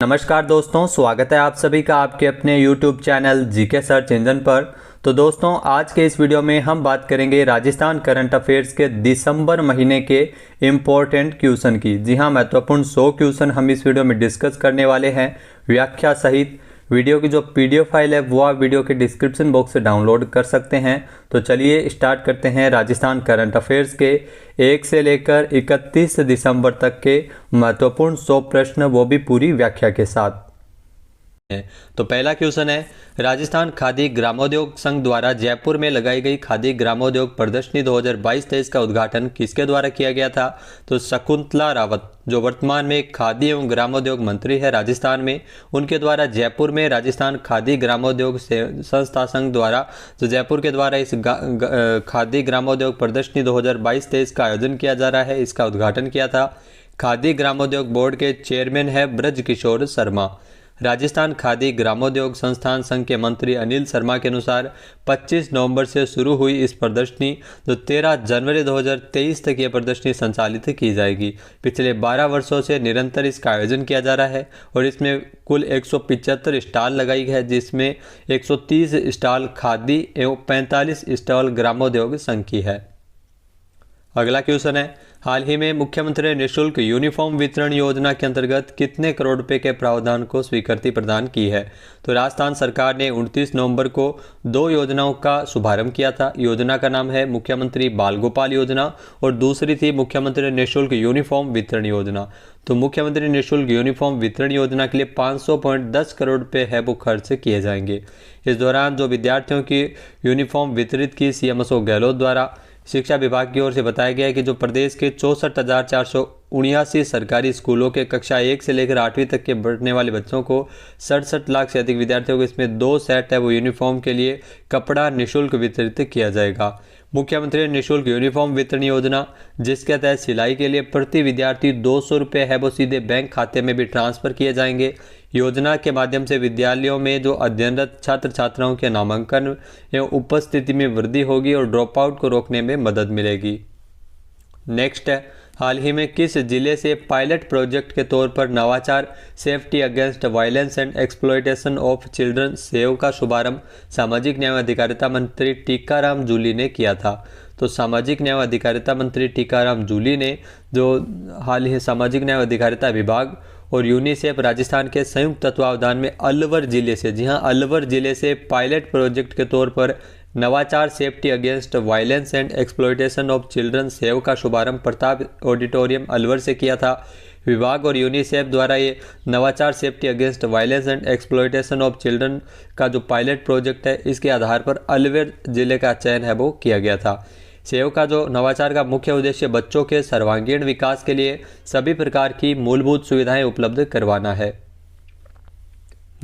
नमस्कार दोस्तों, स्वागत है आप सभी का आपके अपने YouTube channel GK search engine पर। तो दोस्तों, आज के इस वीडियो में हम बात करेंगे राजस्थान करंट अफेयर्स के दिसंबर महीने के इम्पोर्टेंट क्वेश्चन की। जी हाँ, महत्वपूर्ण 100 क्वेश्चन हम इस वीडियो में डिस्कस करने वाले हैं व्याख्या सहित। वीडियो की जो PDF फाइल है वो आप वीडियो के डिस्क्रिप्शन बॉक्स से डाउनलोड कर सकते हैं। तो चलिए स्टार्ट करते हैं राजस्थान करंट अफेयर्स के 1 से लेकर 31 दिसंबर तक के महत्वपूर्ण 100 प्रश्न, वो भी पूरी व्याख्या के साथ। तो पहला क्वेश्चन है, राजस्थान खादी ग्रामोद्योग संघ द्वारा जयपुर में लगाई गई खादी ग्रामोद्योग प्रदर्शनी 2022-23 का उद्घाटन किसके द्वारा किया गया था? तो शकुंतला रावत, जो वर्तमान में खादी एवं ग्रामोद्योग मंत्री है राजस्थान में, उनके द्वारा जयपुर में राजस्थान खादी ग्रामोद्योग संस्था संघ द्वारा जो जयपुर के द्वारा इस खादी ग्रामोद्योग प्रदर्शनी 2022-23 का आयोजन किया जा रहा है, इसका उद्घाटन किया था। खादी ग्रामोद्योग बोर्ड के चेयरमैन है ब्रज किशोर शर्मा। राजस्थान खादी ग्रामोद्योग संस्थान संघ के मंत्री अनिल शर्मा के अनुसार 25 नवंबर से शुरू हुई इस प्रदर्शनी जो 13 जनवरी 2023 तक ये प्रदर्शनी संचालित की जाएगी। पिछले 12 वर्षों से निरंतर इसका आयोजन किया जा रहा है और इसमें कुल 175 स्टॉल लगाई है, जिसमें 130 स्टॉल खादी एवं 45 स्टॉल ग्रामोद्योग संघ की है। अगला क्वेश्चन है, हाल ही में मुख्यमंत्री ने निःशुल्क यूनिफॉर्म वितरण योजना के अंतर्गत कितने करोड़ रुपए के प्रावधान को स्वीकृति प्रदान की है? तो राजस्थान सरकार ने 29 नवंबर को 2 योजनाओं का शुभारंभ किया था। योजना का नाम है मुख्यमंत्री बाल गोपाल योजना और दूसरी थी मुख्यमंत्री निःशुल्क यूनिफॉर्म वितरण योजना। तो मुख्यमंत्री निःशुल्क यूनिफॉर्म वितरण योजना के लिए 500.10 करोड़ रुपए है वो खर्च किए जाएंगे। इस दौरान जो विद्यार्थियों की यूनिफॉर्म वितरित की CM अशोक गहलोत द्वारा शिक्षा विभाग की ओर से बताया गया है कि जो प्रदेश के 64,479 सरकारी स्कूलों के कक्षा 1 से लेकर 8वीं तक के पढ़ने वाले बच्चों को 67 लाख से अधिक विद्यार्थियों को इसमें 2 सेट है वो यूनिफॉर्म के लिए कपड़ा निःशुल्क वितरित किया जाएगा। मुख्यमंत्री निःशुल्क यूनिफॉर्म वितरण योजना, जिसके तहत सिलाई के लिए प्रति विद्यार्थी 200 रुपये है वो सीधे बैंक खाते में भी ट्रांसफर किए जाएंगे। योजना के माध्यम से विद्यालयों में जो अध्ययनरत छात्र छात्राओं के नामांकन एवं उपस्थिति में वृद्धि होगी और ड्रॉप आउट को रोकने में मदद मिलेगी। नेक्स्ट है, हाल ही में किस जिले से पायलट प्रोजेक्ट के तौर पर नवाचार safety against violence and exploitation of children save का शुभारंभ सामाजिक न्याय अधिकारिता मंत्री टीकाराम जूली ने किया था? तो सामाजिक न्याय अधिकारिता मंत्री टीकाराम जूली ने जो हाल ही सामाजिक न्याय अधिकारिता विभाग और यूनिसेफ राजस्थान के संयुक्त तत्वावधान में अलवर जिले से, जी हाँ, अलवर जिले से पायलट प्रोजेक्ट के तौर पर नवाचार safety against violence and exploitation of children save का शुभारंभ प्रताप ऑडिटोरियम अलवर से किया था। विभाग और यूनिसेफ द्वारा ये नवाचार safety against violence and exploitation of children का जो पायलट प्रोजेक्ट है, इसके आधार पर अलवर जिले का चयन है वो किया गया था। सेव का जो नवाचार का मुख्य उद्देश्य बच्चों के सर्वांगीण विकास के लिए सभी प्रकार की मूलभूत सुविधाएं उपलब्ध करवाना है।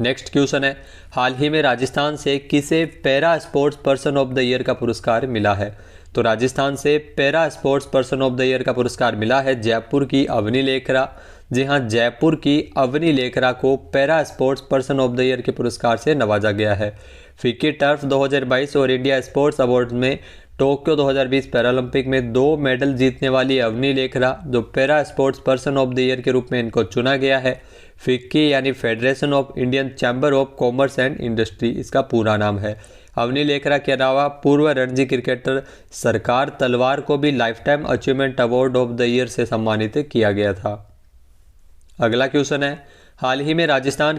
नेक्स्ट क्वेश्चन है, हाल ही में राजस्थान से किसे para sports person of the year का पुरस्कार मिला है? तो राजस्थान से para sports person of the year का पुरस्कार मिला है जयपुर की अवनी लेखरा। जी हाँ, जयपुर की अवनी लेखरा को para sports person of the year के पुरस्कार से नवाजा गया है। फिक्की टर्फ 2022 और इंडिया स्पोर्ट्स अवार्ड में टोक्यो 2020 पैरालंपिक में 2 मेडल जीतने वाली अवनी लेखरा जो para sports person of the year के रूप में इनको चुना गया है। फिक्की यानी federation of Indian chamber of commerce and industry इसका पूरा नाम है। अवनी लेखरा के अलावा पूर्व रणजी क्रिकेटर सरकार तलवार को भी life time achievement award of the year से सम्मानित किया गया था। अगला क्वेश्चन है, हाल ही में राजस्थान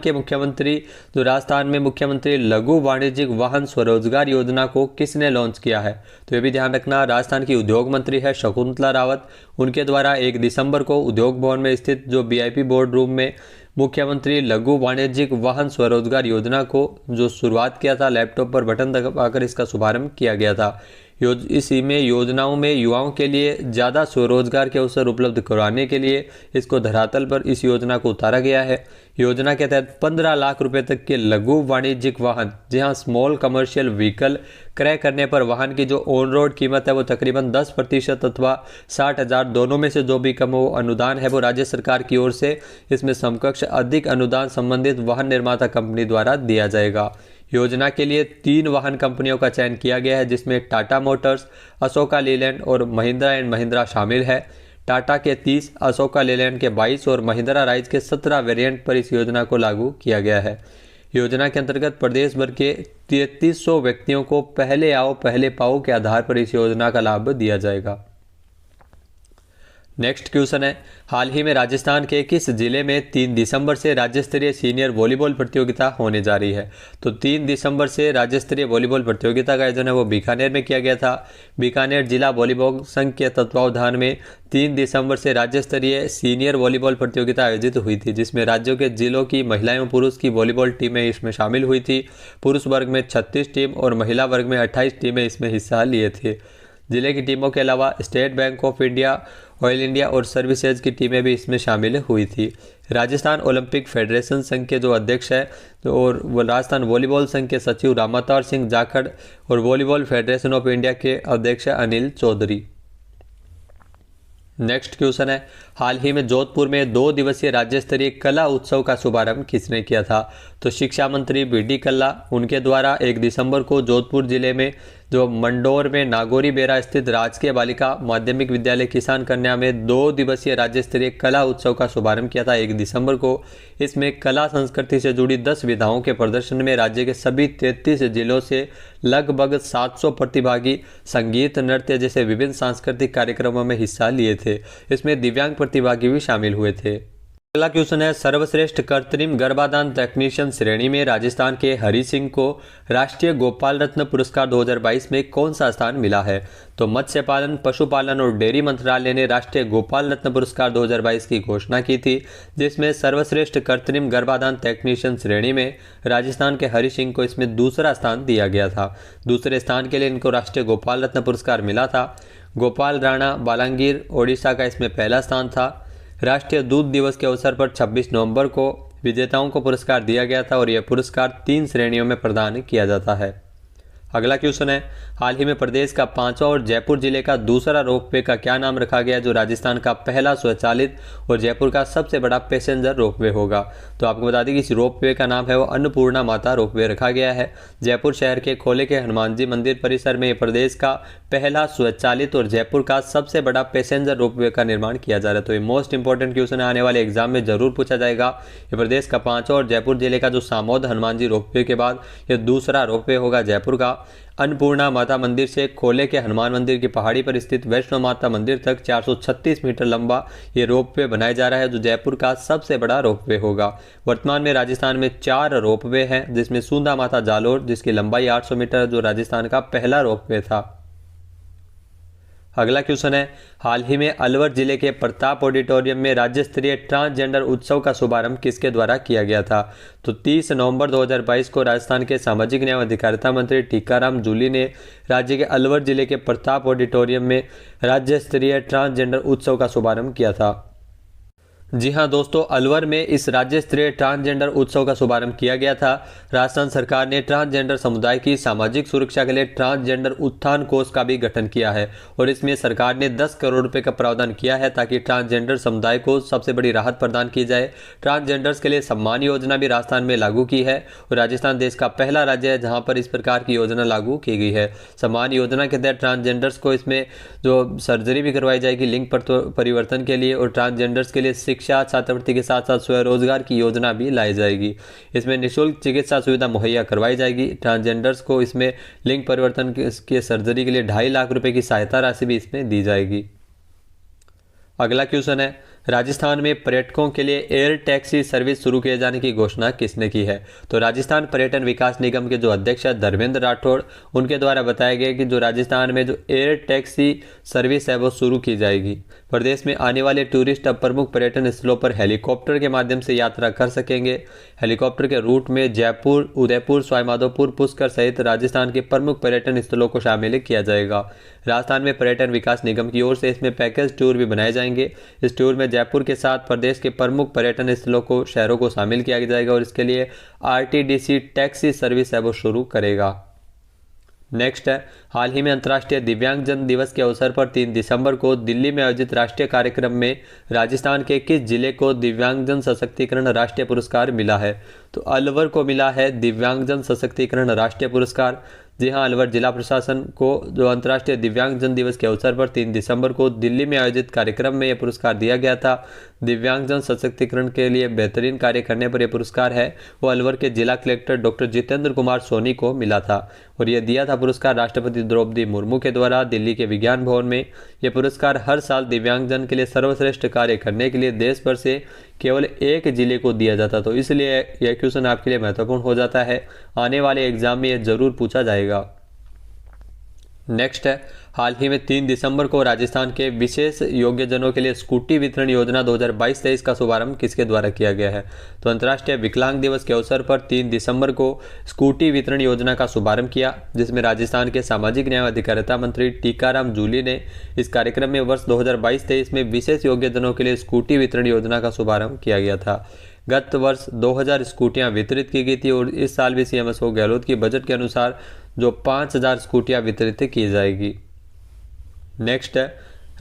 में मुख्यमंत्री लघु वाणिज्यिक वाहन स्वरोजगार योजना को किसने लॉन्च किया है? तो ये भी ध्यान रखना, राजस्थान की उद्योग मंत्री है शकुंतला रावत। उनके द्वारा 1 दिसंबर को उद्योग भवन में स्थित जो VIP बोर्ड रूम में मुख्यमंत्री लघु वाणिज्यिक वाहन स्वरोजगार योजना को जो शुरुआत किया था, लैपटॉप पर बटन दबाकर इसका शुभारंभ किया गया था। इसी में योजनाओं में युवाओं के लिए ज़्यादा स्वरोजगार के अवसर उपलब्ध करवाने के लिए इसको धरातल पर इस योजना को उतारा गया है। योजना के तहत 15 लाख रुपए तक के लघु वाणिज्यिक वाहन, जी हाँ, स्मॉल कमर्शियल व्हीकल क्रय करने पर वाहन की जो ऑन रोड कीमत है वो तकरीबन 10% अथवा 60,000 दोनों में से जो भी कम हो अनुदान है वो राज्य सरकार की ओर से इसमें समकक्ष अधिक अनुदान संबंधित वाहन निर्माता कंपनी द्वारा दिया जाएगा। योजना के लिए 3 वाहन कंपनियों का चयन किया गया है, जिसमें टाटा मोटर्स, अशोका लीलैंड और महिंद्रा एंड महिंद्रा शामिल है। टाटा के 30, अशोका लेलैंड के 22 और महिंद्रा राइज के 17 वेरिएंट पर इस योजना को लागू किया गया है। योजना के अंतर्गत प्रदेश भर के 3300 व्यक्तियों को पहले आओ पहले पाओ के आधार पर इस योजना का लाभ दिया जाएगा। नेक्स्ट क्वेश्चन है, हाल ही में राजस्थान के किस जिले में 3 दिसंबर से राज्य स्तरीय सीनियर वॉलीबॉल प्रतियोगिता होने जा रही है? तो 3 दिसंबर से राज्य स्तरीय वॉलीबॉल प्रतियोगिता का आयोजन है वो बीकानेर में किया गया था। बीकानेर जिला वॉलीबॉल संघ के तत्वावधान में 3 दिसंबर से राज्य स्तरीय सीनियर वॉलीबॉल प्रतियोगिता आयोजित हुई थी, जिसमें राज्यों के जिलों की महिला एवं पुरुष की वॉलीबॉल टीमें इसमें शामिल हुई थी। पुरुष वर्ग में 36 टीम और महिला वर्ग में 28 टीमें इसमें हिस्सा लिए थे। जिले की टीमों के अलावा state bank of India, oil India और सर्विसेज की टीमें भी इसमें शामिल हुई थी। राजस्थान ओलंपिक फेडरेशन संघ के जो अध्यक्ष है और राजस्थान वॉलीबॉल संघ के सचिव रामावतार सिंह जाखड़ और वॉलीबॉल फेडरेशन ऑफ इंडिया के अध्यक्ष अनिल चौधरी। नेक्स्ट क्वेश्चन है, हाल ही में जोधपुर में 2 दिवसीय राज्य स्तरीय कला उत्सव का शुभारंभ किसने किया था? तो शिक्षा मंत्री बी.डी. कल्ला, उनके द्वारा 1 दिसंबर को जोधपुर जिले में जो मंडोर में नागौरी बेरा स्थित राजकीय बालिका माध्यमिक विद्यालय किसान कन्या में 2 दिवसीय राज्य स्तरीय कला उत्सव का शुभारंभ किया था 1 दिसंबर को। इसमें कला संस्कृति से जुड़ी 10 विधाओं के प्रदर्शन में राज्य के सभी 33 जिलों से लगभग 700 प्रतिभागी संगीत, नृत्य जैसे विभिन्न सांस्कृतिक कार्यक्रमों में हिस्सा लिए थे। इसमें दिव्यांग प्रतिभागी भी शामिल हुए थे। अगला क्वेश्चन है, सर्वश्रेष्ठ कृत्रिम गर्भाधान तकनीशियन श्रेणी में राजस्थान के हरि सिंह को राष्ट्रीय गोपाल रत्न पुरस्कार 2022 में कौन सा स्थान मिला है? तो मत्स्य पालन, पशुपालन और डेयरी मंत्रालय ने राष्ट्रीय गोपाल रत्न पुरस्कार 2022 की घोषणा की थी, जिसमें सर्वश्रेष्ठ कृत्रिम गर्भाधान तकनीशियन श्रेणी में राजस्थान के हरि सिंह को इसमें दूसरा स्थान दिया गया था। दूसरे स्थान के लिए इनको राष्ट्रीय गोपाल रत्न पुरस्कार मिला था। गोपाल राणा बालांगीर ओडिशा का इसमें पहला स्थान था। राष्ट्रीय दूध दिवस के अवसर पर 26 नवंबर को विजेताओं को पुरस्कार दिया गया था और यह पुरस्कार 3 श्रेणियों में प्रदान किया जाता है। अगला क्वेश्चन है, हाल ही में प्रदेश का 5वां और जयपुर जिले का दूसरा रोपवे का क्या नाम रखा गया, जो राजस्थान का पहला स्वचालित और जयपुर का सबसे बड़ा पैसेंजर रोपवे होगा? तो आपको बता दें कि इस रोपवे का नाम है वो अन्नपूर्णा माता रोपवे रखा गया है। जयपुर शहर के खोले के हनुमान जी मंदिर परिसर में प्रदेश का पहला स्वचालित और जयपुर का सबसे बड़ा पैसेंजर रोपवे का निर्माण किया जा रहा है। तो ये मोस्ट इंपॉर्टेंट क्वेश्चन आने वाले एग्जाम में जरूर पूछा जाएगा। ये प्रदेश का 5वां और जयपुर जिले का जो सामौद हनुमान जी रोपवे के बाद यह दूसरा रोपवे होगा जयपुर का। अन्नपूर्णा माता मंदिर से खोले के हनुमान मंदिर की पहाड़ी पर स्थित वैष्णो माता मंदिर तक 436 मीटर लंबा ये रोपवे बनाया जा रहा है, जो जयपुर का सबसे बड़ा रोपवे होगा। वर्तमान में राजस्थान में 4 रोपवे हैं, जिसमें सूंधा माता जालोर जिसकी लंबाई 800 मीटर जो राजस्थान का पहला रोपवे था। अगला क्वेश्चन है, हाल ही में अलवर जिले के प्रताप ऑडिटोरियम में राज्य स्तरीय ट्रांसजेंडर उत्सव का शुभारंभ किसके द्वारा किया गया था? तो 30 नवंबर 2022 को राजस्थान के सामाजिक न्याय एवं अधिकारिता मंत्री टीकाराम जूली ने राज्य के अलवर जिले के प्रताप ऑडिटोरियम में राज्य स्तरीय ट्रांसजेंडर उत्सव का शुभारंभ किया था। जी हाँ दोस्तों, अलवर में इस राज्य स्तरीय ट्रांसजेंडर उत्सव का शुभारंभ किया गया था। राजस्थान सरकार ने ट्रांसजेंडर समुदाय की सामाजिक सुरक्षा के लिए ट्रांसजेंडर उत्थान कोष का भी गठन किया है और इसमें सरकार ने 10 करोड़ रुपए का प्रावधान किया है ताकि ट्रांसजेंडर समुदाय को सबसे बड़ी राहत प्रदान की जाए। ट्रांसजेंडर्स के लिए सम्मान योजना भी राजस्थान में लागू की है और राजस्थान देश का पहला राज्य है जहाँ पर इस प्रकार की योजना लागू की गई है। सम्मान योजना के तहत ट्रांसजेंडर्स को इसमें जो सर्जरी भी करवाई जाएगी लिंग परिवर्तन के लिए और ट्रांसजेंडर्स के लिए शिक्षा छात्रवृत्ति के साथ साथ स्वरोजगार की योजना भी लाई जाएगी। इसमें निःशुल्क चिकित्सा सुविधा मुहैया करवाई जाएगी। ट्रांसजेंडर्स को इसमें लिंग परिवर्तन के सर्जरी के लिए 2.5 लाख रुपए की सहायता राशि भी इसमें दी जाएगी। अगला क्वेश्चन है, राजस्थान में पर्यटकों के लिए एयर टैक्सी सर्विस शुरू किए जाने की घोषणा किसने की है? तो राजस्थान पर्यटन विकास निगम के जो अध्यक्ष है धर्मेंद्र राठौड़, उनके द्वारा बताया गया कि जो राजस्थान में जो एयर टैक्सी सर्विस है वो शुरू की जाएगी। प्रदेश में आने वाले टूरिस्ट अब प्रमुख पर्यटन स्थलों पर हेलीकॉप्टर के माध्यम से यात्रा कर सकेंगे। हेलीकॉप्टर के रूट में जयपुर, उदयपुर, सवाईमाधोपुर, पुष्कर सहित राजस्थान के प्रमुख पर्यटन स्थलों को शामिल किया जाएगा। राजस्थान में पर्यटन विकास निगम की ओर से इसमें पैकेज टूर भी बनाए जाएंगे। इस टूर में जयपुर के साथ प्रदेश के प्रमुख पर्यटन स्थलों को शहरों को शामिल किया जाएगा और इसके लिए आरटीडीसी टैक्सी सर्विस है वो शुरू करेगा। नेक्स्ट है, हाल ही में अंतर्राष्ट्रीय दिव्यांगजन दिवस के अवसर पर 3 दिसंबर को दिल्ली में आयोजित राष्ट्रीय कार्यक्रम में राजस्थान के किस जिले को दिव्यांगजन सशक्तिकरण राष्ट्रीय पुरस्कार मिला है? तो अलवर को मिला है दिव्यांगजन सशक्तिकरण राष्ट्रीय पुरस्कार। जी हाँ, अलवर जिला प्रशासन को जो अंतर्राष्ट्रीय दिव्यांगजन दिवस के अवसर पर 3 दिसंबर को दिल्ली में आयोजित कार्यक्रम में यह पुरस्कार दिया गया था। दिव्यांगजन सशक्तिकरण के लिए बेहतरीन कार्य करने पर यह पुरस्कार है वो अलवर के जिला कलेक्टर डॉक्टर जितेंद्र कुमार सोनी को मिला था और यह दिया था पुरस्कार राष्ट्रपति द्रौपदी मुर्मू के द्वारा दिल्ली के विज्ञान भवन में। यह पुरस्कार हर साल दिव्यांगजन के लिए सर्वश्रेष्ठ कार्य करने के लिए देश भर से केवल एक जिले को दिया जाता, तो इसलिए यह क्वेश्चन आपके लिए महत्वपूर्ण हो जाता है। आने वाले एग्जाम में यह जरूर पूछा जाएगा। नेक्स्ट है, हाल ही में 3 दिसंबर को राजस्थान के विशेष योग्यजनों के लिए स्कूटी वितरण योजना 2022-23 का शुभारंभ किसके द्वारा किया गया है? तो अंतर्राष्ट्रीय विकलांग दिवस के अवसर पर 3 दिसंबर को स्कूटी वितरण योजना का शुभारंभ किया, जिसमें राजस्थान के सामाजिक न्याय अधिकारिता मंत्री टीकाराम जूली ने इस कार्यक्रम में वर्ष 2022-23 में विशेष योग्यजनों के लिए स्कूटी वितरण योजना का शुभारंभ किया गया था। गत वर्ष 2000 स्कूटियां वितरित की गई थी और इस साल भी सीएम अशोक गहलोत की बजट के अनुसार जो 5000 स्कूटियां वितरित की जाएगी। नेक्स्ट है,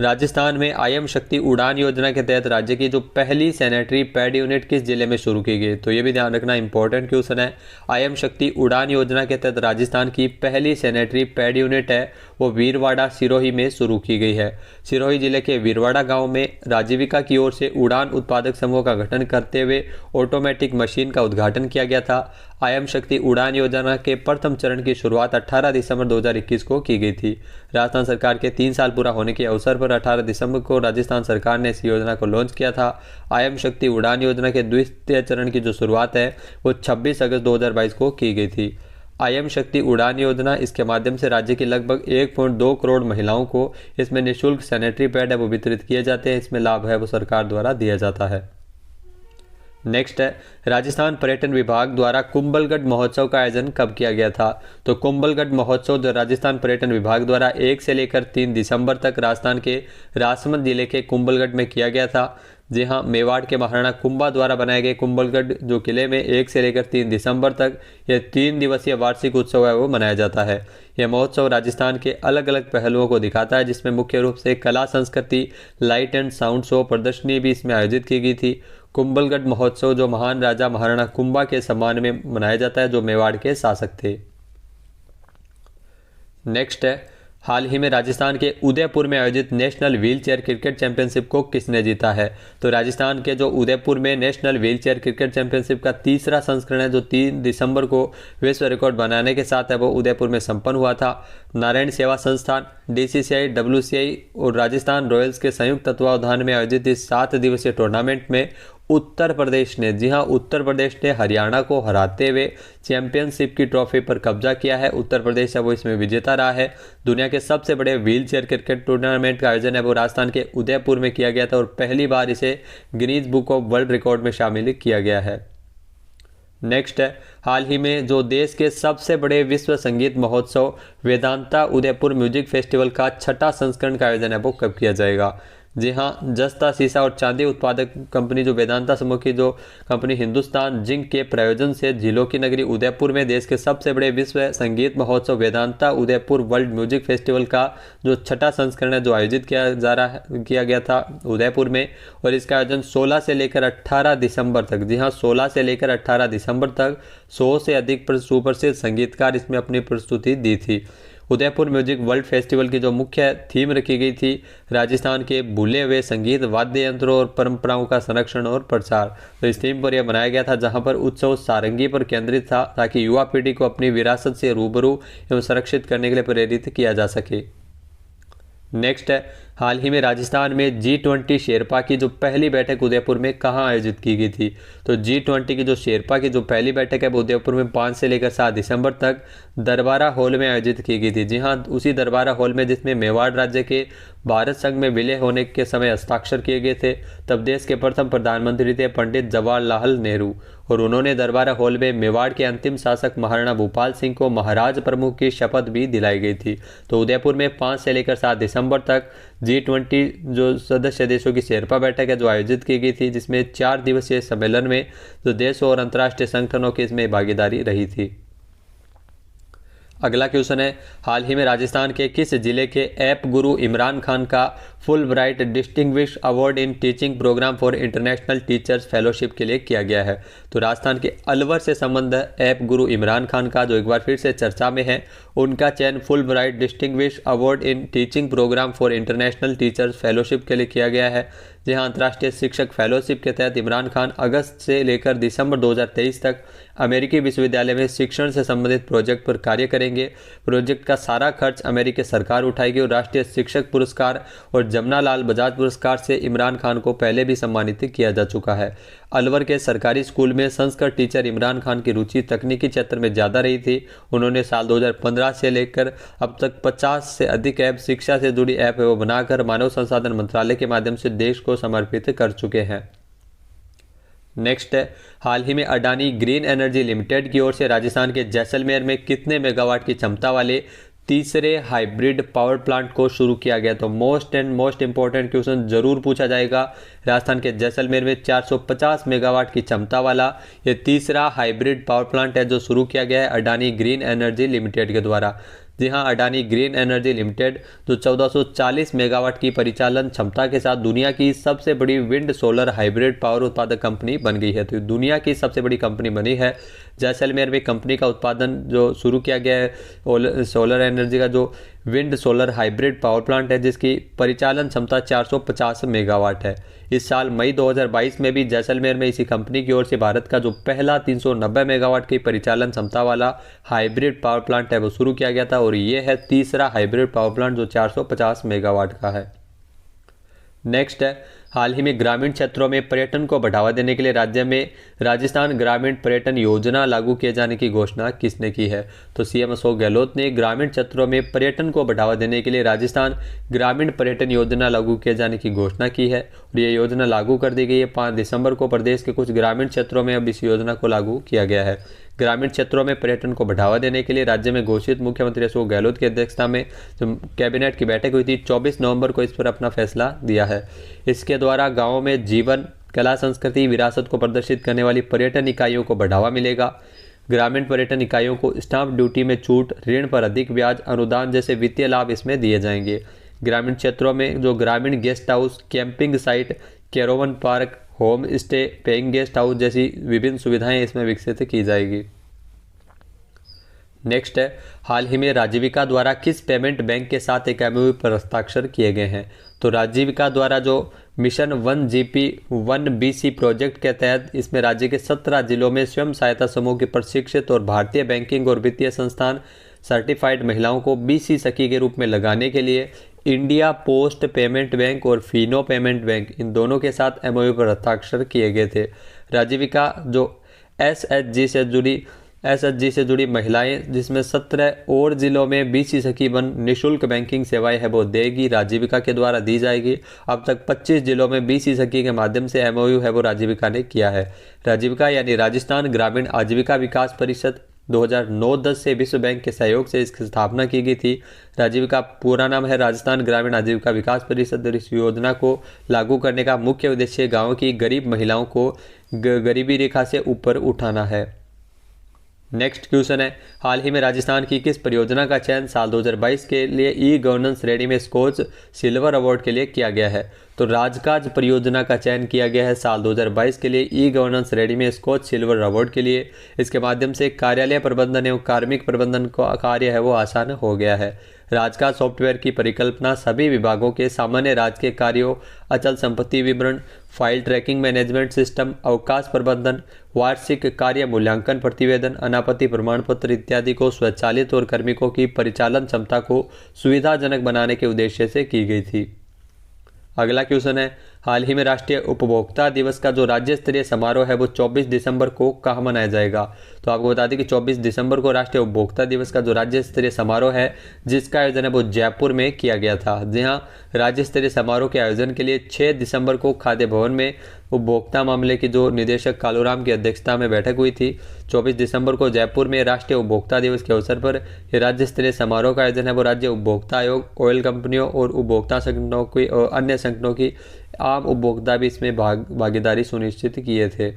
राजस्थान में आईएम शक्ति उड़ान योजना के तहत राज्य की जो पहली सैनिटरी पैड यूनिट किस जिले में शुरू की गई? तो ये भी ध्यान रखना इंपॉर्टेंट क्वेश्चन है। आईएम शक्ति उड़ान योजना के तहत राजस्थान की पहली सैनिटरी पैड यूनिट है वो वीरवाड़ा सिरोही में शुरू की गई है। सिरोही जिले के वीरवाड़ा गांव में राजीविका की ओर से उड़ान उत्पादक समूह का गठन करते हुए ऑटोमेटिक मशीन का उद्घाटन किया गया था। आईएम शक्ति उड़ान योजना के प्रथम चरण की शुरुआत 18 दिसंबर 2021 को की गई थी। राजस्थान सरकार के 3 साल पूरा होने के अवसर पर 18 दिसंबर को राजस्थान सरकार ने इस योजना को लॉन्च किया था। आईएम शक्ति उड़ान योजना के द्वितीय चरण की जो शुरुआत है वो 26 अगस्त 2022 को की गई थी। आईएम शक्ति उड़ान योजना इसके माध्यम से राज्य की लगभग 1.2 करोड़ महिलाओं को इसमें निःशुल्क सैनिटरी पैड है वो वितरित किए जाते हैं। इसमें लाभ है वो सरकार द्वारा दिया जाता है। नेक्स्ट है, राजस्थान पर्यटन विभाग द्वारा कुंभलगढ़ महोत्सव का आयोजन कब किया गया था? तो कुंभलगढ़ महोत्सव जो राजस्थान पर्यटन विभाग द्वारा 1 से लेकर 3 दिसंबर तक राजस्थान के राजसमंद जिले के कुंभलगढ़ में किया गया था। जी हाँ, मेवाड़ के महाराणा कुंभा द्वारा बनाए गए कुंभलगढ़ जो किले में 1 से लेकर 3 दिसंबर तक यह 3 दिवसीय वार्षिक उत्सव है वो मनाया जाता है। यह महोत्सव राजस्थान के अलग अलग पहलुओं को दिखाता है, जिसमें मुख्य रूप से कला संस्कृति, लाइट एंड साउंड शो प्रदर्शनी भी इसमें आयोजित की गई थी। कुंभलगढ़ महोत्सव जो महान राजा महाराणा कुंभा के सम्मान में मनाया जाता है, जो मेवाड़ के शासक थे। नेक्स्ट है, हाल ही में राजस्थान के उदयपुर में आयोजित नेशनल व्हीलचेयर क्रिकेट चैंपियनशिप को किसने जीता है? तो राजस्थान के जो उदयपुर में नेशनल व्हीलचेयर क्रिकेट चैंपियनशिप का तीसरा संस्करण है जो 3 दिसंबर को विश्व रिकॉर्ड बनाने के साथ है वो उदयपुर में संपन्न हुआ था। नारायण सेवा संस्थान, डीसीसीआई, डब्ल्यूसीआई और राजस्थान रॉयल्स के संयुक्त तत्वावधान में आयोजित इस 7 दिवसीय टूर्नामेंट में उत्तर प्रदेश ने, जी हां, उत्तर प्रदेश ने हरियाणा को हराते हुए चैंपियनशिप की ट्रॉफी पर कब्जा किया है। उत्तर प्रदेश है वो इसमें विजेता रहा है। दुनिया के सबसे बड़े व्हीलचेयर क्रिकेट टूर्नामेंट का आयोजन है वो राजस्थान के उदयपुर में किया गया था और पहली बार इसे Guinness book of world record में शामिल किया गया है। नेक्स्ट है, हाल ही में जो देश के सबसे बड़े विश्व संगीत महोत्सव वेदांता उदयपुर म्यूजिक फेस्टिवल का 6ठा संस्करण का आयोजन है वो कब किया जाएगा? जी हाँ, जस्ता शीशा और चांदी उत्पादक कंपनी जो वेदांता समूह की जो कंपनी हिंदुस्तान जिंक के प्रयोजन से झीलों की नगरी उदयपुर में देश के सबसे बड़े विश्व संगीत महोत्सव Vedanta Udaipur world music festival का जो 6ठा संस्करण है जो आयोजित किया गया था उदयपुर में, और इसका आयोजन 16 से लेकर 18 दिसंबर तक, जी हाँ, 16 से लेकर 18 दिसंबर तक 100 से अधिक सुप्रसिद्ध संगीतकार इसमें अपनी प्रस्तुति दी थी। उदयपुर म्यूजिक वर्ल्ड फेस्टिवल की जो मुख्य थीम रखी गई थी राजस्थान के भूले हुए संगीत, वाद्य यंत्रों और परंपराओं का संरक्षण और प्रचार। तो इस थीम पर यह बनाया गया था जहां पर उत्सव सारंगी पर केंद्रित था ताकि युवा पीढ़ी को अपनी विरासत से रूबरू एवं संरक्षित करने के लिए प्रेरित किया जा सके। नेक्स्ट है, हाल ही में राजस्थान में G20 शेरपा की जो पहली बैठक उदयपुर में कहां आयोजित की गई थी? तो G20 की जो शेरपा की जो पहली बैठक है वो उदयपुर में 5 से लेकर 7 दिसंबर तक दरबारा हॉल में आयोजित की गई थी। जी हां, उसी दरबारा हॉल में जिसमें मेवाड़ राज्य के भारत संघ में विलय होने के समय हस्ताक्षर किए गए थे। तब देश के प्रथम प्रधानमंत्री थे पंडित जवाहरलाल नेहरू और उन्होंने दरबारा हॉल में मेवाड़ के अंतिम शासक महाराणा भूपाल सिंह को महाराज प्रमुख की शपथ भी दिलाई गई थी। तो उदयपुर में 5 से लेकर 7 दिसंबर तक G20 जो सदस्य देशों की शेरपा बैठक है जो आयोजित की गई थी, जिसमें 4 दिवसीय सम्मेलन में जो देशों और अंतर्राष्ट्रीय संगठनों की इसमें भागीदारी रही थी। अगला क्वेश्चन है, हाल ही में राजस्थान के किस जिले के ऐप गुरु इमरान खान का Fulbright distinguish award in teaching program for international teachers fellowship के लिए किया गया है? तो राजस्थान के अलवर से संबंध ऐप गुरु इमरान खान का, जो एक बार फिर से चर्चा में है, उनका चयन Fulbright distinguish award in teaching program for international teachers fellowship के लिए किया गया है। जी हाँ, अंतर्राष्ट्रीय शिक्षक फेलोशिप के तहत इमरान खान अगस्त से लेकर दिसंबर 2023 तक अमेरिकी विश्वविद्यालय में शिक्षण से संबंधित प्रोजेक्ट पर कार्य करेंगे। प्रोजेक्ट का सारा खर्च अमेरिकी सरकार उठाएगी और राष्ट्रीय शिक्षक पुरस्कार और जमनालाल बजाज पुरस्कार से इमरान खान को पहले भी सम्मानित किया जा चुका है। अलवर के सरकारी स्कूल में संस्कृत टीचर इमरान खान की रुचि तकनीकी क्षेत्र में ज़्यादा रही थी। उन्होंने साल 2015 से लेकर अब तक 50 से अधिक ऐप शिक्षा से जुड़ी ऐप बनाकर मानव संसाधन मंत्रालय के माध्यम से देश को समर्पित कर चुके हैं। नेक्स्ट है, हाल ही में अडानी ग्रीन एनर्जी लिमिटेड की ओर से राजस्थान के जैसलमेर में कितने मेगावाट की क्षमता वाले तीसरे हाइब्रिड पावर प्लांट को शुरू किया गया? तो मोस्ट इंपॉर्टेंट क्वेश्चन जरूर पूछा जाएगा। राजस्थान के जैसलमेर में 450 मेगावाट की क्षमता वाला ये तीसरा हाइब्रिड पावर प्लांट है जो शुरू किया गया है अडानी ग्रीन एनर्जी लिमिटेड के द्वारा। जी हाँ, अडानी ग्रीन एनर्जी लिमिटेड जो 1440 मेगावाट की परिचालन क्षमता के साथ दुनिया की सबसे बड़ी विंड सोलर हाइब्रिड पावर उत्पादक कंपनी बन गई है। तो दुनिया की सबसे बड़ी कंपनी बनी है। जैसलमेर में कंपनी का उत्पादन जो शुरू किया गया है सोलर एनर्जी का जो wind solar hybrid power plant है जिसकी परिचालन क्षमता 450 मेगावाट है। इस साल मई 2022 में भी जैसलमेर में इसी कंपनी की ओर से भारत का जो पहला 390 मेगावाट की परिचालन क्षमता वाला हाइब्रिड पावर प्लांट है वो शुरू किया गया था और ये है तीसरा हाइब्रिड पावर प्लांट जो 450 मेगावाट का है। नेक्स्ट है, हाल ही में ग्रामीण क्षेत्रों में पर्यटन को बढ़ावा देने के लिए राज्य में राजस्थान ग्रामीण पर्यटन योजना लागू किए जाने की घोषणा किसने की है? तो सीएम अशोक गहलोत ने ग्रामीण क्षेत्रों में पर्यटन को बढ़ावा देने के लिए राजस्थान ग्रामीण पर्यटन योजना लागू किए जाने की घोषणा की है और ये योजना लागू कर दी गई है। 5 दिसंबर को प्रदेश के कुछ ग्रामीण क्षेत्रों में अब इस योजना को लागू किया गया है। ग्रामीण क्षेत्रों में पर्यटन को बढ़ावा देने के लिए राज्य में घोषित मुख्यमंत्री अशोक गहलोत की अध्यक्षता में जो कैबिनेट की बैठक हुई थी 24 नवंबर को इस पर अपना फैसला दिया है। इसके द्वारा गाँवों में जीवन, कला, संस्कृति, विरासत को प्रदर्शित करने वाली पर्यटन इकाइयों को बढ़ावा मिलेगा। ग्रामीण पर्यटन इकाइयों को स्टाम्प ड्यूटी में छूट, ऋण पर अधिक ब्याज, अनुदान जैसे वित्तीय लाभ इसमें दिए जाएंगे। ग्रामीण क्षेत्रों में जो ग्रामीण guest house, camping site, caravan park, home stay, paying guest house जैसी विभिन्न सुविधाएं इसमें विकसित की जाएगी। नेक्स्ट है, हाल ही में राजीविका द्वारा किस पेमेंट बैंक के साथ एक एमओयू पर हस्ताक्षर किए गए हैं? तो राजीविका द्वारा जो मिशन 1GP 1BC प्रोजेक्ट के तहत इसमें राज्य के 17 जिलों में स्वयं सहायता समूह के प्रशिक्षित और भारतीय बैंकिंग और वित्तीय संस्थान सर्टिफाइड महिलाओं को BC सखी के रूप में लगाने के लिए इंडिया पोस्ट पेमेंट बैंक और फिनो पेमेंट बैंक इन दोनों के साथ एमओयू पर हस्ताक्षर किए गए थे। राजीविका जो SHG से जुड़ी महिलाएं जिसमें 17 और जिलों में BC सखी बन निःशुल्क बैंकिंग सेवाएं है वो देगी, राजीविका के द्वारा दी जाएगी। अब तक 25 जिलों में BC सखी के माध्यम से एमओयू है वो राजीविका ने किया है। राजीविका यानी राजस्थान ग्रामीण आजीविका विकास परिषद 2009-10 से विश्व बैंक के सहयोग से इसकी स्थापना की गई थी। राजीविका पूरा नाम है राजस्थान ग्रामीण आजीविका विकास परिषद। इस योजना को लागू करने का मुख्य उद्देश्य गाँव की गरीब महिलाओं को गरीबी रेखा से ऊपर उठाना है। नेक्स्ट क्वेश्चन है, हाल ही में राजस्थान की किस परियोजना का चयन साल 2022 के लिए ई गवर्नेंस रेडी में स्कोच सिल्वर अवार्ड के लिए किया गया है? तो राजकाज परियोजना का चयन किया गया है साल 2022 के लिए ई गवर्नेंस रेडी में स्कोच सिल्वर अवार्ड के लिए। इसके माध्यम से कार्यालय प्रबंधन एवं कार्मिक प्रबंधन का कार्य है वो आसान हो गया है। राजकाज सॉफ्टवेयर की परिकल्पना सभी विभागों के सामान्य राजकीय कार्यों, अचल संपत्ति विवरण, फाइल ट्रैकिंग मैनेजमेंट सिस्टम, अवकाश प्रबंधन, वार्षिक कार्य मूल्यांकन प्रतिवेदन, अनापत्ति प्रमाण पत्र इत्यादि को स्वचालित और कार्मिकों की परिचालन क्षमता को सुविधाजनक बनाने के उद्देश्य से की गई थी। अगला क्वेश्चन है, हाल ही में राष्ट्रीय उपभोक्ता दिवस का जो राज्य स्तरीय समारोह है वो 24 दिसंबर को कहाँ मनाया जाएगा? तो आपको बता दें कि 24 दिसंबर को राष्ट्रीय उपभोक्ता दिवस का जो राज्य स्तरीय समारोह है जिसका आयोजन है वो जयपुर में किया गया था। जी हाँ, राज्य स्तरीय समारोह के आयोजन के लिए 6 दिसंबर को खाद्य भवन में उपभोक्ता मामले की जो निदेशक कालूराम की अध्यक्षता में बैठक हुई थी। 24 दिसंबर को जयपुर में राष्ट्रीय उपभोक्ता दिवस के अवसर पर राज्य स्तरीय समारोह का आयोजन है वो राज्य उपभोक्ता आयोग, ऑयल कंपनियों और उपभोक्ता संगठनों की और अन्य संगठनों की आम उपभोक्ता भी इसमें भागीदारी सुनिश्चित किए थे।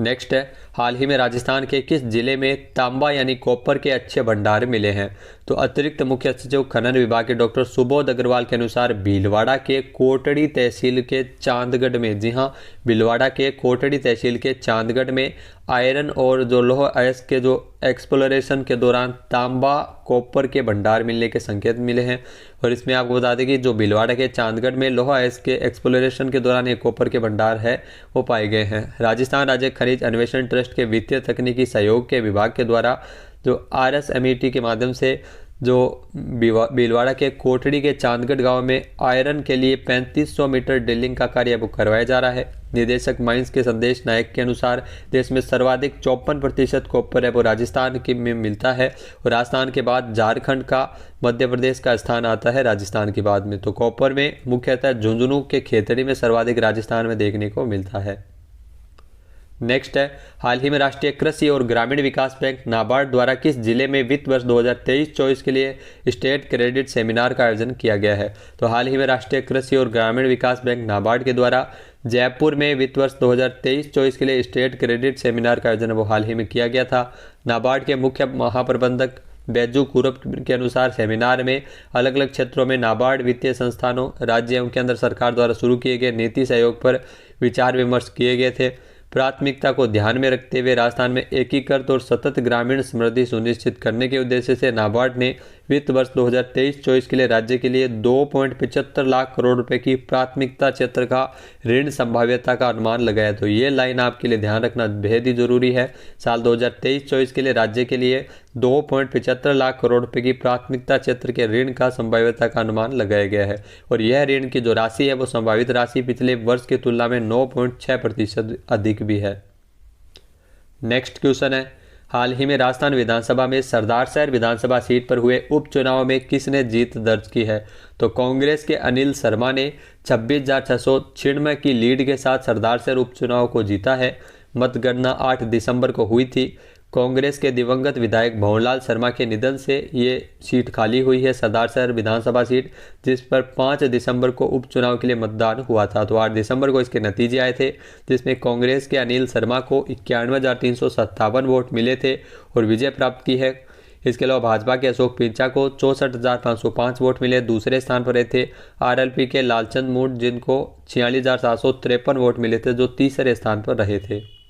नेक्स्ट है, हाल ही में राजस्थान के किस जिले में तांबा यानी कॉपर के अच्छे भंडार मिले हैं? तो अतिरिक्त मुख्य सचिव खनन विभाग के डॉक्टर सुबोध अग्रवाल के अनुसार भीलवाड़ा के कोटड़ी तहसील के चांदगढ़ में, जी हाँ, भीलवाड़ा के कोटड़ी तहसील के चांदगढ़ में आयरन और जो लौह अयस्क के जो एक्सप्लोरेशन के दौरान तांबा कॉपर के भंडार मिलने के संकेत मिले हैं। और इसमें आपको बता दें कि जो भीलवाड़ा के चांदगढ़ में लौह अयस्क के एक्सप्लोरेशन के दौरान एक कॉपर के भंडार है वो पाए गए हैं। राजस्थान राज्य खनिज अन्वेषण ट्रस्ट के वित्तीय तकनीकी सहयोग के विभाग के द्वारा जो RSMET के माध्यम से जो भीलवाड़ा के कोटड़ी के चांदगढ़ गांव में आयरन के लिए 3500 मीटर ड्रिलिंग का कार्य अब करवाया जा रहा है। निदेशक माइंस के संदेश नायक के अनुसार देश में सर्वाधिक 54% कॉपर है वो राजस्थान के में मिलता है और राजस्थान के बाद झारखंड का, मध्य प्रदेश का स्थान आता है राजस्थान के बाद में। तो कॉपर में मुख्यतः झुंझुनू के खेतड़ी में सर्वाधिक राजस्थान में देखने को मिलता है। नेक्स्ट है, हाल ही में राष्ट्रीय कृषि और ग्रामीण विकास बैंक नाबार्ड द्वारा किस जिले में वित्त वर्ष 2023-24 के लिए स्टेट क्रेडिट सेमिनार का आयोजन किया गया है? तो हाल ही में राष्ट्रीय कृषि और ग्रामीण विकास बैंक नाबार्ड के द्वारा जयपुर में वित्त वर्ष 2023-24 के लिए स्टेट क्रेडिट सेमिनार का आयोजन वो हाल ही में किया गया था। नाबार्ड के मुख्य महाप्रबंधक बैजू कुरप के अनुसार सेमिनार में अलग अलग क्षेत्रों में नाबार्ड वित्तीय संस्थानों, राज्य एवं केंद्र सरकार द्वारा शुरू किए गए नीति सहयोग पर विचार विमर्श किए गए थे। प्राथमिकता को ध्यान में रखते हुए राजस्थान में एकीकृत और सतत ग्रामीण समृद्धि सुनिश्चित करने के उद्देश्य से नाबार्ड ने वित्त वर्ष 2023-24 के लिए राज्य के लिए 2.75 लाख करोड़ रुपए की प्राथमिकता क्षेत्र का ऋण संभाव्यता का अनुमान लगाया। तो ये लाइन आपके लिए ध्यान रखना बेहद ही जरूरी है। साल 2023-24 के लिए राज्य के लिए 2.75 लाख करोड़ रुपए की प्राथमिकता क्षेत्र के ऋण का संभाव्यता का अनुमान लगाया गया है और यह ऋण की जो राशि है वो संभावित राशि पिछले वर्ष की तुलना में 9.6% अधिक भी है। नेक्स्ट क्वेश्चन है, हाल ही में राजस्थान विधानसभा में सरदारशहर विधानसभा सीट पर हुए उपचुनाव में किसने जीत दर्ज की है? तो कांग्रेस के अनिल शर्मा ने 26,696 की लीड के साथ सरदारशहर उपचुनाव को जीता है। मतगणना 8 दिसंबर को हुई थी। कांग्रेस के दिवंगत विधायक भंवरलाल शर्मा के निधन से ये सीट खाली हुई है, सरदारशहर विधानसभा सीट, जिस पर 5 दिसंबर को उपचुनाव के लिए मतदान हुआ था। तो 8 दिसंबर को इसके नतीजे आए थे, जिसमें कांग्रेस के अनिल शर्मा को 91,357 वोट मिले थे और विजय प्राप्त की है। इसके अलावा भाजपा के अशोक पिंचा को 64,505 वोट मिले, दूसरे स्थान पर रहे थे। RLP के लालचंद मूड जिनको 46,753 वोट मिले थे, जो तीसरे स्थान पर रहे थे।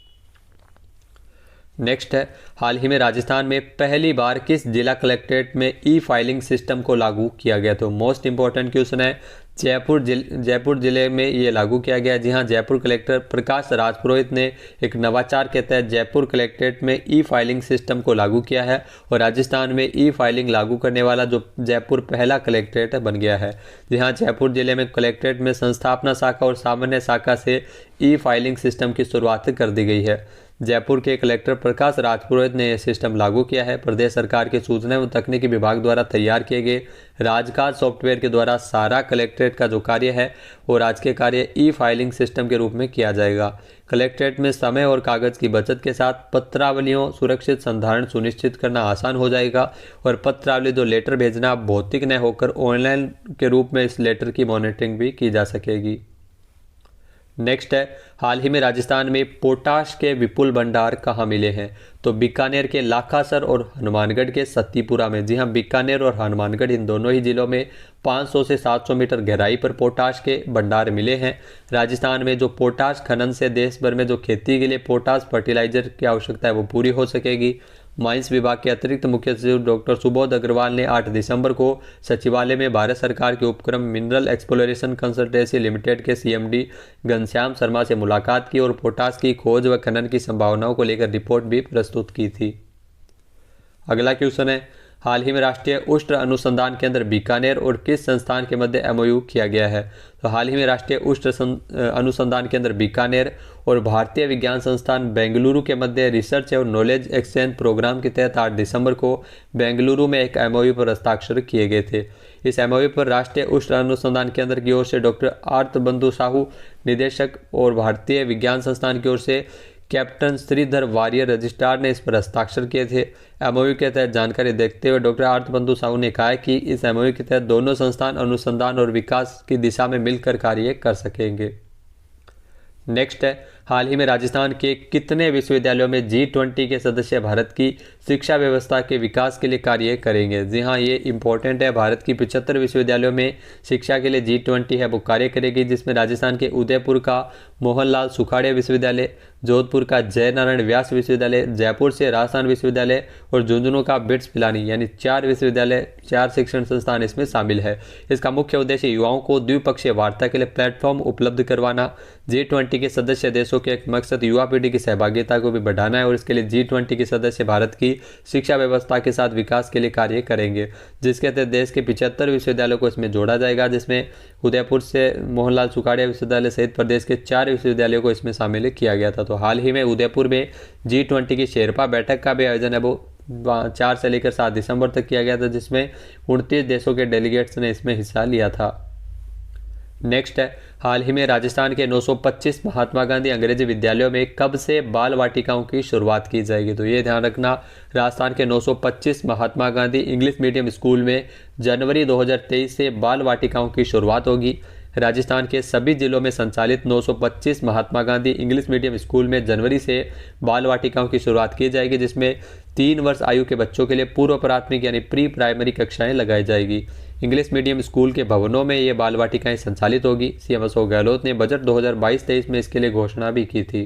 नेक्स्ट है, हाल ही में राजस्थान में पहली बार किस जिला कलेक्ट्रेट में ई-फाइलिंग सिस्टम को लागू किया गया? तो मोस्ट इंपॉर्टेंट क्वेश्चन है, जयपुर जिले में ये लागू किया गया। जी हाँ, जयपुर कलेक्टर प्रकाश राजपुरोहित ने एक नवाचार के तहत जयपुर कलेक्ट्रेट में ई-फाइलिंग सिस्टम को लागू किया है और राजस्थान में ई-फाइलिंग लागू करने वाला जो जयपुर पहला कलेक्ट्रेट बन गया है। जी हाँ, जयपुर जिले में कलेक्ट्रेट में संस्थापना शाखा और सामान्य शाखा से ई-फाइलिंग सिस्टम की शुरुआत कर दी गई है। जयपुर के कलेक्टर प्रकाश राजपुरोहित ने यह सिस्टम लागू किया है। प्रदेश सरकार के सूचना एवं तकनीकी विभाग द्वारा तैयार किए गए राजकाज सॉफ्टवेयर के द्वारा सारा कलेक्ट्रेट का जो कार्य है वो राजकीय कार्य ई-फाइलिंग सिस्टम के रूप में किया जाएगा। कलेक्ट्रेट में समय और कागज की बचत के साथ पत्रावलियों सुरक्षित संधारण सुनिश्चित करना आसान हो जाएगा और पत्रावली जो लेटर भेजना भौतिक न होकर ऑनलाइन के रूप में इस लेटर की मॉनिटरिंग भी की जा सकेगी। नेक्स्ट है, हाल ही में राजस्थान में पोटाश के विपुल भंडार कहाँ मिले हैं? तो बीकानेर के लाखासर और हनुमानगढ़ के सत्तीपुरा में। जी हाँ, बीकानेर और हनुमानगढ़ इन दोनों ही जिलों में 500 से 700 मीटर गहराई पर पोटाश के भंडार मिले हैं। राजस्थान में जो पोटाश खनन से देश भर में जो खेती के लिए पोटाश फर्टिलाइजर की आवश्यकता है वो पूरी हो सकेगी। माइंस विभाग के अतिरिक्त मुख्य सचिव डॉक्टर सुबोध अग्रवाल ने 8 दिसंबर को सचिवालय में भारत सरकार के उपक्रम मिनरल एक्सप्लोरेशन कंसल्टेंसी लिमिटेड के CMD घनश्याम शर्मा से मुलाकात की और पोटाश की खोज व खनन की संभावनाओं को लेकर रिपोर्ट भी प्रस्तुत की थी। अगला क्वेश्चन है, हाल ही में राष्ट्रीय उष्ण अनुसंधान केंद्र बीकानेर और किस संस्थान के मध्य MOU किया गया है? तो हाल ही में राष्ट्रीय उष्ण अनुसंधान केंद्र बीकानेर और भारतीय विज्ञान संस्थान बेंगलुरु के मध्य रिसर्च और नॉलेज एक्सचेंज प्रोग्राम के तहत 8 दिसंबर को बेंगलुरु में एक MOU पर हस्ताक्षर किए गए थे। इस MOU पर राष्ट्रीय उष्ण अनुसंधान केंद्र की ओर से डॉक्टर आर्तबंधु साहू निदेशक और भारतीय विज्ञान संस्थान की ओर से कैप्टन श्रीधर वारियर रजिस्ट्रार ने इस पर हस्ताक्षर किए थे। MOU के तहत जानकारी देखते हुए डॉक्टर आर्तबंधु साहू ने कहा कि इस MOU के तहत दोनों संस्थान अनुसंधान और विकास की दिशा में मिलकर कार्य कर सकेंगे। नेक्स्ट है, हाल ही में राजस्थान के कितने विश्वविद्यालयों में G20 के सदस्य भारत की शिक्षा व्यवस्था के विकास के लिए कार्य करेंगे? जी हाँ, ये इंपॉर्टेंट है। भारत की 75 विश्वविद्यालयों में शिक्षा के लिए G20 है वो कार्य करेगी, जिसमें राजस्थान के उदयपुर का मोहनलाल सुखाड़िया विश्वविद्यालय, जोधपुर का जय नारायण व्यास विश्वविद्यालय, जयपुर से राजस्थान विश्वविद्यालय और झुंझुनू का बिट्स पिलानी, यानी 4 विश्वविद्यालय, 4 शिक्षण संस्थान इसमें शामिल है। इसका मुख्य उद्देश्य युवाओं को द्विपक्षीय वार्ता के लिए प्लेटफॉर्म उपलब्ध करवाना। G20 के सदस्य देशों के एक मकसद युवा पीढ़ी की सहभागिता को भी बढ़ाना है और इसके लिए G20 के सदस्य भारत की शिक्षा व्यवस्था के साथ विकास के लिए कार्य करेंगे, जिसके तहत देश के 75 विश्वविद्यालयों को इसमें जोड़ा जाएगा, जिसमें उदयपुर से मोहनलाल सुखाड़िया विश्वविद्यालय सहित प्रदेश के 4 विश्वविद्यालयों को इसमें शामिल किया गया था। तो हाल ही में उदयपुर में G20 की शेरपा बैठक का भी आयोजन है वो 4 से लेकर 7 दिसंबर तक किया गया था, जिसमें 29 देशों के डेलीगेट्स ने इसमें हिस्सा लिया था। नेक्स्ट है, हाल ही में राजस्थान के 925 महात्मा गांधी अंग्रेजी विद्यालयों में कब से बाल वाटिकाओं की शुरुआत की जाएगी? तो ये ध्यान रखना, राजस्थान के 925 Mahatma Gandhi English medium school में जनवरी 2023 से बाल वाटिकाओं की शुरुआत होगी। राजस्थान के सभी जिलों में संचालित 925 Mahatma Gandhi English medium school में जनवरी से बाल वाटिकाओं की शुरुआत की जाएगी, जिसमें 3 वर्ष आयु के बच्चों के लिए पूर्व प्राथमिक यानी प्री प्राइमरी कक्षाएं लगाई जाएगी। इंग्लिश मीडियम स्कूल के भवनों में ये बाल वाटिकाएं संचालित होगी। सीएम अशोक गहलोत ने बजट 2022-23 में इसके लिए घोषणा भी की थी।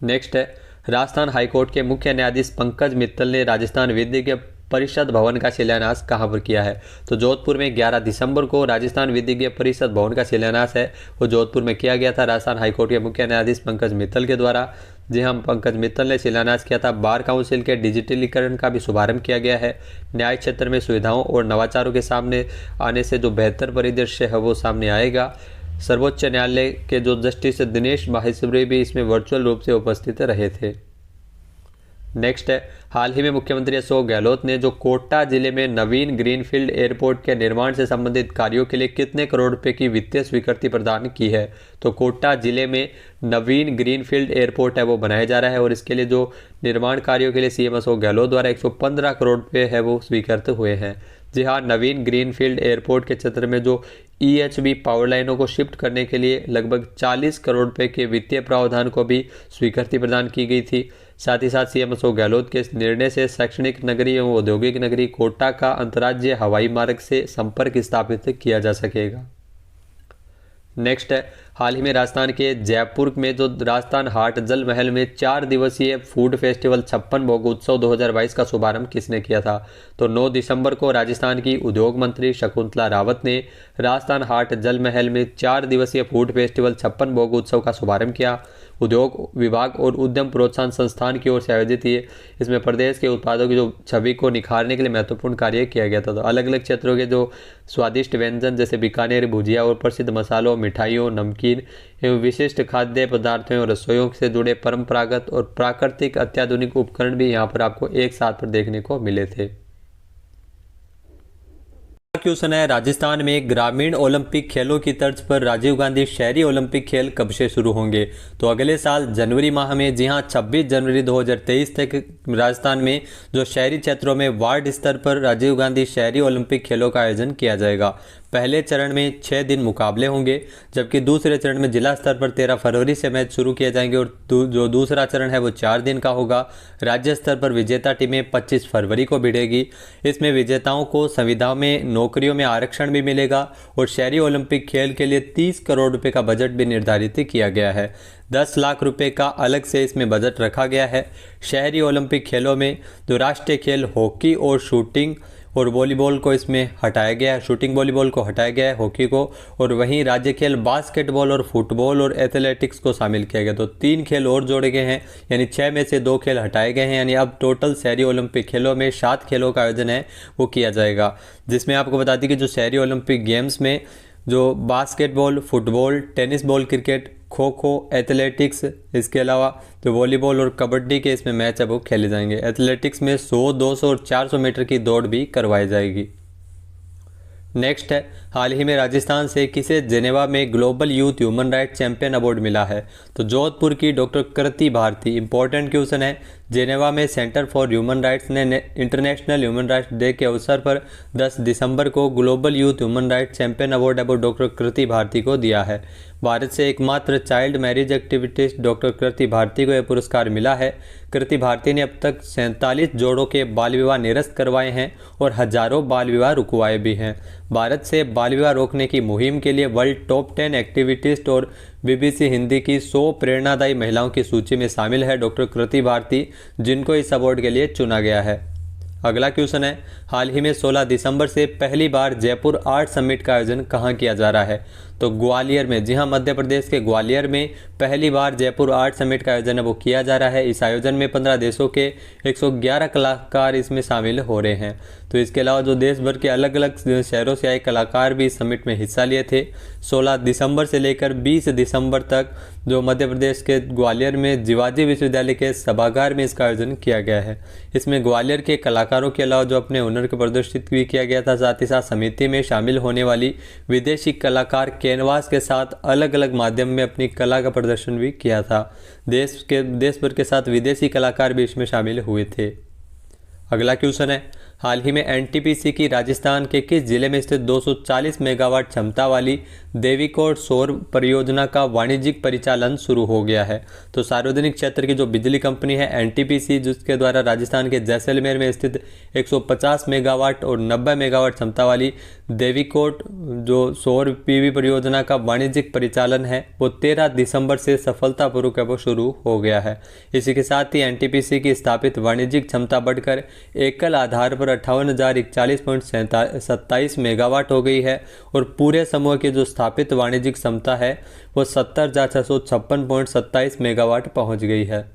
नेक्स्ट है, राजस्थान हाईकोर्ट के मुख्य न्यायाधीश पंकज मित्तल ने राजस्थान विधिज्ञ परिषद भवन का शिलान्यास कहाँ पर किया है? तो जोधपुर में 11 दिसंबर को राजस्थान विधिज्ञ परिषद भवन का शिलान्यास है वो जोधपुर में किया गया था राजस्थान हाईकोर्ट के मुख्य न्यायाधीश पंकज मित्तल के द्वारा। जी हाँ, पंकज मित्तल ने शिलान्यास किया था। बार काउंसिल के डिजिटलीकरण का भी शुभारंभ किया गया है। न्याय क्षेत्र में सुविधाओं और नवाचारों के सामने आने से जो बेहतर परिदृश्य है वो सामने आएगा। सर्वोच्च न्यायालय के जो जस्टिस दिनेश माहेश्वरी भी इसमें वर्चुअल रूप से उपस्थित रहे थे। नेक्स्ट है, हाल ही में मुख्यमंत्री अशोक गहलोत ने जो कोटा जिले में नवीन ग्रीनफील्ड एयरपोर्ट के निर्माण से संबंधित कार्यों के लिए कितने करोड़ रुपए की वित्तीय स्वीकृति प्रदान की है? तो कोटा जिले में नवीन ग्रीनफील्ड एयरपोर्ट है वो बनाया जा रहा है और इसके लिए जो निर्माण कार्यों के लिए सीएम अशोक गहलोत द्वारा 115 करोड़ रुपये है वो स्वीकृत हुए हैं। जी हाँ, नवीन ग्रीनफील्ड एयरपोर्ट के क्षेत्र में जो EHV पावर लाइनों को शिफ्ट करने के लिए लगभग 40 करोड़ रुपए के वित्तीय प्रावधान को भी स्वीकृति प्रदान की गई थी। साथ ही साथ सीएम अशोक गहलोत के इस निर्णय से शैक्षणिक नगरी एवं औद्योगिक नगरी कोटा का अंतर्राज्यीय हवाई मार्ग से संपर्क स्थापित किया जा सकेगा। नेक्स्ट है, हाल ही में राजस्थान के जयपुर में जो राजस्थान हाट जल महल में 4 दिवसीय फूड फेस्टिवल 56 भोग उत्सव 2022 का शुभारंभ किसने किया था? तो 9 दिसंबर को राजस्थान की उद्योग मंत्री शकुंतला रावत ने राजस्थान हाट जल महल में 4 दिवसीय फूड फेस्टिवल 56 भोग उत्सव का शुभारंभ किया। उद्योग विभाग और उद्यम प्रोत्साहन संस्थान की ओर से आयोजित ये इसमें प्रदेश के उत्पादों की जो छवि को निखारने के लिए महत्वपूर्ण कार्य किया गया था। तो अलग अलग क्षेत्रों के जो स्वादिष्ट व्यंजन जैसे बीकानेर भुजिया और प्रसिद्ध मसालों, मिठाइयों, नमकीन एवं विशिष्ट खाद्य पदार्थों और रसोइयों से जुड़े परंपरागत और प्राकृतिक अत्याधुनिक उपकरण भी यहाँ पर आपको एक साथ पर देखने को मिले थे। क्वेश्चन है, राजस्थान में ग्रामीण ओलंपिक खेलों की तर्ज पर राजीव गांधी शहरी ओलंपिक खेल कब से शुरू होंगे? तो अगले साल जनवरी माह में। जी हां, 26 जनवरी 2023 तक राजस्थान में जो शहरी क्षेत्रों में वार्ड स्तर पर राजीव गांधी शहरी ओलंपिक खेलों का आयोजन किया जाएगा। पहले चरण में 6 दिन मुकाबले होंगे, जबकि दूसरे चरण में जिला स्तर पर 13 फरवरी से मैच शुरू किए जाएंगे और जो दूसरा चरण है वो 4 दिन का होगा। राज्य स्तर पर विजेता टीमें 25 फरवरी को भिड़ेगी। इसमें विजेताओं को संविदाओं में नौकरियों में आरक्षण भी मिलेगा और शहरी ओलंपिक खेल के लिए 30 करोड़ रुपए का बजट भी निर्धारित किया गया है। 10 लाख रुपए का अलग से इसमें बजट रखा गया है। शहरी ओलंपिक खेलों में जो राष्ट्रीय खेल हॉकी और शूटिंग और वॉलीबॉल को इसमें हटाया गया है, शूटिंग वॉलीबॉल को हटाया गया है, हॉकी को, और वहीं राज्य खेल बास्केटबॉल और फुटबॉल और एथलेटिक्स को शामिल किया गया। तो 3 खेल और जोड़े गए हैं, यानी 6 में से 2 खेल हटाए गए हैं, यानी अब टोटल शहरी ओलंपिक खेलों में 7 खेलों का आयोजन है वो किया जाएगा। जिसमें आपको बता दें कि जो शहरी ओलंपिक गेम्स में जो basketball, football, tennis ball, cricket, kho kho, athletics, इसके अलावा जो वॉलीबॉल और कबड्डी के इसमें मैच अब वो खेले जाएंगे। एथलेटिक्स में 100, 200 और 400 मीटर की दौड़ भी करवाई जाएगी। नेक्स्ट है, हाल ही में राजस्थान से किसे जेनेवा में global youth human rights champion award मिला है? तो जोधपुर की doctor Kriti Bharti. Important question है। जेनेवा में सेंटर फॉर ह्यूमन राइट्स ने इंटरनेशनल ह्यूमन राइट्स डे के अवसर पर 10 दिसंबर को global youth human rights champion award doctor Kriti Bharti को दिया है। भारत से एकमात्र child marriage activist doctor Kriti Bharti को यह पुरस्कार मिला है। कृति भारती ने अब तक 47 जोड़ों के बाल विवाह निरस्त करवाए हैं और हजारों बाल विवाह रुकवाए भी हैं। भारत से बाल विवाह रोकने की मुहिम के लिए वर्ल्ड टॉप 10 एक्टिविस्ट और BBC हिंदी की 100 प्रेरणादायी महिलाओं की सूची में शामिल है डॉक्टर कृति भारती, जिनको इस अवार्ड के लिए चुना गया है। अगला क्वेश्चन है, हाल ही में 16 दिसंबर से पहली बार जयपुर आर्ट समिट का आयोजन कहाँ किया जा रहा है? तो ग्वालियर में। जी हाँ, मध्य प्रदेश के ग्वालियर में पहली बार जयपुर आर्ट समिट का आयोजन वो किया जा रहा है। इस आयोजन में 15 देशों के 111 कलाकार इसमें शामिल हो रहे हैं। तो इसके अलावा जो देश भर के अलग अलग शहरों से आए कलाकार भी इस समिट में हिस्सा लिए थे। 16 दिसंबर से लेकर 20 दिसंबर तक जो मध्य प्रदेश के ग्वालियर में जिवाजी विश्वविद्यालय के सभागार में इसका आयोजन किया गया है। इसमें ग्वालियर के कलाकारों के अलावा जो अपने हुनर को प्रदर्शित भी किया गया था, साथ ही साथ समिति में शामिल होने वाली विदेशी कलाकार कैनवास के साथ अलग अलग माध्यम में अपनी कला का प्रदर्शन भी किया था। देश भर के साथ विदेशी कलाकार भी इसमें शामिल हुए थे। अगला क्वेश्चन है, हाल ही में NTPC की राजस्थान के किस जिले में स्थित 240 मेगावाट क्षमता वाली देवीकोट सौर परियोजना का वाणिज्यिक परिचालन शुरू हो गया है? तो सार्वजनिक क्षेत्र की जो बिजली कंपनी है NTPC, जिसके द्वारा राजस्थान के जैसलमेर में स्थित 150 मेगावाट और 90 मेगावाट क्षमता वाली देवीकोट जो सौर PV परियोजना का वाणिज्यिक परिचालन है वो 13 दिसंबर से सफलतापूर्वक वो शुरू हो गया है। इसी के साथ ही NTPC की स्थापित वाणिज्यिक क्षमता बढ़कर एकल आधार पर 58,041.27 मेगावाट हो गई है और पूरे समूह की जो स्थापित वाणिज्यिक क्षमता है वो 70,656.27 मेगावाट पहुंच गई है।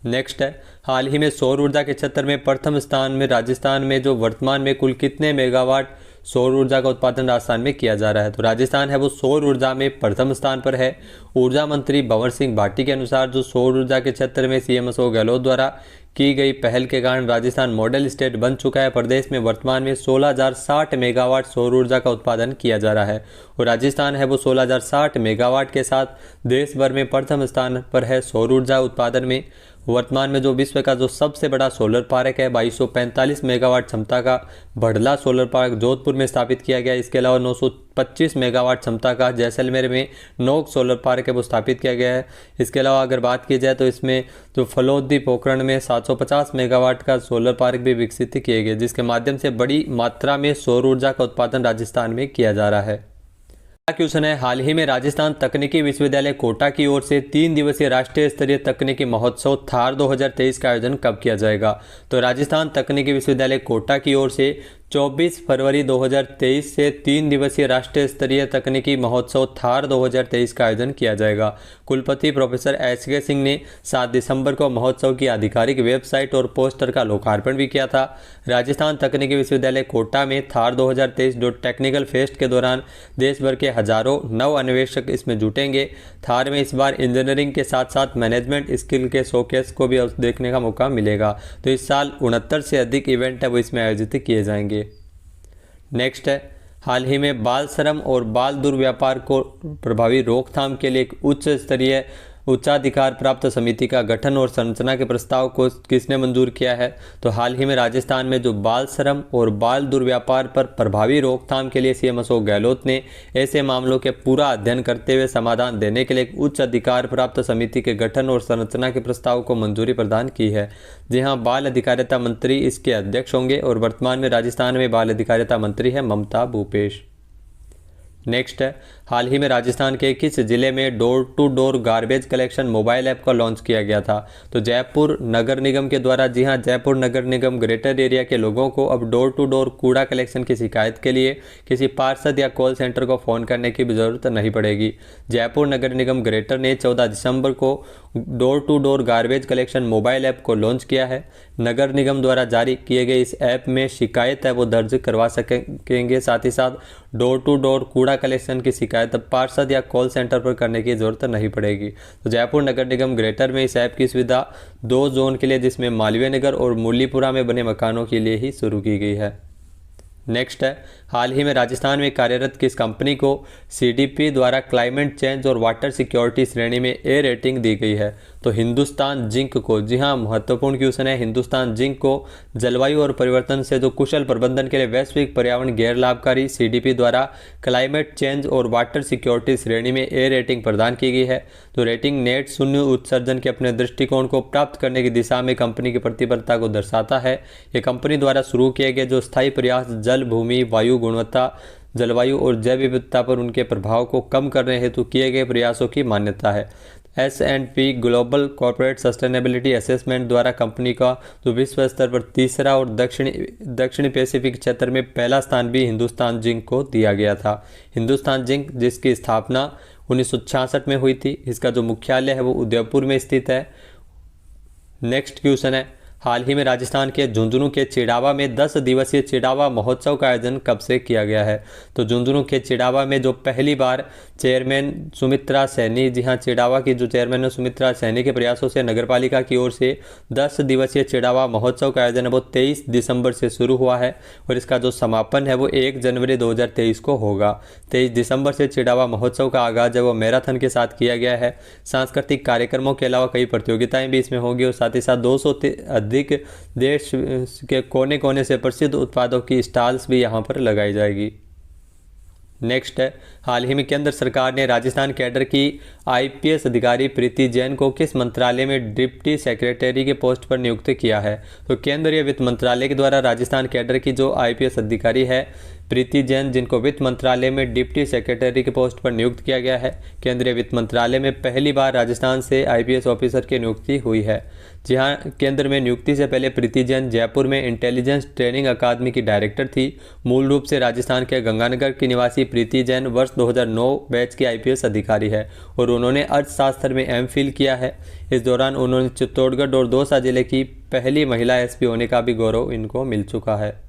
नेक्स्ट है, हाल ही में सौर ऊर्जा के क्षेत्र में प्रथम स्थान में राजस्थान में जो वर्तमान में कुल कितने मेगावाट सौर ऊर्जा का उत्पादन राजस्थान में किया जा रहा है? तो राजस्थान है वो सौर ऊर्जा में प्रथम स्थान पर है। ऊर्जा मंत्री भंवर सिंह भाटी के अनुसार जो सौर ऊर्जा के क्षेत्र में CM अशोक गहलोत द्वारा की गई पहल के कारण राजस्थान मॉडल स्टेट बन चुका है। प्रदेश में वर्तमान में 16,060 मेगावाट सौर ऊर्जा का उत्पादन किया जा रहा है और राजस्थान है वो 16,060 मेगावाट के साथ देश भर में प्रथम स्थान पर है सौर ऊर्जा उत्पादन में। वर्तमान में जो विश्व का जो सबसे बड़ा सोलर पार्क है 2245 मेगावाट क्षमता का भड़ला सोलर पार्क जोधपुर में स्थापित किया गया। इसके अलावा 925 मेगावाट क्षमता का जैसलमेर में नोक सोलर पार्क है वो स्थापित किया गया है। इसके अलावा अगर बात की जाए तो इसमें जो फलोदी पोखरण में 750 मेगावाट का सोलर पार्क भी विकसित किए गए, जिसके माध्यम से बड़ी मात्रा में सौर ऊर्जा का उत्पादन राजस्थान में किया जा रहा है। क्वेश्चन है, हाल ही में राजस्थान तकनीकी विश्वविद्यालय कोटा की ओर से 3 दिवसीय राष्ट्रीय स्तरीय तकनीकी महोत्सव थार 2023 का आयोजन कब किया जाएगा? तो राजस्थान तकनीकी विश्वविद्यालय कोटा की ओर से 24 फरवरी 2023 से 3 दिवसीय राष्ट्रीय स्तरीय तकनीकी महोत्सव थार 2023 का आयोजन किया जाएगा। कुलपति प्रोफेसर SK सिंह ने 7 दिसंबर को महोत्सव की आधिकारिक वेबसाइट और पोस्टर का लोकार्पण भी किया था। राजस्थान तकनीकी विश्वविद्यालय कोटा में थार 2023 टेक्निकल फेस्ट के दौरान देश भर के हजारों नव अन्वेषक इसमें जुटेंगे। थार में इस बार इंजीनियरिंग के साथ साथ मैनेजमेंट स्किल के शोकेस को भी देखने का मौका मिलेगा। तो इस साल 69 से अधिक इवेंट है वो इसमें आयोजित किए जाएंगे। नेक्स्ट है, हाल ही में बाल श्रम और बाल दुर्व्यापार को प्रभावी रोकथाम के लिए एक उच्च स्तरीय उच्चाधिकार प्राप्त समिति का गठन और संरचना के प्रस्ताव को किसने मंजूर किया है? तो हाल ही में राजस्थान में जो बाल श्रम और बाल दुर्व्यापार पर प्रभावी रोकथाम के लिए CM अशोक गहलोत ने ऐसे मामलों के पूरा अध्ययन करते हुए समाधान देने के लिए एक उच्च अधिकार प्राप्त समिति के गठन और संरचना के प्रस्ताव को मंजूरी प्रदान की है। जी हाँ, बाल अधिकारिता मंत्री इसके अध्यक्ष होंगे और वर्तमान में राजस्थान में बाल अधिकारिता मंत्री है ममता भूपेश। नेक्स्ट है, हाल ही में राजस्थान के किस जिले में door to door garbage collection mobile app का लॉन्च किया गया था? तो जयपुर नगर निगम के द्वारा। जी हां, जयपुर नगर निगम ग्रेटर एरिया के लोगों को अब डोर टू डोर कूड़ा कलेक्शन की शिकायत के लिए किसी पार्षद या कॉल सेंटर को फ़ोन करने की जरूरत नहीं पड़ेगी। जयपुर नगर निगम ग्रेटर ने 14 दिसंबर को door to door garbage collection mobile app को लॉन्च किया है। नगर निगम द्वारा जारी किए गए इस ऐप में शिकायत है वो दर्ज करवा सकेंगे। साथ ही साथ डोर टू डोर कूड़ा कलेक्शन की शिकायत अब पार्षद या कॉल सेंटर पर करने की जरूरत नहीं पड़ेगी। तो जयपुर नगर निगम ग्रेटर में इस ऐप की सुविधा 2 जोन के लिए, जिसमें मालवीय नगर और मुरलीपुरा में बने मकानों के लिए ही शुरू की गई है। नेक्स्ट है, हाल ही में राजस्थान में कार्यरत किस कंपनी को CDP द्वारा क्लाइमेट चेंज और वाटर सिक्योरिटी श्रेणी में A रेटिंग दी गई है? तो हिंदुस्तान जिंक को। जी हाँ, महत्वपूर्ण क्वेश्चन है। हिंदुस्तान जिंक को जलवायु और परिवर्तन से जो कुशल प्रबंधन के लिए वैश्विक पर्यावरण गैर लाभकारी CDP द्वारा क्लाइमेट चेंज और वाटर सिक्योरिटी श्रेणी में A रेटिंग प्रदान की गई है। तो रेटिंग नेट शून्य उत्सर्जन के अपने दृष्टिकोण को प्राप्त करने की दिशा में कंपनी की प्रतिबद्धता को दर्शाता है। ये कंपनी द्वारा शुरू किए गए जो स्थायी प्रयास जल, भूमि, वायु गुणवत्ता, जलवायु और जैव विविधता पर उनके प्रभाव को कम करने हेतु किए गए प्रयासों की मान्यता है। S&P global corporate sustainability assessment द्वारा कंपनी का जो विश्व स्तर पर तीसरा और दक्षिणी पैसिफिक क्षेत्र में पहला स्थान भी हिंदुस्तान जिंक को दिया गया था। हिंदुस्तान जिंक जिसकी स्थापना 1966 में हुई थी, इसका जो मुख्यालय है वो उदयपुर में स्थित है। नेक्स्ट क्वेश्चन है, हाल ही में राजस्थान के झुंझुनू के चिड़ावा में 10 दिवसीय चिड़ावा महोत्सव का आयोजन कब से किया गया है? तो झुंझुनू के चिड़ावा में जो पहली बार चेयरमैन सुमित्रा सैनी, जी हाँ, चिड़ावा की जो चेयरमैन है सुमित्रा सैनी के प्रयासों से नगरपालिका की ओर से 10 दिवसीय चिड़ावा महोत्सव का आयोजन है वो 23 दिसंबर से शुरू हुआ है और इसका जो समापन है वो 1 जनवरी 2023 को होगा। 23 दिसंबर से चिड़ावा महोत्सव का आगाज है वो मैराथन के साथ किया गया है। सांस्कृतिक कार्यक्रमों के अलावा कई प्रतियोगिताएं भी इसमें होंगी और साथ ही साथ 200 अधिक देश के कोने कोने से प्रसिद्ध उत्पादों की स्टॉल्स भी यहाँ पर लगाई जाएगी। नेक्स्ट है, हाल ही में केंद्र सरकार ने राजस्थान कैडर की IPS अधिकारी प्रीति जैन को किस मंत्रालय में डिप्टी सेक्रेटरी के पोस्ट पर नियुक्त किया है? तो केंद्रीय वित्त मंत्रालय के द्वारा राजस्थान कैडर की जो IPS अधिकारी है प्रीति जैन, जिनको वित्त मंत्रालय में डिप्टी सेक्रेटरी के पोस्ट पर नियुक्त किया गया है। केंद्रीय वित्त मंत्रालय में पहली बार राजस्थान से IPS ऑफिसर की नियुक्ति हुई है। जी हाँ, केंद्र में नियुक्ति से पहले प्रीति जैन जयपुर में इंटेलिजेंस ट्रेनिंग अकादमी की डायरेक्टर थी। मूल रूप से राजस्थान के गंगानगर की निवासी प्रीति जैन वर्ष 2009 बैच की IPS अधिकारी है और उन्होंने अर्थशास्त्र में MPhil किया है। इस दौरान उन्होंने चित्तौड़गढ़ और दौसा जिले की पहली महिला SP होने का भी गौरव इनको मिल चुका है।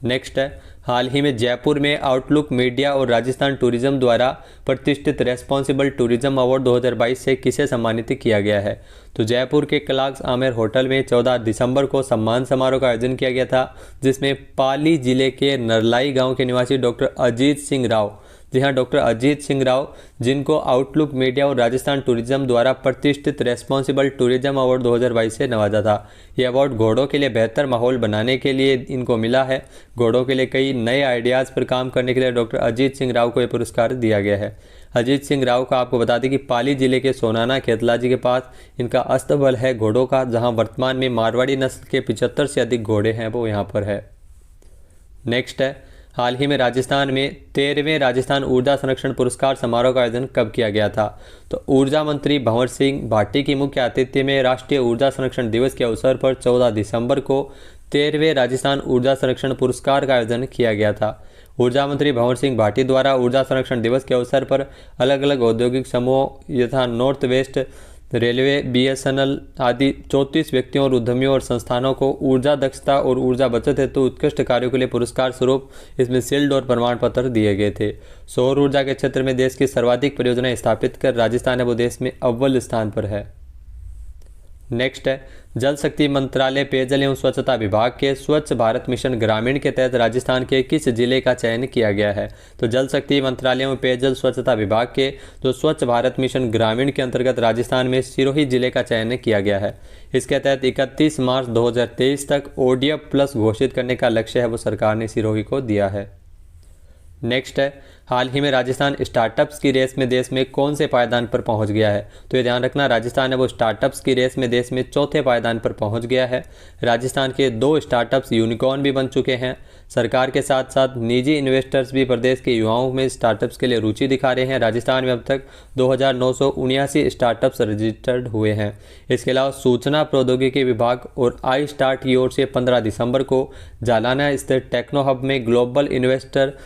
नेक्स्ट है, हाल ही में जयपुर में आउटलुक मीडिया और राजस्थान टूरिज्म द्वारा प्रतिष्ठित रेस्पॉन्सिबल टूरिज्म अवार्ड 2022 से किसे सम्मानित किया गया है? तो जयपुर के क्लार्क्स आमेर होटल में 14 दिसंबर को सम्मान समारोह का आयोजन किया गया था, जिसमें पाली जिले के नरलाई गांव के निवासी डॉक्टर अजीत सिंह राव, जी हाँ, डॉक्टर अजीत सिंह राव, जिनको आउटलुक मीडिया और राजस्थान टूरिज्म द्वारा प्रतिष्ठित रेस्पॉन्सिबल टूरिज्म अवार्ड 2022 से नवाजा था। यह अवार्ड घोड़ों के लिए बेहतर माहौल बनाने के लिए इनको मिला है। घोड़ों के लिए कई नए आइडियाज़ पर काम करने के लिए डॉक्टर अजीत सिंह राव को यह पुरस्कार दिया गया है। अजीत सिंह राव का आपको बता दें कि पाली जिले के सोनाना खेतलाजी के पास इनका अस्तबल है घोड़ों का, जहाँ वर्तमान में मारवाड़ी नस्ल के 75 से अधिक घोड़े हैं वो यहाँ पर है। नेक्स्ट है, हाल ही में राजस्थान में 13वें राजस्थान ऊर्जा संरक्षण पुरस्कार समारोह का आयोजन कब किया गया था? तो ऊर्जा मंत्री भंवर सिंह भाटी की मुख्य आतिथ्य में राष्ट्रीय ऊर्जा संरक्षण दिवस के अवसर पर 14 दिसंबर को 13वें राजस्थान ऊर्जा संरक्षण पुरस्कार का आयोजन किया गया था। ऊर्जा मंत्री भंवर सिंह भाटी द्वारा ऊर्जा संरक्षण दिवस के अवसर पर अलग अलग औद्योगिक समूह यथा नॉर्थ वेस्ट रेलवे, BSNL आदि 34 व्यक्तियों और उद्यमियों और संस्थानों को ऊर्जा दक्षता और ऊर्जा बचत हेतु उत्कृष्ट कार्यों के लिए पुरस्कार स्वरूप इसमें शील्ड और प्रमाण पत्र दिए गए थे। सौर ऊर्जा के क्षेत्र में देश की सर्वाधिक परियोजनाएं स्थापित कर राजस्थान है वो देश में अव्वल स्थान पर है। नेक्स्ट है, जल शक्ति मंत्रालय पेयजल एवं स्वच्छता विभाग के स्वच्छ भारत मिशन ग्रामीण के तहत राजस्थान के किस जिले का चयन किया गया है? तो जल शक्ति मंत्रालय एवं पेयजल स्वच्छता विभाग के जो स्वच्छ भारत मिशन ग्रामीण के अंतर्गत राजस्थान में सिरोही जिले का चयन किया गया है। इसके तहत 31 मार्च 2023 तक ODF प्लस घोषित करने का लक्ष्य है वो सरकार ने सिरोही को दिया है। नेक्स्ट है, हाल ही में राजस्थान स्टार्टअप्स की रेस में देश में कौन से पायदान पर पहुंच गया है? तो ये ध्यान रखना, राजस्थान है वो स्टार्टअप्स की रेस में देश में चौथे पायदान पर पहुंच गया है। राजस्थान के 2 स्टार्टअप्स यूनिकॉर्न भी बन चुके हैं। सरकार के साथ साथ निजी इन्वेस्टर्स भी प्रदेश के युवाओं में स्टार्टअप्स के लिए रुचि दिखा रहे हैं। राजस्थान में अब तक 2979 स्टार्टअप्स रजिस्टर्ड हुए हैं। इसके अलावा सूचना प्रौद्योगिकी विभाग और आई स्टार्ट की ओर से 15 दिसंबर को जालाना स्थित टेक्नो हब में ग्लोबल इन्वेस्टर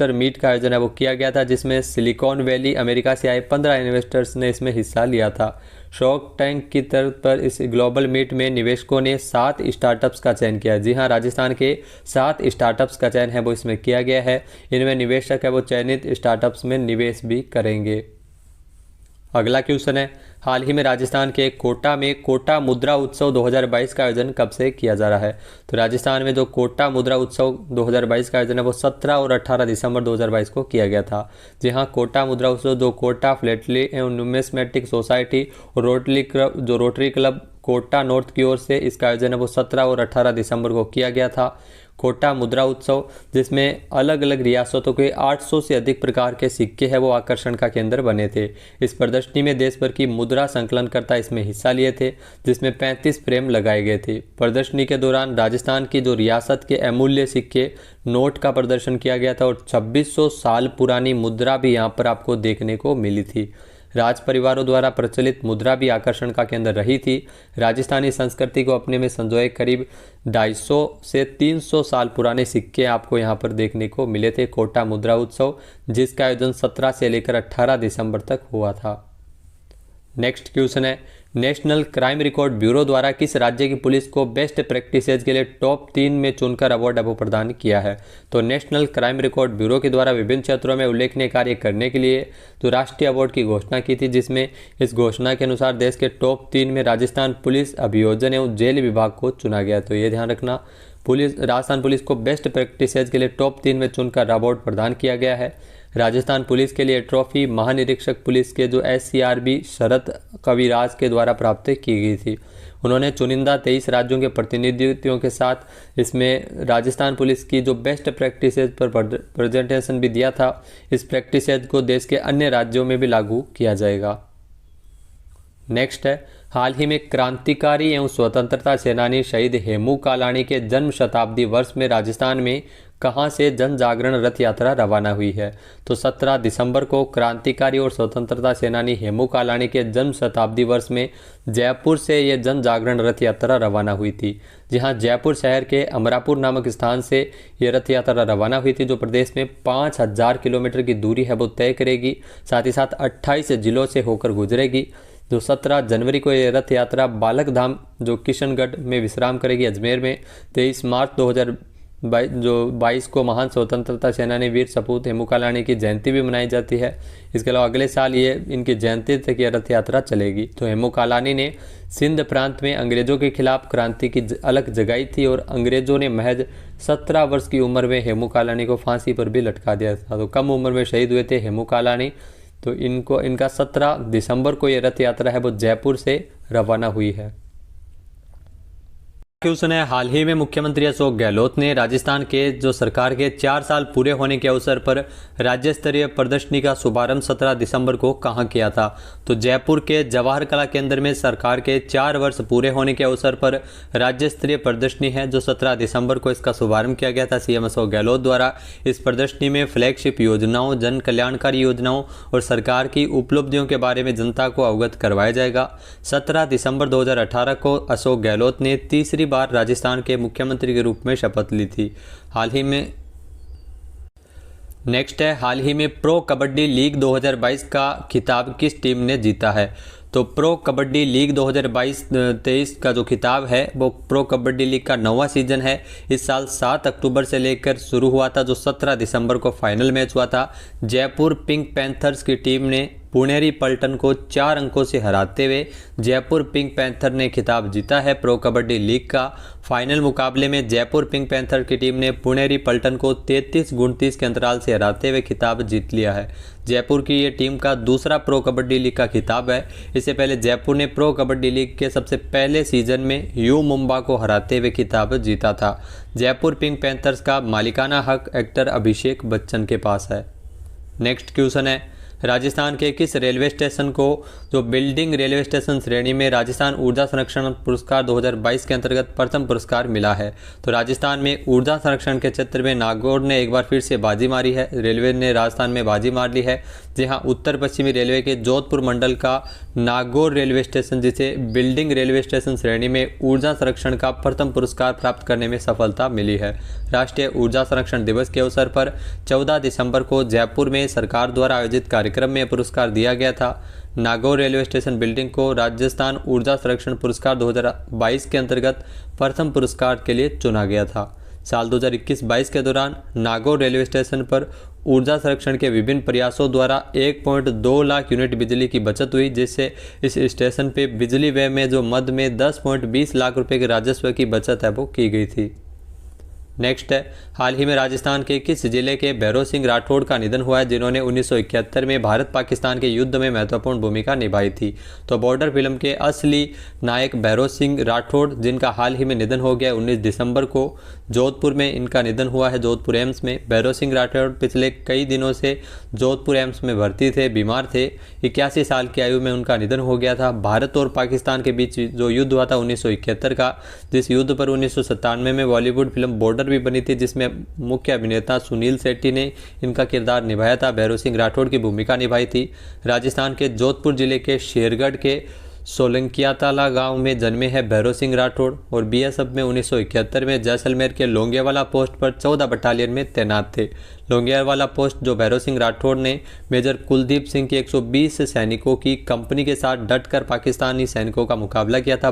मीट का आयोजन है वो किया गया था, जिसमें सिलिकॉन वैली अमेरिका से आए 15 इन्वेस्टर्स ने इसमें हिस्सा लिया था। शॉर्क टैंक की तर्ज पर इस ग्लोबल मीट में निवेशकों ने 7 स्टार्टअप्स का चयन किया। जी हाँ, राजस्थान के 7 स्टार्टअप्स का चयन है वो इसमें किया गया है। इनमें निवेशक है वो चयनित स्टार्टअप्स में निवेश भी करेंगे। अगला क्वेश्चन है, हाल ही में राजस्थान के कोटा में कोटा मुद्रा उत्सव 2022 का आयोजन कब से किया जा रहा है? तो राजस्थान में जो कोटा मुद्रा उत्सव 2022 का आयोजन है वो 17 और 18 दिसंबर 2022 को किया गया था। जी हाँ, कोटा मुद्रा उत्सव जो कोटा फ्लैटली एवं न्यूमिस्मेटिक सोसाइटी और रोटरी क्लब कोटा नॉर्थ की ओर से इसका आयोजन है वो 17 और 18 दिसंबर को किया गया था। कोटा मुद्रा उत्सव जिसमें अलग अलग रियासतों के 800 से अधिक प्रकार के सिक्के हैं वो आकर्षण का केंद्र बने थे। इस प्रदर्शनी में देश भर की मुद्रा संकलनकर्ता इसमें हिस्सा लिए थे, जिसमें 35 फ्रेम लगाए गए थे। प्रदर्शनी के दौरान राजस्थान की जो रियासत के अमूल्य सिक्के नोट का प्रदर्शन किया गया था और 2600 साल पुरानी मुद्रा भी यहाँ पर आपको देखने को मिली थी। राज परिवारों द्वारा प्रचलित मुद्रा भी आकर्षण का केंद्र रही थी। राजस्थानी संस्कृति को अपने में संजोए करीब 250 से 300 साल पुराने सिक्के आपको यहाँ पर देखने को मिले थे। कोटा मुद्रा उत्सव जिसका आयोजन 17 से लेकर 18 दिसंबर तक हुआ था। नेक्स्ट क्वेश्चन है, नेशनल क्राइम रिकॉर्ड ब्यूरो द्वारा किस राज्य की पुलिस को बेस्ट प्रैक्टिसेज के लिए टॉप 3 में चुनकर अवार्ड प्रदान किया है? तो नेशनल क्राइम रिकॉर्ड ब्यूरो के द्वारा विभिन्न क्षेत्रों में उल्लेखनीय कार्य करने के लिए जो राष्ट्रीय अवार्ड की घोषणा की थी, जिसमें इस घोषणा के अनुसार देश के टॉप 3 में राजस्थान पुलिस अभियोजन एवं जेल विभाग को चुना गया। तो ये ध्यान रखना, राजस्थान पुलिस को बेस्ट प्रैक्टिसेज के लिए टॉप 3 में चुनकर अवार्ड प्रदान किया गया है। राजस्थान पुलिस के लिए ट्रॉफी महानिरीक्षक पुलिस के जो SCRB शरद कविराज के द्वारा प्राप्त की गई थी। उन्होंने चुनिंदा 23 राज्यों के प्रतिनिधियों के साथ इसमें राजस्थान पुलिस की जो बेस्ट प्रैक्टिसेज पर प्रेजेंटेशन भी दिया था। इस प्रैक्टिसेज को देश के अन्य राज्यों में भी लागू किया जाएगा। नेक्स्ट है, हाल ही में क्रांतिकारी एवं स्वतंत्रता सेनानी शहीद हेमू कालाणी के जन्म शताब्दी वर्ष में राजस्थान में कहां से जन जागरण रथ यात्रा रवाना हुई है? तो 17 दिसंबर को क्रांतिकारी और स्वतंत्रता सेनानी हेमू कालाणी के जन्म शताब्दी वर्ष में जयपुर से ये जन जागरण रथ यात्रा रवाना हुई थी। जी हाँ, जयपुर शहर के अमरापुर नामक स्थान से ये रथ यात्रा रवाना हुई थी, जो प्रदेश में 5000 किलोमीटर की दूरी है वो तय करेगी। साथ ही साथ 28 जिलों से होकर गुजरेगी। जो 17 जनवरी को ये रथ यात्रा बालक धाम जो किशनगढ़ में विश्राम करेगी अजमेर में। 23 मार्च 2022 को महान स्वतंत्रता सेनानी वीर सपूत हेमू कालाणी की जयंती भी मनाई जाती है। इसके अलावा अगले साल ये इनकी जयंती तक ये रथ यात्रा चलेगी। तो हेमू कालाणी ने सिंध प्रांत में अंग्रेजों के खिलाफ क्रांति की अलग जगाई थी और अंग्रेजों ने महज 17 वर्ष की उम्र में हेमू कालाणी को फांसी पर भी लटका दिया था। तो कम उम्र में शहीद हुए थे हेमू कालाणी। तो इनका 17 दिसंबर को ये रथ यात्रा है वो जयपुर से रवाना हुई है। क्वेश्चन है, हाल ही में मुख्यमंत्री अशोक गहलोत ने राजस्थान के जो सरकार के 4 साल पूरे होने के अवसर पर राज्य स्तरीय प्रदर्शनी का शुभारंभ 17 दिसंबर को कहां किया था? तो जयपुर के जवाहर कला केंद्र में सरकार के 4 वर्ष पूरे होने के अवसर पर राज्य स्तरीय प्रदर्शनी है जो 17 दिसंबर को इसका शुभारंभ किया गया था CM अशोक गहलोत द्वारा। इस प्रदर्शनी में फ्लैगशिप योजनाओं, जन कल्याणकारी योजनाओं और सरकार की उपलब्धियों के बारे में जनता को अवगत करवाया जाएगा। 17 दिसंबर 2018 को अशोक गहलोत ने तीसरी बार राजस्थान के मुख्यमंत्री के रूप में शपथ ली थी। हाल ही में नेक्स्ट है, हाल ही में प्रो कबड्डी लीग 2022 का खिताब किस टीम ने जीता है? तो प्रो कबड्डी लीग 2022-23 का जो खिताब है वो प्रो कबड्डी लीग का 9वां सीजन है। इस साल 7 अक्टूबर से लेकर शुरू हुआ था, जो 17 दिसंबर को फाइनल मैच हुआ था। जयपुर पिंक पैंथर्स की टीम ने पुणेरी पल्टन को 4 अंकों से हराते हुए जयपुर पिंक पैंथर ने खिताब जीता है। प्रो कबड्डी लीग का फाइनल मुकाबले में जयपुर पिंक पैंथर की टीम ने पुणेरी पल्टन को 33-29 के अंतराल से हराते हुए खिताब जीत लिया है। जयपुर की ये टीम का दूसरा प्रो कबड्डी लीग का खिताब है। इससे पहले जयपुर ने प्रो कबड्डी लीग के सबसे पहले सीजन में यू मुंबा को हराते हुए खिताब जीता था। जयपुर पिंक पैंथर्स का मालिकाना हक एक्टर अभिषेक बच्चन के पास है। नेक्स्ट क्वेश्चन है, राजस्थान के किस रेलवे स्टेशन को जो बिल्डिंग रेलवे स्टेशन श्रेणी में राजस्थान ऊर्जा संरक्षण पुरस्कार 2022 के अंतर्गत प्रथम पुरस्कार मिला है? तो राजस्थान में ऊर्जा संरक्षण के क्षेत्र में नागौर ने एक बार फिर से बाजी मारी है। रेलवे ने राजस्थान में बाजी मार ली है। जी हाँ, उत्तर पश्चिमी रेलवे के जोधपुर मंडल का नागौर रेलवे स्टेशन जिसे बिल्डिंग रेलवे स्टेशन श्रेणी में ऊर्जा संरक्षण का प्रथम पुरस्कार प्राप्त करने में सफलता मिली है। राष्ट्रीय ऊर्जा संरक्षण दिवस के अवसर पर 14 दिसंबर को जयपुर में सरकार द्वारा आयोजित कार्यक्रम में पुरस्कार दिया गया था। नागौर रेलवे स्टेशन बिल्डिंग को राजस्थान ऊर्जा संरक्षण पुरस्कार 2022 के अंतर्गत प्रथम पुरस्कार के लिए चुना गया था। साल 2021-22 के दौरान नागौर रेलवे स्टेशन पर ऊर्जा संरक्षण के विभिन्न प्रयासों द्वारा 1.2 लाख यूनिट बिजली की बचत हुई, जिससे इस स्टेशन पे बिजली व्यय में जो मद में 10.20 लाख रुपए के राजस्व की बचत है वो की गई थी। नेक्स्ट है, हाल ही में राजस्थान के किस जिले के भैरों सिंह राठौड़ का निधन हुआ है, जिन्होंने 1971 में भारत पाकिस्तान के युद्ध में महत्वपूर्ण भूमिका निभाई थी। तो बॉर्डर फिल्म के असली नायक भैरों सिंह राठौड़, जिनका हाल ही में निधन हो गया 19 दिसंबर को, जोधपुर में इनका निधन हुआ है, जोधपुर एम्स में। भैरों सिंह राठौड़ पिछले कई दिनों से जोधपुर एम्स में भर्ती थे, बीमार थे। 81 साल की आयु में उनका निधन हो गया था। भारत और पाकिस्तान के बीच जो युद्ध हुआ था 1971 का, जिस युद्ध पर 1997 में बॉलीवुड फिल्म बॉर्डर भी बनी थी, जिसमें मुख्य अभिनेता सुनील शेट्टी ने इनका किरदार निभाया था। भैरों सिंह राठौड़ की भूमिका निभाई थी। राजस्थान के जोधपुर जिले के शेरगढ़ के सोलंकियाताला गांव में जन्मे हैं भैरों सिंह राठौड़ और बीएसएफ में 1971 में जैसलमेर के लोंगेवाला पोस्ट पर 14 बटालियन में तैनात थे। लोंगेवाला पोस्ट जो भैरों सिंह राठौड़ ने मेजर कुलदीप सिंह के 120 सैनिकों की कंपनी के साथ डटकर पाकिस्तानी सैनिकों का मुकाबला किया था,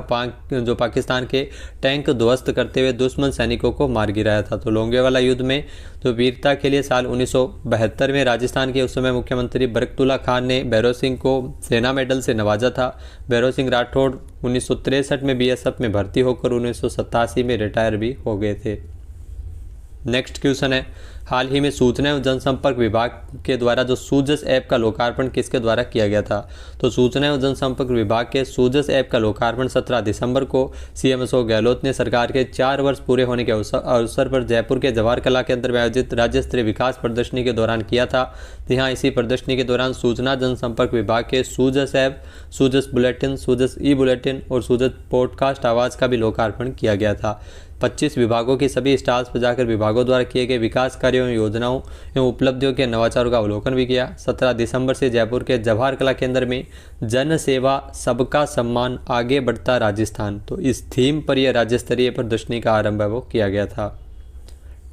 जो पाकिस्तान के टैंक ध्वस्त करते हुए दुश्मन सैनिकों को मार गिराया था। तो लोंगेवाला युद्ध में जो वीरता के लिए साल 1972 में राजस्थान के उस समय मुख्यमंत्री बरकतुल्ला खान ने भैरों सिंह को सेना मेडल से नवाजा था। भैरों सिंह राठौड़ 1963 में बीएसएफ में भर्ती होकर 1987 में रिटायर भी हो गए थे। नेक्स्ट क्वेश्चन है, हाल ही में सूचना एवं जनसंपर्क विभाग के द्वारा जो सूजस ऐप का लोकार्पण किसके द्वारा किया गया था? तो सूचना एवं जनसंपर्क विभाग के सूजस ऐप का लोकार्पण 17 दिसंबर को सीएम अशोक गहलोत ने सरकार के 4 वर्ष पूरे होने के अवसर पर जयपुर के जवाहर कला केंद्र में आयोजित राज्य स्तरीय विकास प्रदर्शनी के दौरान किया था। यहाँ इसी प्रदर्शनी के दौरान सूचना जनसंपर्क विभाग के सूजस ऐप, सूजस बुलेटिन, सूजस ई बुलेटिन और सूजस पॉडकास्ट आवाज़ का भी लोकार्पण किया गया था। 25 विभागों की सभी स्टॉल्स पर जाकर विभागों द्वारा किए गए विकास कार्यों, योजनाओं एवं उपलब्धियों के नवाचारों का अवलोकन भी किया। 17 दिसंबर से जयपुर के जवाहर कला केंद्र में जन सेवा सबका सम्मान आगे बढ़ता राजस्थान, तो इस थीम पर यह राज्य स्तरीय प्रदर्शनी का आरंभ है वो किया गया था।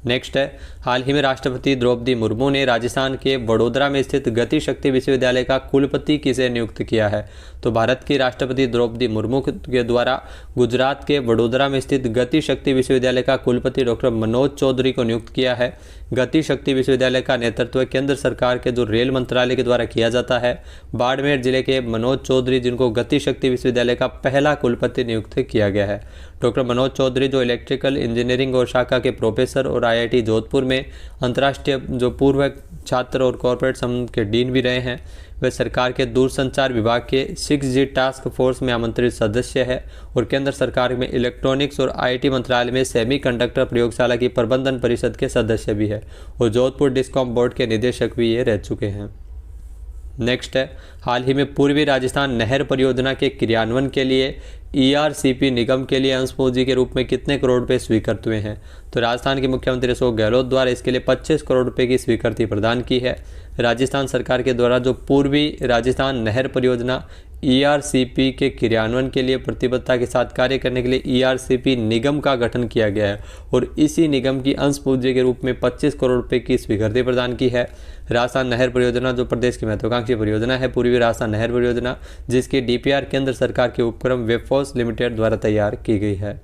नेक्स्ट है, हाल ही में राष्ट्रपति द्रौपदी मुर्मू ने राजस्थान के वडोदरा में स्थित गति शक्ति विश्वविद्यालय का कुलपति किसे नियुक्त किया है? तो भारत की राष्ट्रपति द्रौपदी मुर्मू के द्वारा गुजरात के वडोदरा में स्थित गति शक्ति विश्वविद्यालय का कुलपति डॉक्टर मनोज चौधरी को नियुक्त किया है। गति शक्ति विश्वविद्यालय का नेतृत्व केंद्र सरकार के जो रेल मंत्रालय के द्वारा किया जाता है। बाड़मेर जिले के मनोज चौधरी, जिनको गति शक्ति विश्वविद्यालय का पहला कुलपति नियुक्त किया गया है। डॉक्टर मनोज चौधरी जो इलेक्ट्रिकल इंजीनियरिंग और शाखा के प्रोफेसर और IIT जोधपुर में अंतर्राष्ट्रीय जो पूर्व छात्र और कॉर्पोरेट संघ के डीन भी रहे हैं, वे सरकार के दूरसंचार विभाग के 6G टास्क फोर्स में आमंत्रित सदस्य है और केंद्र सरकार में इलेक्ट्रॉनिक्स और IT मंत्रालय में सेमीकंडक्टर प्रयोगशाला की प्रबंधन परिषद के सदस्य भी है और जोधपुर डिस्कॉम बोर्ड के निदेशक भी ये रह चुके हैं। नेक्स्ट है, हाल ही में पूर्वी राजस्थान नहर परियोजना के क्रियान्वयन के लिए ERCP निगम के लिए अंश पूंजी के रूप में कितने करोड़ रुपए स्वीकृत हुए हैं? तो राजस्थान के मुख्यमंत्री अशोक गहलोत द्वारा इसके लिए 25 करोड़ रुपए की स्वीकृति प्रदान की है। राजस्थान सरकार के द्वारा जो पूर्वी राजस्थान नहर परियोजना ERCP के क्रियान्वयन के लिए प्रतिबद्धता के साथ कार्य करने के लिए ERCP निगम का गठन किया गया है और इसी निगम की अंश पूंजी के रूप में 25 करोड़ रुपए की स्वीकृति प्रदान की है। राजस्थान नहर परियोजना जो प्रदेश की महत्वाकांक्षी परियोजना है, पूर्वी राजस्थान नहर परियोजना, जिसकी DPR केंद्र सरकार के उपक्रम वेफोर्स लिमिटेड द्वारा तैयार की गई है।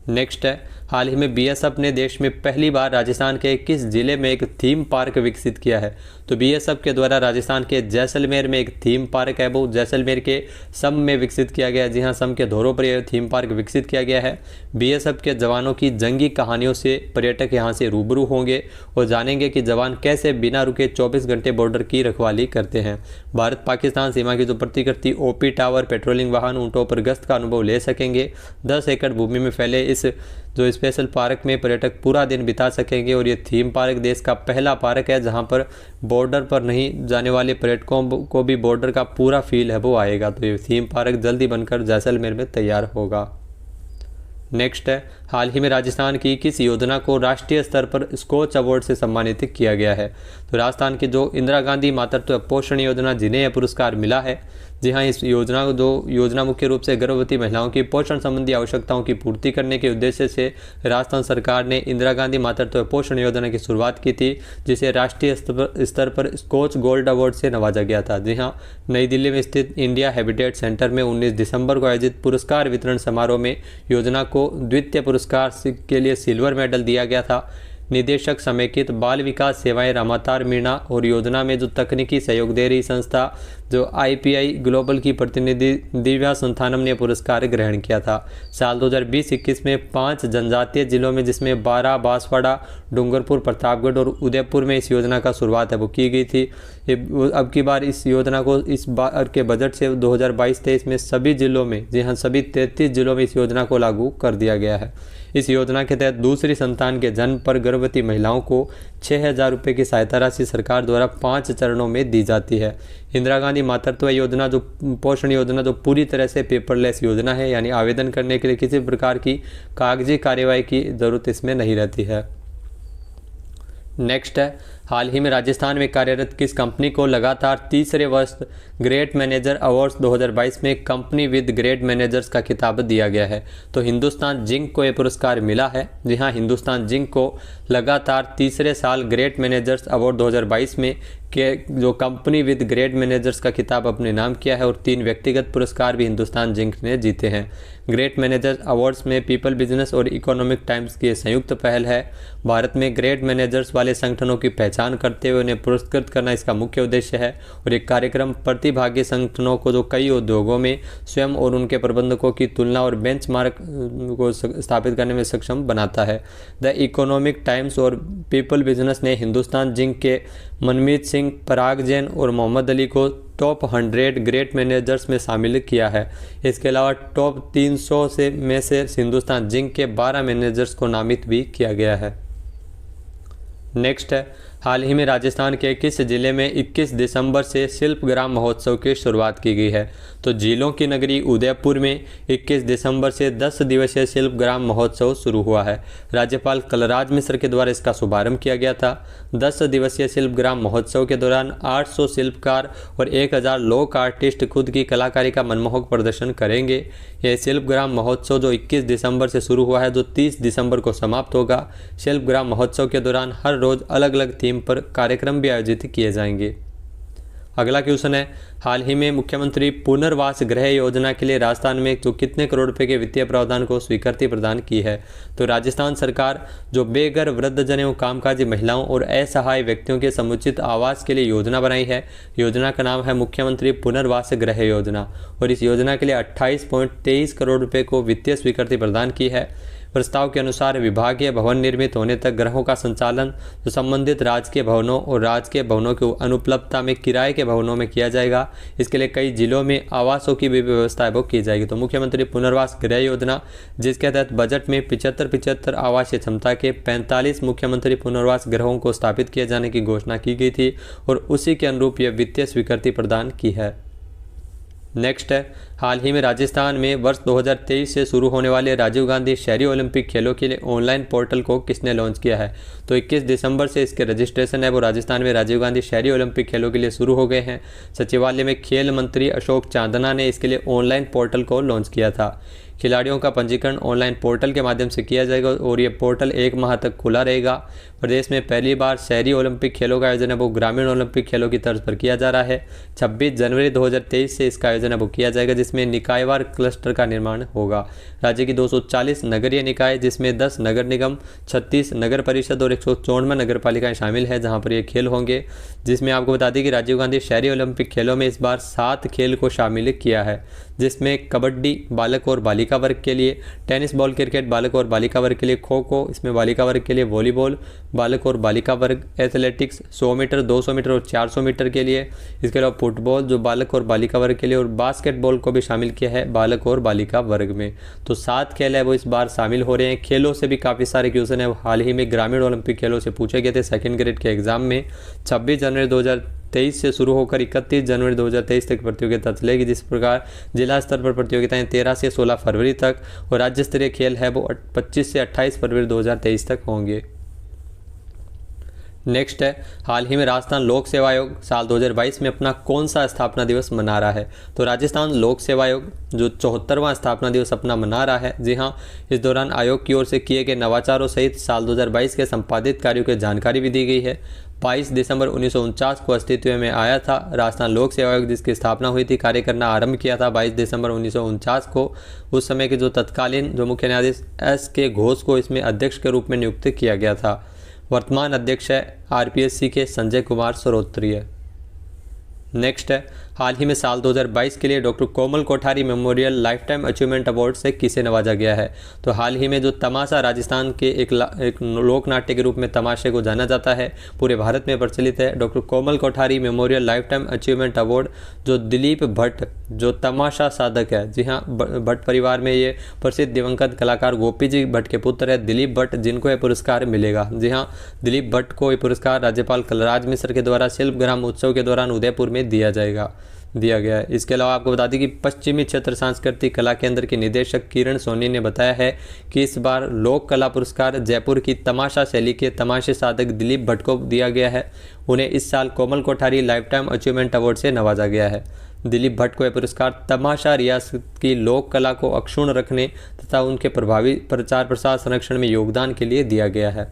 नेक्स्ट है, हाल ही में BSF ने देश में पहली बार राजस्थान के किस जिले में एक थीम पार्क विकसित किया है? तो BSF के द्वारा राजस्थान के जैसलमेर में एक थीम पार्क है वो जैसलमेर के सम में विकसित किया गया है। जी हाँ, सम के धोरों पर यह थीम पार्क विकसित किया गया है। BSF के जवानों की जंगी कहानियों से पर्यटक यहाँ से रूबरू होंगे और जानेंगे कि जवान कैसे बिना रुके 24 घंटे बॉर्डर की रखवाली करते हैं। भारत पाकिस्तान सीमा की जो प्रतिकृति, OP टावर, पेट्रोलिंग वाहन, ऊँटों पर गश्त का अनुभव ले सकेंगे। 10 एकड़ भूमि में फैले इस जो स्पेशल पार्क में पर्यटक पूरा दिन बिता सकेंगे और ये थीम पार्क देश का पहला पार्क है जहां पर बॉर्डर पर नहीं जाने वाले पर्यटकों को भी बॉर्डर का पूरा फील है वो आएगा। तो ये थीम पार्क जल्दी बनकर जैसलमेर में तैयार होगा। नेक्स्ट है, हाल ही में राजस्थान की किस योजना को राष्ट्रीय स्तर पर स्कोच अवार्ड से सम्मानित किया गया है? तो राजस्थान की जो इंदिरा गांधी मातृत्व पोषण योजना, जिन्हें यह पुरस्कार मिला है, जी हाँ, इस योजना मुख्य रूप से गर्भवती महिलाओं की पोषण संबंधी आवश्यकताओं की पूर्ति करने के उद्देश्य से राजस्थान सरकार ने इंदिरा गांधी मातृत्व पोषण योजना की शुरुआत की थी, जिसे राष्ट्रीय स्तर पर स्कॉच गोल्ड अवार्ड से नवाजा गया था। जी हाँ, नई दिल्ली में स्थित इंडिया हैबिटेट सेंटर में 19 दिसंबर को आयोजित पुरस्कार वितरण समारोह में योजना को द्वितीय पुरस्कार के लिए सिल्वर मेडल दिया गया था। निदेशक समेकित बाल विकास सेवाएं रामातार मीणा और योजना में जो तकनीकी सहयोग दे रही संस्था जो IPI ग्लोबल की प्रतिनिधि दिव्या संथानम ने पुरस्कार ग्रहण किया था। साल 2020-21 में 5 जनजातीय जिलों में, जिसमें 12 बांसवाड़ा, डूंगरपुर, प्रतापगढ़ और उदयपुर में इस योजना का शुरुआत है वो की गई थी। अब की बार इस योजना को इस बार के बजट से 2022-23 में सभी जिलों में, जी हाँ, सभी 33 जिलों में इस योजना को लागू कर दिया गया है। इस योजना के तहत दूसरी संतान के जन्म पर गर्भवती महिलाओं को 6,000 रुपये की सहायता राशि सरकार द्वारा 5 चरणों में दी जाती है। इंदिरा गांधी मातृत्व योजना जो पोषण योजना जो पूरी तरह से पेपरलेस योजना है, यानी आवेदन करने के लिए किसी प्रकार की कागजी कार्यवाही की ज़रूरत इसमें नहीं रहती है। नेक्स्ट है, हाल ही में राजस्थान में कार्यरत किस कंपनी को लगातार तीसरे वर्ष ग्रेट मैनेजर अवार्ड्स 2022 में कंपनी विद ग्रेट मैनेजर्स का खिताब दिया गया है? तो हिंदुस्तान जिंक को यह पुरस्कार मिला है। जी हाँ, हिंदुस्तान जिंक को लगातार तीसरे साल ग्रेट मैनेजर्स अवार्ड 2022 में के जो कंपनी विद ग्रेट मैनेजर्स का खिताब अपने नाम किया है और 3 व्यक्तिगत पुरस्कार भी हिंदुस्तान जिंक ने जीते हैं। ग्रेट मैनेजर्स अवार्ड्स में पीपल बिजनेस और इकोनॉमिक टाइम्स की संयुक्त पहल है। भारत में ग्रेट मैनेजर्स वाले संगठनों की पहचान करते हुए उन्हें पुरस्कृत करना इसका मुख्य उद्देश्य है और ये कार्यक्रम प्रतिभागी संगठनों को जो कई उद्योगों में स्वयं और उनके प्रबंधकों की तुलना और बेंचमार्क को स्थापित करने में सक्षम बनाता है। द इकोनॉमिक टाइम्स और पीपल बिजनेस ने हिंदुस्तान जिंक के मनमीत सिंह, पराग जैन और मोहम्मद अली को टॉप 100 ग्रेट मैनेजर्स में शामिल किया है। इसके अलावा टॉप 300 में से हिंदुस्तान जिंक के 12 मैनेजर्स को नामित भी किया गया है। नेक्स्ट है, हाल ही में राजस्थान के किस जिले में 21 दिसंबर से शिल्पग्राम महोत्सव की शुरुआत की गई है? तो झीलों की नगरी उदयपुर में 21 दिसंबर से 10 दिवसीय शिल्पग्राम महोत्सव शुरू हुआ है। राज्यपाल कलराज मिश्र के द्वारा इसका शुभारंभ किया गया था। 10 दिवसीय शिल्पग्राम महोत्सव के दौरान 800 शिल्पकार और 1000 लोक आर्टिस्ट खुद की कलाकारी का मनमोहक प्रदर्शन करेंगे। यह शिल्पग्राम महोत्सव जो 21 दिसंबर से शुरू हुआ है, जो 30 दिसंबर को समाप्त होगा। शिल्पग्राम महोत्सव के दौरान हर रोज अलग अलग थीम पर कार्यक्रम भी आयोजित किए जाएंगे। अगला क्वेश्चन है, हाल ही में मुख्यमंत्री पुनर्वास गृह योजना के लिए राजस्थान में जो कितने करोड़ रुपए के वित्तीय प्रावधान को स्वीकृति प्रदान की है? तो राजस्थान सरकार जो बेघर, वृद्धजन एवं कामकाजी महिलाओं और असहाय व्यक्तियों के समुचित आवास के लिए योजना बनाई है। योजना का नाम है मुख्यमंत्री पुनर्वास गृह योजना और इस योजना के लिए 28.23 करोड़ रुपए को वित्तीय स्वीकृति प्रदान की है। प्रस्ताव के अनुसार विभागीय भवन निर्मित होने तक ग्रहों का संचालन जो संबंधित राजकीय भवनों और राजकीय भवनों की अनुपलब्धता में किराए के भवनों में किया जाएगा। इसके लिए कई जिलों में आवासों की भी व्यवस्था वो की जाएगी। तो मुख्यमंत्री पुनर्वास गृह योजना, जिसके तहत बजट में 75 आवासीय क्षमता के 45 मुख्यमंत्री पुनर्वास गृहों को स्थापित किए जाने की घोषणा की गई थी और उसी के अनुरूप यह वित्तीय स्वीकृति प्रदान की है। नेक्स्ट है, हाल ही में राजस्थान में वर्ष 2023 से शुरू होने वाले राजीव गांधी शहरी ओलंपिक खेलों के लिए ऑनलाइन पोर्टल को किसने लॉन्च किया है? तो 21 दिसंबर से इसके रजिस्ट्रेशन है वो राजस्थान में राजीव गांधी शहरी ओलंपिक खेलों के लिए शुरू हो गए हैं। सचिवालय में खेल मंत्री अशोक चांदना ने इसके लिए ऑनलाइन पोर्टल को लॉन्च किया था। खिलाड़ियों का पंजीकरण ऑनलाइन पोर्टल के माध्यम से किया जाएगा और ये पोर्टल 1 माह तक खुला रहेगा। प्रदेश में पहली बार शहरी ओलंपिक खेलों का आयोजन है वो ग्रामीण ओलंपिक खेलों की तर्ज पर किया जा रहा है। 26 जनवरी 2023 से इसका आयोजन है वो किया जाएगा, जिसमें निकायवार क्लस्टर का निर्माण होगा। राज्य की 240 नगरीय निकाय, जिसमें 10 नगर निगम, 36 नगर परिषद और 154 नगर पालिकाएं शामिल है, जहां पर ये खेल होंगे। जिसमें आपको बता दें कि राजीव गांधी शहरी ओलंपिक खेलों में इस बार 7 खेल को शामिल किया है, जिसमें कबड्डी बालक और बालिका वर्ग के लिए, टेनिस बॉल क्रिकेट बालक और बालिका वर्ग के लिए, खो खो इसमें बालिका वर्ग के लिए, वॉलीबॉल बालक और बालिका वर्ग, एथलेटिक्स 100 मीटर, 200 मीटर और 400 मीटर के लिए, इसके अलावा फुटबॉल जो बालक और बालिका वर्ग के लिए और बास्केटबॉल को भी शामिल किया है बालक और बालिका वर्ग में। तो 7 खेल है वो इस बार शामिल हो रहे हैं। खेलों से भी काफ़ी सारे क्वेश्चन है हाल ही में ग्रामीण ओलंपिक खेलों से पूछे गए थे सेकेंड ग्रेड के एग्जाम में। 26 जनवरी 2023 से शुरू होकर 31 जनवरी 2023 तक प्रतियोगिता चलेगी। जिस प्रकार जिला स्तर पर प्रतियोगिताएं 13 से 16 फरवरी तक और राज्य स्तरीय खेल है वो 25 से 28 फरवरी 2023 तक होंगे। नेक्स्ट है, हाल ही में राजस्थान लोक सेवा आयोग साल 2022 में अपना कौन सा स्थापना दिवस मना रहा है? तो राजस्थान लोक सेवा आयोग जो 74वां स्थापना दिवस अपना मना रहा है। जी हाँ, इस दौरान आयोग की ओर से किए गए नवाचारों सहित साल 2022 के संपादित कार्यों की जानकारी भी दी गई है। 22 दिसंबर 1949 को अस्तित्व में आया था राजस्थान लोक सेवा आयोग, जिसकी स्थापना हुई थी, कार्य करना आरंभ किया था 22 दिसंबर 1949 को। उस समय के जो तत्कालीन जो मुख्य न्यायाधीश S.K. घोष को इसमें अध्यक्ष के रूप में नियुक्त किया गया था। वर्तमान अध्यक्ष है RPSC के संजय कुमार सरोत्रीय। नेक्स्ट है, हाल ही में साल 2022 के लिए doctor Komal Kothari memorial lifetime achievement award से किसे नवाजा गया है? तो हाल ही में जो तमाशा राजस्थान के एक लोक नाट्य के रूप में तमाशे को जाना जाता है, पूरे भारत में प्रचलित है। Doctor Komal Kothari memorial lifetime achievement award जो दिलीप भट्ट जो तमाशा साधक है, जी हाँ, भट्ट परिवार में ये प्रसिद्ध दिवंगत कलाकार गोपी जी भट्ट के पुत्र है दिलीप भट्ट, जिनको यह पुरस्कार मिलेगा। जी हाँ, दिलीप भट्ट को ये पुरस्कार राज्यपाल कलराज मिश्र के द्वारा शिल्पग्राम उत्सव के दौरान उदयपुर में दिया गया है। इसके अलावा आपको बता दें कि पश्चिमी क्षेत्र सांस्कृतिक कला केंद्र के निदेशक किरण सोनी ने बताया है कि इस बार लोक कला पुरस्कार जयपुर की तमाशा शैली के तमाशे साधक दिलीप भट्ट को दिया गया है। उन्हें इस साल Komal Kothari lifetime achievement award से नवाजा गया है। दिलीप भट्ट को यह पुरस्कार तमाशा रियासत की लोक कला को अक्षुण्ण रखने तथा उनके प्रभावी प्रचार प्रसार संरक्षण में योगदान के लिए दिया गया है।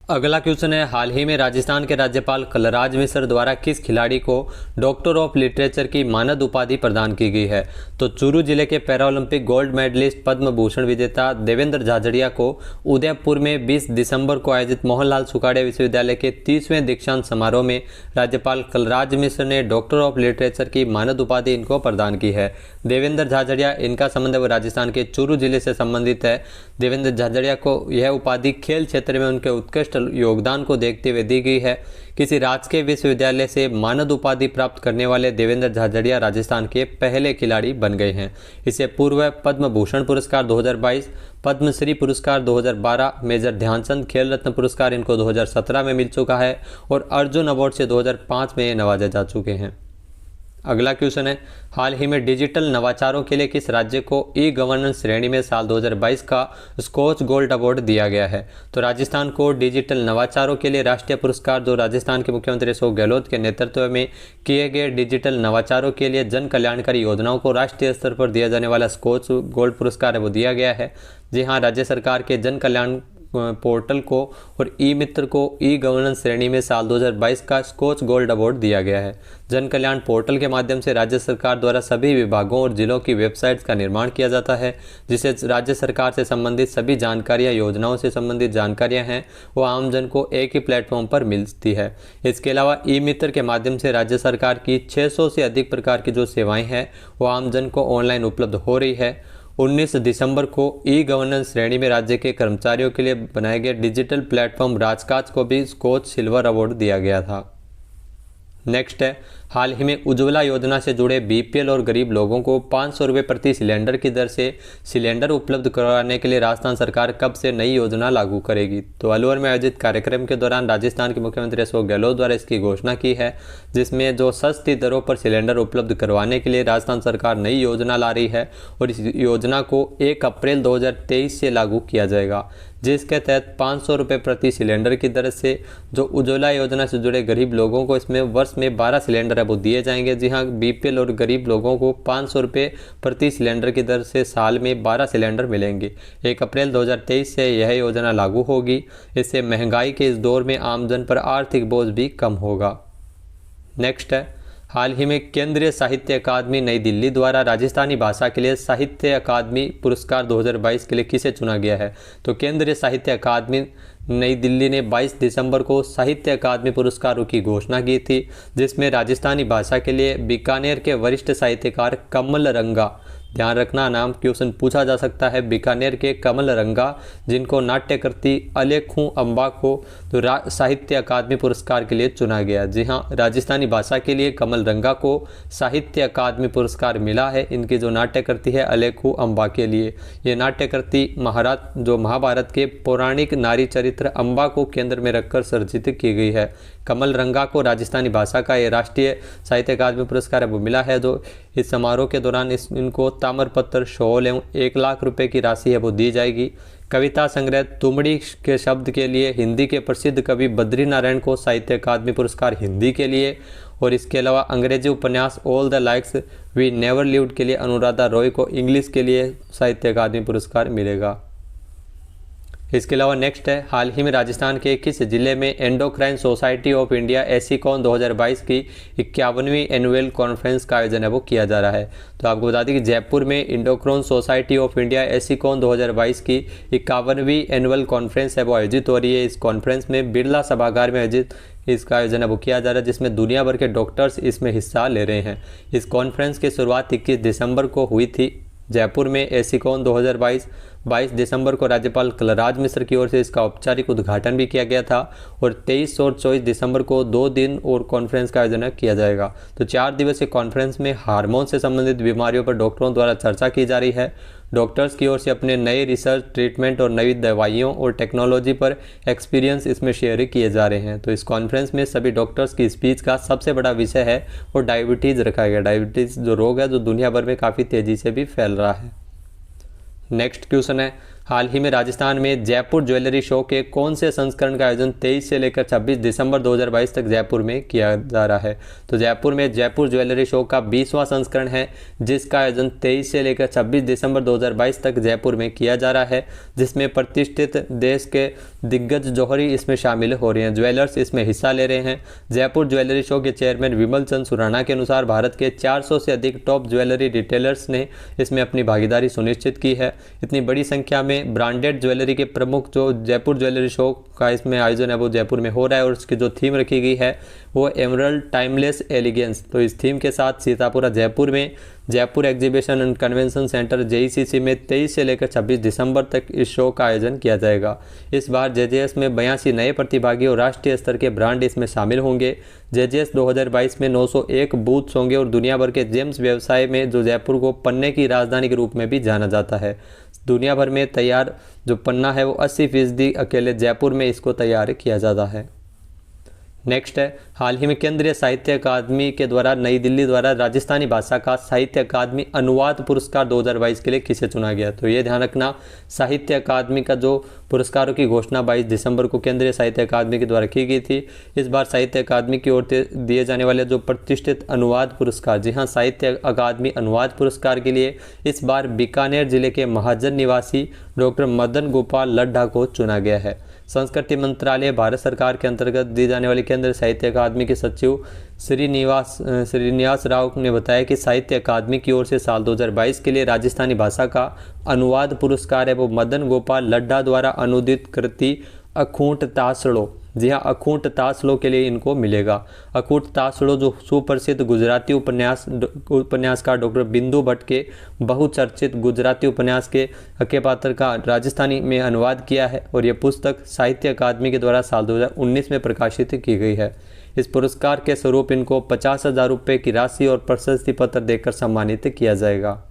अगला क्वेश्चन है, हाल ही में राजस्थान के राज्यपाल कलराज मिश्र द्वारा किस खिलाड़ी को डॉक्टर ऑफ लिटरेचर की मानद उपाधि प्रदान की गई है? तो चूरू जिले के Paralympic gold medallist Padma Bhushan विजेता देवेंद्र झाझड़िया को उदयपुर में 20 दिसंबर को आयोजित मोहनलाल सुखाड़े विश्वविद्यालय के 30वें दीक्षांत समारोह में राज्यपाल कलराज मिश्र ने डॉक्टर ऑफ लिटरेचर की मानद उपाधि इनको प्रदान की है। देवेंद्र झाझड़िया, इनका संबंध है वो राजस्थान के चूरू जिले से संबंधित है। देवेंद्र झाझड़िया को यह उपाधि खेल क्षेत्र में उनके उत्कृष्ट योगदान को देखते हुए दी गई है। किसी राजकीय विश्वविद्यालय से मानद उपाधि प्राप्त करने वाले देवेंद्र झाझड़िया राजस्थान के पहले खिलाड़ी बन गए हैं। इससे पूर्व पद्म भूषण पुरस्कार 2022, पद्मश्री पुरस्कार 2012, मेजर ध्यानचंद खेल रत्न पुरस्कार इनको 2017 में मिल चुका है और अर्जुन अवार्ड से 2005 में नवाजे जा चुके हैं। अगला क्वेश्चन है, हाल ही में डिजिटल नवाचारों के लिए किस राज्य को ई गवर्नेंस श्रेणी में साल 2022 का स्कॉच गोल्ड अवार्ड दिया गया है? तो राजस्थान को डिजिटल नवाचारों के लिए राष्ट्रीय पुरस्कार जो राजस्थान के मुख्यमंत्री अशोक गहलोत के नेतृत्व में किए गए डिजिटल नवाचारों के लिए जन कल्याणकारी योजनाओं को राष्ट्रीय स्तर पर दिया जाने वाला स्कॉच गोल्ड पुरस्कार है वो दिया गया है। जी हाँ, राज्य सरकार के जन कल्याण पोर्टल को और ई मित्र को ई गवर्नेंस श्रेणी में साल 2022 का स्कॉच गोल्ड अवार्ड दिया गया है। जन कल्याण पोर्टल के माध्यम से राज्य सरकार द्वारा सभी विभागों और जिलों की वेबसाइट्स का निर्माण किया जाता है, जिससे राज्य सरकार से संबंधित सभी जानकारियां, योजनाओं से संबंधित जानकारियां हैं वो आमजन को एक ही प्लेटफॉर्म पर मिलती है। इसके अलावा ई मित्र के माध्यम से राज्य सरकार की 600 से अधिक प्रकार की जो सेवाएँ हैं वो आमजन को ऑनलाइन उपलब्ध हो रही है। 19 दिसंबर को ई गवर्नेंस श्रेणी में राज्य के कर्मचारियों के लिए बनाए गए डिजिटल प्लेटफॉर्म राजकाज को भी स्कॉच सिल्वर अवार्ड दिया गया था। नेक्स्ट है, हाल ही में उज्ज्वला योजना से जुड़े बीपीएल और गरीब लोगों को 500 रुपये प्रति सिलेंडर की दर से सिलेंडर उपलब्ध करवाने के लिए राजस्थान सरकार कब से नई योजना लागू करेगी? तो अलवर में आयोजित कार्यक्रम के दौरान राजस्थान के मुख्यमंत्री अशोक गहलोत द्वारा इसकी घोषणा की है, जिसमें जो सस्ती दरों पर सिलेंडर उपलब्ध करवाने के लिए राजस्थान सरकार नई योजना ला रही है और इस योजना को 1 अप्रैल 2023 से लागू किया जाएगा, जिसके तहत 500 रुपये प्रति सिलेंडर की दर से जो उज्ज्वला योजना से जुड़े गरीब लोगों को इसमें वर्ष में 12 सिलेंडर है वो दिए जाएंगे। जी हाँ, बीपीएल और गरीब लोगों को 500 रुपये प्रति सिलेंडर की दर से साल में 12 सिलेंडर मिलेंगे। 1 अप्रैल 2023 से यह योजना लागू होगी। इससे महंगाई के इस दौर में आमजन पर आर्थिक बोझ भी कम होगा। नेक्स्ट है, हाल ही में केंद्रीय साहित्य अकादमी नई दिल्ली द्वारा राजस्थानी भाषा के लिए साहित्य अकादमी पुरस्कार 2022 के लिए किसे चुना गया है? तो केंद्रीय साहित्य अकादमी नई दिल्ली ने 22 दिसंबर को साहित्य अकादमी पुरस्कारों की घोषणा की थी, जिसमें राजस्थानी भाषा के लिए बीकानेर के वरिष्ठ साहित्यकार कमल रंगा, ध्यान रखना नाम क्वेश्चन पूछा जा सकता है, बीकानेर के कमल रंगा जिनको नाट्यकृति अलेखू अम्बा को तो साहित्य अकादमी पुरस्कार के लिए चुना गया। जी हाँ, राजस्थानी भाषा के लिए कमल रंगा को साहित्य अकादमी पुरस्कार मिला है। इनकी जो नाट्यकृति है अलेखू अम्बा के लिए, ये नाट्यकृति महाभारत के पौराणिक नारी चरित्र अम्बा को केंद्र में रखकर सर्जित की गई है। कमल रंगा को राजस्थानी भाषा का ये राष्ट्रीय साहित्य अकादमी पुरस्कार है वो मिला है, जो इस समारोह के दौरान इनको ताम्रपत्र, शॉल एवं 1 लाख रुपए की राशि है वो दी जाएगी। कविता संग्रह तुमड़ी के शब्द के लिए हिंदी के प्रसिद्ध कवि बद्री नारायण को साहित्य अकादमी पुरस्कार हिंदी के लिए, और इसके अलावा अंग्रेजी उपन्यास all the lives we never lived के लिए अनुराधा रॉय को इंग्लिश के लिए साहित्य अकादमी पुरस्कार मिलेगा। इसके अलावा नेक्स्ट है, हाल ही में राजस्थान के किस जिले में एंडोक्राइन सोसाइटी ऑफ इंडिया एसीकॉन 2022 की 51वीं एनुअल कॉन्फ्रेंस का आयोजन है वो किया जा रहा है। तो आपको बता दें कि जयपुर में एंडोक्राइन सोसाइटी ऑफ इंडिया एसीकॉन 2022 की 51वीं एनुअल कॉन्फ्रेंस है वो आयोजित हो रही है। इस कॉन्फ्रेंस में बिरला सभागार में आयोजित इसका आयोजन अब किया जा रहा है, जिसमें दुनिया भर के डॉक्टर्स इसमें हिस्सा ले रहे हैं। इस कॉन्फ्रेंस की शुरुआत 21 दिसंबर को हुई थी जयपुर में। एसीकॉन 2022 22 दिसंबर को राज्यपाल कलराज मिश्र की ओर से इसका औपचारिक उद्घाटन भी किया गया था, और 23 और 24 दिसंबर को 2 दिन और कॉन्फ्रेंस का आयोजन किया जाएगा। तो 4 दिवसीय कॉन्फ्रेंस में हार्मोन से संबंधित बीमारियों पर डॉक्टरों द्वारा चर्चा की जा रही है। डॉक्टर्स की ओर से अपने नए रिसर्च, ट्रीटमेंट और नई दवाइयों और टेक्नोलॉजी पर एक्सपीरियंस इसमें शेयर किए जा रहे हैं। तो इस कॉन्फ्रेंस में सभी डॉक्टर्स की स्पीच का सबसे बड़ा विषय है वो डायबिटीज़ रखा गया। डायबिटीज़ जो रोग है जो दुनिया भर में काफ़ी तेज़ी से भी फैल रहा है। नेक्स्ट क्वेश्चन है, हाल ही में राजस्थान में जयपुर ज्वेलरी शो के कौन से संस्करण का आयोजन 23 से लेकर 26 दिसंबर 2022 तक जयपुर में किया जा रहा है। तो जयपुर में जयपुर ज्वेलरी शो का 20वां संस्करण है, जिसका आयोजन 23 से लेकर 26 दिसंबर 2022 तक जयपुर में किया जा रहा है, जिसमें प्रतिष्ठित देश के दिग्गज जौहरी इसमें शामिल हो रहे हैं, ज्वेलर्स इसमें हिस्सा ले रहे हैं। जयपुर ज्वेलरी शो के चेयरमैन विमल चंद सुराना के अनुसार भारत के 400 से अधिक टॉप ज्वेलरी रिटेलर्स ने इसमें अपनी भागीदारी सुनिश्चित की है। इतनी बड़ी संख्या में ब्रांडेड ज्वेलरी के प्रमुख जो जयपुर ज्वेलरी शो का इसमें आयोजन है वो जयपुर में हो रहा है, और उसकी जो थीम रखी गई है वो एमरल्ड टाइमलेस एलिगेंस। तो इस थीम के साथ सीतापुरा जयपुर में Jaipur exhibition and convention centre JECC में 23 से लेकर 26 दिसंबर तक इस शो का आयोजन किया जाएगा। इस बार JJS में 82 नए प्रतिभागी और राष्ट्रीय स्तर के ब्रांड इसमें शामिल होंगे। JJS 2022 में 901 बूथ्स होंगे, और दुनिया भर के जेम्स व्यवसाय में जो जयपुर को पन्ने की राजधानी के रूप में भी जाना जाता है। दुनिया भर में तैयार जो पन्ना है वो 80% अकेले जयपुर में इसको तैयार किया जाता है। नेक्स्ट है, हाल ही में केंद्रीय साहित्य अकादमी के द्वारा नई दिल्ली द्वारा राजस्थानी भाषा का साहित्य अकादमी अनुवाद पुरस्कार 2022 के लिए किसे चुना गया। तो ये ध्यान रखना, साहित्य अकादमी का जो पुरस्कारों की घोषणा 22 दिसंबर को केंद्रीय साहित्य अकादमी के द्वारा की गई थी। इस बार साहित्य अकादमी की ओर से दिए जाने वाले जो प्रतिष्ठित अनुवाद पुरस्कार, जी हाँ, साहित्य अकादमी अनुवाद पुरस्कार के लिए इस बार बीकानेर जिले के महाजन निवासी डॉक्टर मदन गोपाल लड्ढा को चुना गया है। संस्कृति मंत्रालय भारत सरकार के अंतर्गत दी जाने वाली केंद्रीय साहित्य अकादमी के सचिव श्रीनिवास राव ने बताया कि साहित्य अकादमी की ओर से साल 2022 के लिए राजस्थानी भाषा का अनुवाद पुरस्कार है वो मदन गोपाल लड्ढा द्वारा अनुदित कृति अखूट तासड़ो, जी हाँ, अखूट तासड़ो के लिए इनको मिलेगा। अखूट तासड़ो जो सुप्रसिद्ध गुजराती उपन्यासकार डॉक्टर बिंदु भट्ट के बहुचर्चित गुजराती उपन्यास के पात्र का राजस्थानी में अनुवाद किया है, और यह पुस्तक साहित्य अकादमी के द्वारा साल 2019 में प्रकाशित की गई है। इस पुरस्कार के स्वरूप इनको 50,000 रुपये की राशि और प्रशस्ति पत्र देकर सम्मानित किया जाएगा।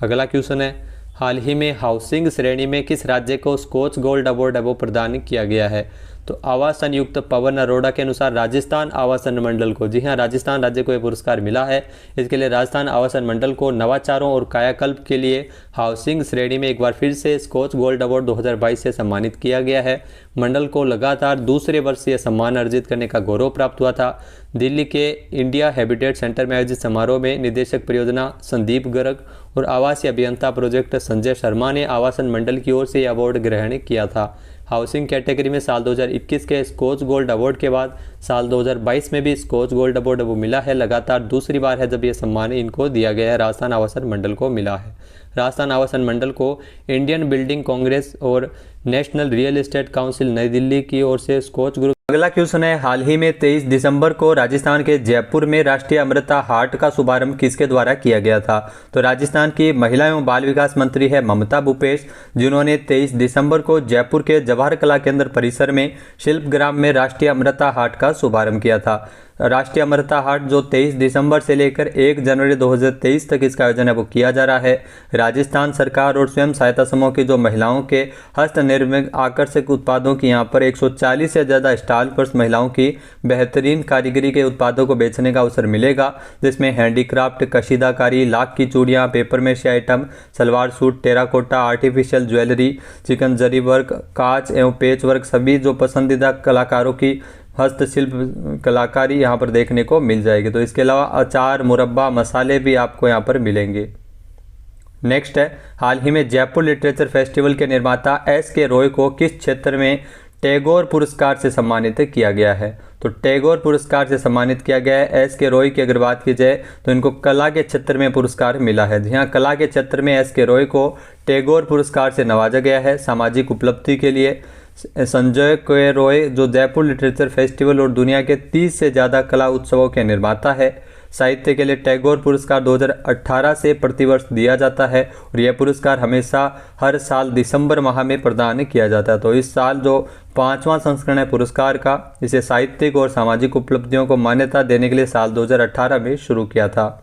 अगला क्वेश्चन है, हाल ही में हाउसिंग श्रेणी में किस राज्य को स्कॉच गोल्ड अवार्ड प्रदान किया गया है। तो आवासन युक्त पवन अरोड़ा के अनुसार राजस्थान आवासन मंडल को, जी हाँ, राजस्थान राज्य को यह पुरस्कार मिला है। इसके लिए राजस्थान आवासन मंडल को नवाचारों और कायाकल्प के लिए हाउसिंग श्रेणी में एक बार फिर से स्कॉच गोल्ड अवार्ड 2022 से सम्मानित किया गया है। मंडल को लगातार दूसरे वर्ष यह सम्मान अर्जित करने का गौरव प्राप्त हुआ था। दिल्ली के इंडिया हैबिटेट सेंटर में आयोजित समारोह में निदेशक परियोजना संदीप गर्ग और आवासीय अभियंता प्रोजेक्ट संजय शर्मा ने आवासन मंडल की ओर से यह अवार्ड ग्रहण किया था। हाउसिंग कैटेगरी में साल 2021 के स्कॉच गोल्ड अवार्ड के बाद साल 2022 में भी स्कॉच गोल्ड अवार्ड वो मिला है। लगातार दूसरी बार है जब यह सम्मान इनको दिया गया है, राजस्थान आवासन मंडल को मिला है। राजस्थान आवासन मंडल को इंडियन बिल्डिंग कांग्रेस और नेशनल रियल एस्टेट काउंसिल नई दिल्ली की ओर से स्कॉच ग्रुप। अगला क्वेश्चन है, हाल ही में 23 दिसंबर को राजस्थान के जयपुर में राष्ट्रीय अमृता हाट का शुभारंभ किसके द्वारा किया गया था। तो राजस्थान की महिला एवं बाल विकास मंत्री है ममता भूपेश, जिन्होंने 23 दिसंबर को जयपुर के जवाहर कला केंद्र परिसर में शिल्पग्राम में राष्ट्रीय अमृता हाट का शुभारंभ किया था। राष्ट्रीय अमरता हाट जो 23 दिसंबर से लेकर 1 जनवरी 2023 तक इसका आयोजन है वो किया जा रहा है। राजस्थान सरकार और स्वयं सहायता समूह की जो महिलाओं के हस्त निर्मित आकर्षक उत्पादों की यहाँ पर 140 से ज़्यादा स्टॉल पर महिलाओं की बेहतरीन कारीगरी के उत्पादों को बेचने का अवसर मिलेगा, जिसमें हैंडीक्राफ्ट, कशीदाकारी, लाख की चूड़ियाँ, paper mache item, salwar suit, terracotta, artificial jewellery, chikan zari work, कांच एवं पेच वर्क, सभी जो पसंदीदा कलाकारों की हस्तशिल्प कलाकारी यहाँ पर देखने को मिल जाएगी। तो इसके अलावा अचार, मुरब्बा, मसाले भी आपको यहाँ पर मिलेंगे। नेक्स्ट है, हाल ही में जयपुर लिटरेचर फेस्टिवल के निर्माता SK रॉय को किस क्षेत्र में टैगोर पुरस्कार से सम्मानित किया गया है? तो टैगोर पुरस्कार से सम्मानित किया गया है SK रॉय की अगर बात की जाए तो इनको कला के क्षेत्र में पुरस्कार मिला है। जी हाँ, कला के क्षेत्र में SK रॉय को टैगोर पुरस्कार से नवाजा गया है सामाजिक उपलब्धि के लिए। संजय के रॉय जो जयपुर लिटरेचर फेस्टिवल और दुनिया के 30 से ज़्यादा कला उत्सवों के निर्माता है। साहित्य के लिए टैगोर पुरस्कार 2018 से प्रतिवर्ष दिया जाता है और यह पुरस्कार हमेशा हर साल दिसंबर माह में प्रदान किया जाता है। तो इस साल जो 5वां संस्करण है पुरस्कार का, इसे साहित्यिक और सामाजिक उपलब्धियों को मान्यता देने के लिए साल 2018 में शुरू किया था।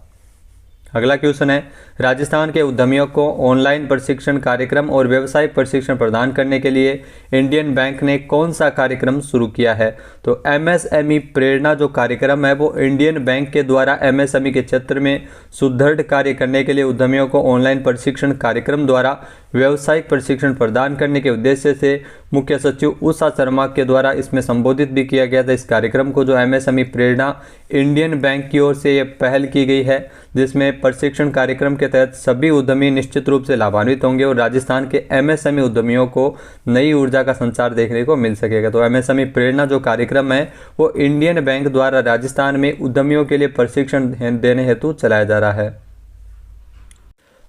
अगला क्वेश्चन है, राजस्थान के उद्यमियों को ऑनलाइन प्रशिक्षण कार्यक्रम और व्यवसायिक प्रशिक्षण प्रदान करने के लिए इंडियन बैंक ने कौन सा कार्यक्रम शुरू किया है? तो MSME प्रेरणा जो कार्यक्रम है वो इंडियन बैंक के द्वारा MSME के क्षेत्र में सुदृढ़ कार्य करने के लिए उद्यमियों को ऑनलाइन प्रशिक्षण कार्यक्रम द्वारा व्यवसायिक प्रशिक्षण प्रदान करने के उद्देश्य से मुख्य सचिव उषा शर्मा के द्वारा इसमें संबोधित भी किया गया था। इस कार्यक्रम को जो MSME प्रेरणा इंडियन बैंक की ओर से ये पहल की गई है, जिसमें प्रशिक्षण कार्यक्रम के तहत सभी उद्यमी निश्चित रूप से लाभान्वित होंगे और राजस्थान के MSME उद्यमियों को नई ऊर्जा का संचार देखने को मिल सकेगा। तो MSME प्रेरणा जो कार्यक्रम है वो इंडियन बैंक द्वारा राजस्थान में उद्यमियों के लिए प्रशिक्षण देने हेतु चलाया जा रहा है।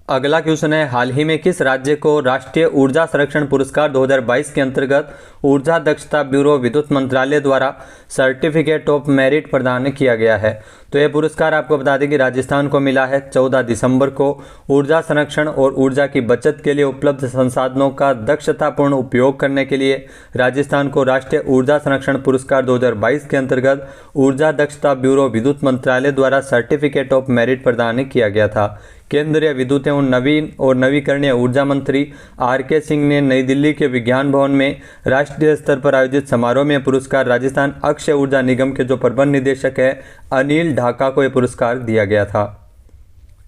अगला क्वेश्चन है, हाल ही में किस राज्य को राष्ट्रीय ऊर्जा संरक्षण पुरस्कार 2022 के अंतर्गत ऊर्जा दक्षता ब्यूरो विद्युत मंत्रालय द्वारा सर्टिफिकेट ऑफ मेरिट प्रदान किया गया है? तो यह पुरस्कार आपको बता दें कि राजस्थान को मिला है 14 दिसंबर को। ऊर्जा संरक्षण और ऊर्जा की बचत के लिए उपलब्ध संसाधनों का दक्षतापूर्ण उपयोग करने के लिए राजस्थान को राष्ट्रीय ऊर्जा संरक्षण पुरस्कार 2022 के अंतर्गत ऊर्जा दक्षता ब्यूरो विद्युत मंत्रालय द्वारा सर्टिफिकेट ऑफ मेरिट प्रदान किया गया था। केंद्रीय विद्युत एवं नवीन और नवीकरणीय ऊर्जा मंत्री RK सिंह ने नई दिल्ली के विज्ञान भवन में राष्ट्रीय स्तर पर आयोजित समारोह में पुरस्कार राजस्थान अक्षय ऊर्जा निगम के जो प्रबंध निदेशक है अनिल ढाका को यह पुरस्कार दिया गया था।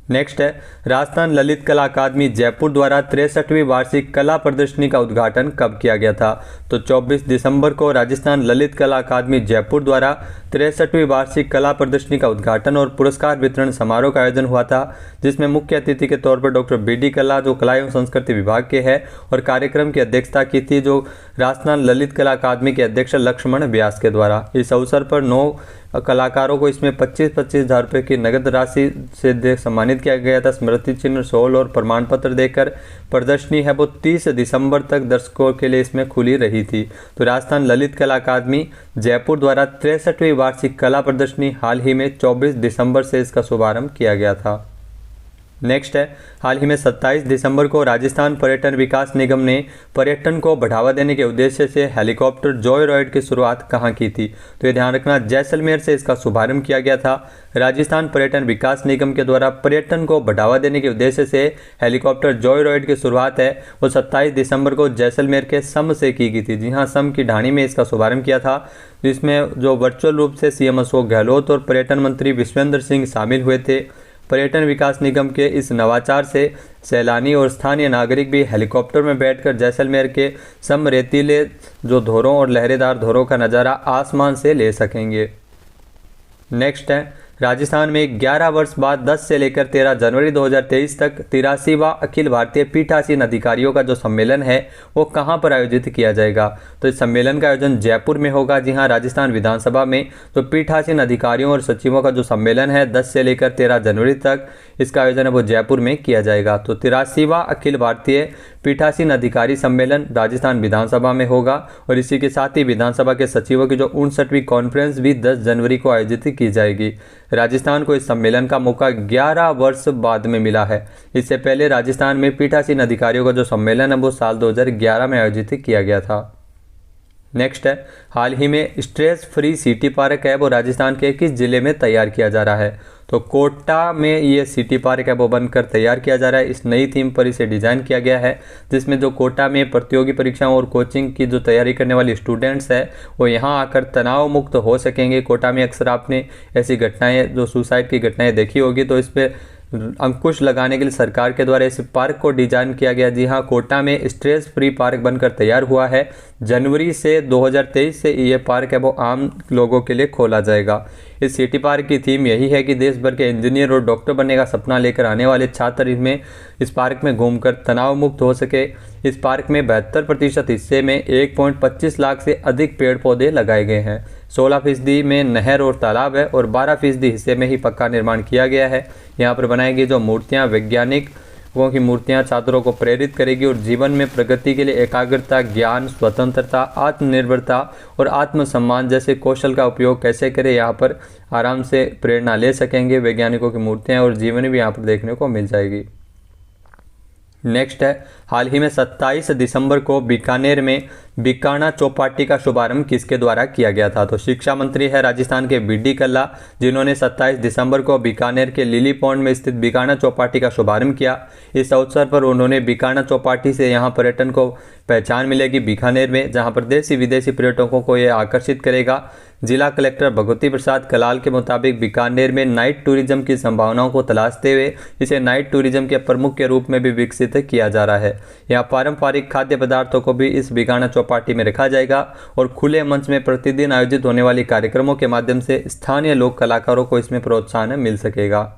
नेक्स्ट है, राजस्थान ललित कला अकादमी जयपुर द्वारा 63वीं वार्षिक कला प्रदर्शनी का उद्घाटन कब किया गया था? तो 24 दिसंबर को राजस्थान ललित कला अकादमी जयपुर द्वारा 63वीं वार्षिक कला प्रदर्शनी का उद्घाटन और पुरस्कार वितरण समारोह का आयोजन हुआ था, जिसमें मुख्य अतिथि के तौर पर डॉक्टर BD कला जो कला एवं संस्कृति विभाग के हैं और कार्यक्रम की अध्यक्षता की थी जो राजस्थान ललित कला अकादमी के अध्यक्ष लक्ष्मण व्यास के द्वारा। इस अवसर पर 9 कलाकारों को इसमें 25-25 हज़ार रुपये की नगद राशि से सम्मानित किया गया था। स्मृति चिन्ह, शॉल और प्रमाण पत्र देकर प्रदर्शनी है वो 30 दिसंबर तक दर्शकों के लिए इसमें खुली रही थी। तो राजस्थान ललित कला अकादमी जयपुर द्वारा 63वीं वार्षिक कला प्रदर्शनी हाल ही में 24 दिसंबर से इसका शुभारंभ किया गया था। नेक्स्ट है, हाल ही में 27 दिसंबर को राजस्थान पर्यटन विकास निगम ने पर्यटन को बढ़ावा देने के उद्देश्य से हेलीकॉप्टर जॉय राइड की शुरुआत कहाँ की थी? तो ये ध्यान रखना, जैसलमेर से इसका शुभारंभ किया गया था। राजस्थान पर्यटन विकास निगम के द्वारा पर्यटन को बढ़ावा देने के उद्देश्य से हेलीकॉप्टर जॉय राइड की शुरुआत है वो 27 दिसंबर को जैसलमेर के सम से की गई थी। जी हाँ, सम की ढाणी में इसका शुभारंभ किया था, जिसमें जो वर्चुअल रूप से CM अशोक गहलोत और पर्यटन मंत्री विश्वेंद्र सिंह शामिल हुए थे। पर्यटन विकास निगम के इस नवाचार से सैलानी और स्थानीय नागरिक भी हेलीकॉप्टर में बैठकर जैसलमेर के सम रेतीले जो धोरों और लहरेदार धोरों का नज़ारा आसमान से ले सकेंगे। नेक्स्ट है, राजस्थान में 11 वर्ष बाद 10 से लेकर 13 जनवरी 2023 तक 83वां अखिल भारतीय पीठासीन अधिकारियों का जो सम्मेलन है वो कहां पर आयोजित किया जाएगा? तो इस सम्मेलन का आयोजन जयपुर में होगा। जी हां, राजस्थान विधानसभा में जो पीठासीन अधिकारियों और सचिवों का जो सम्मेलन है 10 से लेकर 13 जनवरी तक इसका आयोजन है वो जयपुर में किया जाएगा। तो 83वां अखिल भारतीय पीठासीन अधिकारी सम्मेलन राजस्थान विधानसभा में होगा और इसी के साथ ही विधानसभा के सचिवों की जो 59वीं कॉन्फ्रेंस भी 10 जनवरी को आयोजित की जाएगी। राजस्थान को इस सम्मेलन का मौका 11 वर्ष बाद में मिला है। इससे पहले राजस्थान में पीठासीन अधिकारियों का जो सम्मेलन है वो साल 2011 में आयोजित किया गया था। नेक्स्ट है, हाल ही में स्ट्रेस फ्री सिटी पार्क है वो राजस्थान के किस जिले में तैयार किया जा रहा है? तो कोटा में ये सिटी पार्क है वो बनकर तैयार किया जा रहा है। इस नई थीम पर इसे डिज़ाइन किया गया है, जिसमें जो कोटा में प्रतियोगी परीक्षाओं और कोचिंग की जो तैयारी करने वाली स्टूडेंट्स है वो यहाँ आकर तनाव मुक्त हो सकेंगे। कोटा में अक्सर आपने ऐसी घटनाएं, जो सुसाइड की घटनाएं देखी होगी, तो इस पर अंकुश लगाने के लिए सरकार के द्वारा इस पार्क को डिजाइन किया गया। जी हाँ, कोटा में स्ट्रेस फ्री पार्क बनकर तैयार हुआ है। जनवरी से 2023 से ये पार्क है वो आम लोगों के लिए खोला जाएगा। इस सिटी पार्क की थीम यही है कि देश भर के इंजीनियर और डॉक्टर बनने का सपना लेकर आने वाले छात्र इस पार्क में घूमकर तनाव मुक्त हो सके। इस पार्क में 72% हिस्से में 1.25 लाख से अधिक पेड़ पौधे लगाए गए हैं। 16% में नहर और तालाब है और 12% हिस्से में ही पक्का निर्माण किया गया है। यहाँ पर बनाई गई जो मूर्तियाँ वैज्ञानिकों की मूर्तियाँ छात्रों को प्रेरित करेगी और जीवन में प्रगति के लिए एकाग्रता, ज्ञान, स्वतंत्रता, आत्मनिर्भरता और आत्मसम्मान जैसे कौशल का उपयोग कैसे करें, यहाँ पर आराम से प्रेरणा ले सकेंगे। वैज्ञानिकों की मूर्तियाँ और जीवन भी यहाँ पर देखने को मिल जाएगी। नेक्स्ट है, हाल ही में 27 दिसंबर को बीकानेर में बीकाना चौपाटी का शुभारंभ किसके द्वारा किया गया था? तो शिक्षा मंत्री है राजस्थान के बीडी कल्ला, जिन्होंने 27 दिसंबर को बीकानेर के लिली पॉन्ड में स्थित बीकाना चौपाटी का शुभारंभ किया। इस अवसर पर उन्होंने बीकाना चौपाटी से यहाँ पर्यटन को पहचान मिलेगी बीकानेर में, जहाँ पर देशी विदेशी पर्यटकों को ये आकर्षित करेगा। जिला कलेक्टर भगवती प्रसाद कलाल के मुताबिक बीकानेर में नाइट टूरिज्म की संभावनाओं को तलाशते हुए इसे नाइट टूरिज्म के प्रमुख के रूप में भी विकसित किया जा रहा है। यहाँ पारंपरिक खाद्य पदार्थों को भी इस बीकाना चौपाटी में रखा जाएगा और खुले मंच में प्रतिदिन आयोजित होने वाली कार्यक्रमों के माध्यम से स्थानीय लोक कलाकारों को इसमें प्रोत्साहन मिल सकेगा।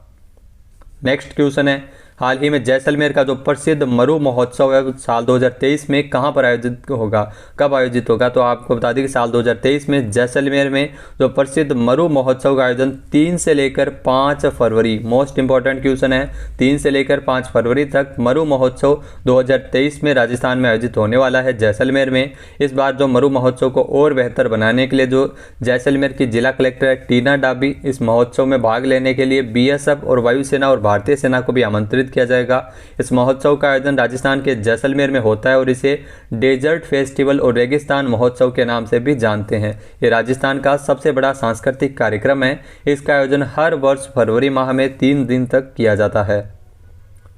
नेक्स्ट क्वेश्चन है, हाल ही में जैसलमेर का जो प्रसिद्ध मरु महोत्सव है साल 2023 में कहां पर आयोजित होगा, कब आयोजित होगा? तो आपको बता दें कि साल 2023 में जैसलमेर में जो प्रसिद्ध मरु महोत्सव का आयोजन 3 से लेकर 5 फरवरी, मोस्ट इंपॉर्टेंट क्वेश्चन है, 3 से लेकर 5 फरवरी तक मरु महोत्सव 2023 में राजस्थान में आयोजित होने वाला है जैसलमेर में। इस बार जो मरु महोत्सव को और बेहतर बनाने के लिए जो जैसलमेर की जिला कलेक्टर टीना डाबी इस महोत्सव में भाग लेने के लिए बीएसएफ और वायुसेना और भारतीय सेना को भी आमंत्रित किया जाएगा। इस महोत्सव का आयोजन राजस्थान के जैसलमेर में होता है और इसे डेजर्ट फेस्टिवल और रेगिस्तान महोत्सव के नाम से भी जानते हैं। ये राजस्थान का सबसे बड़ा सांस्कृतिक कार्यक्रम है। इसका आयोजन हर वर्ष फरवरी माह में 3 दिन तक किया जाता है।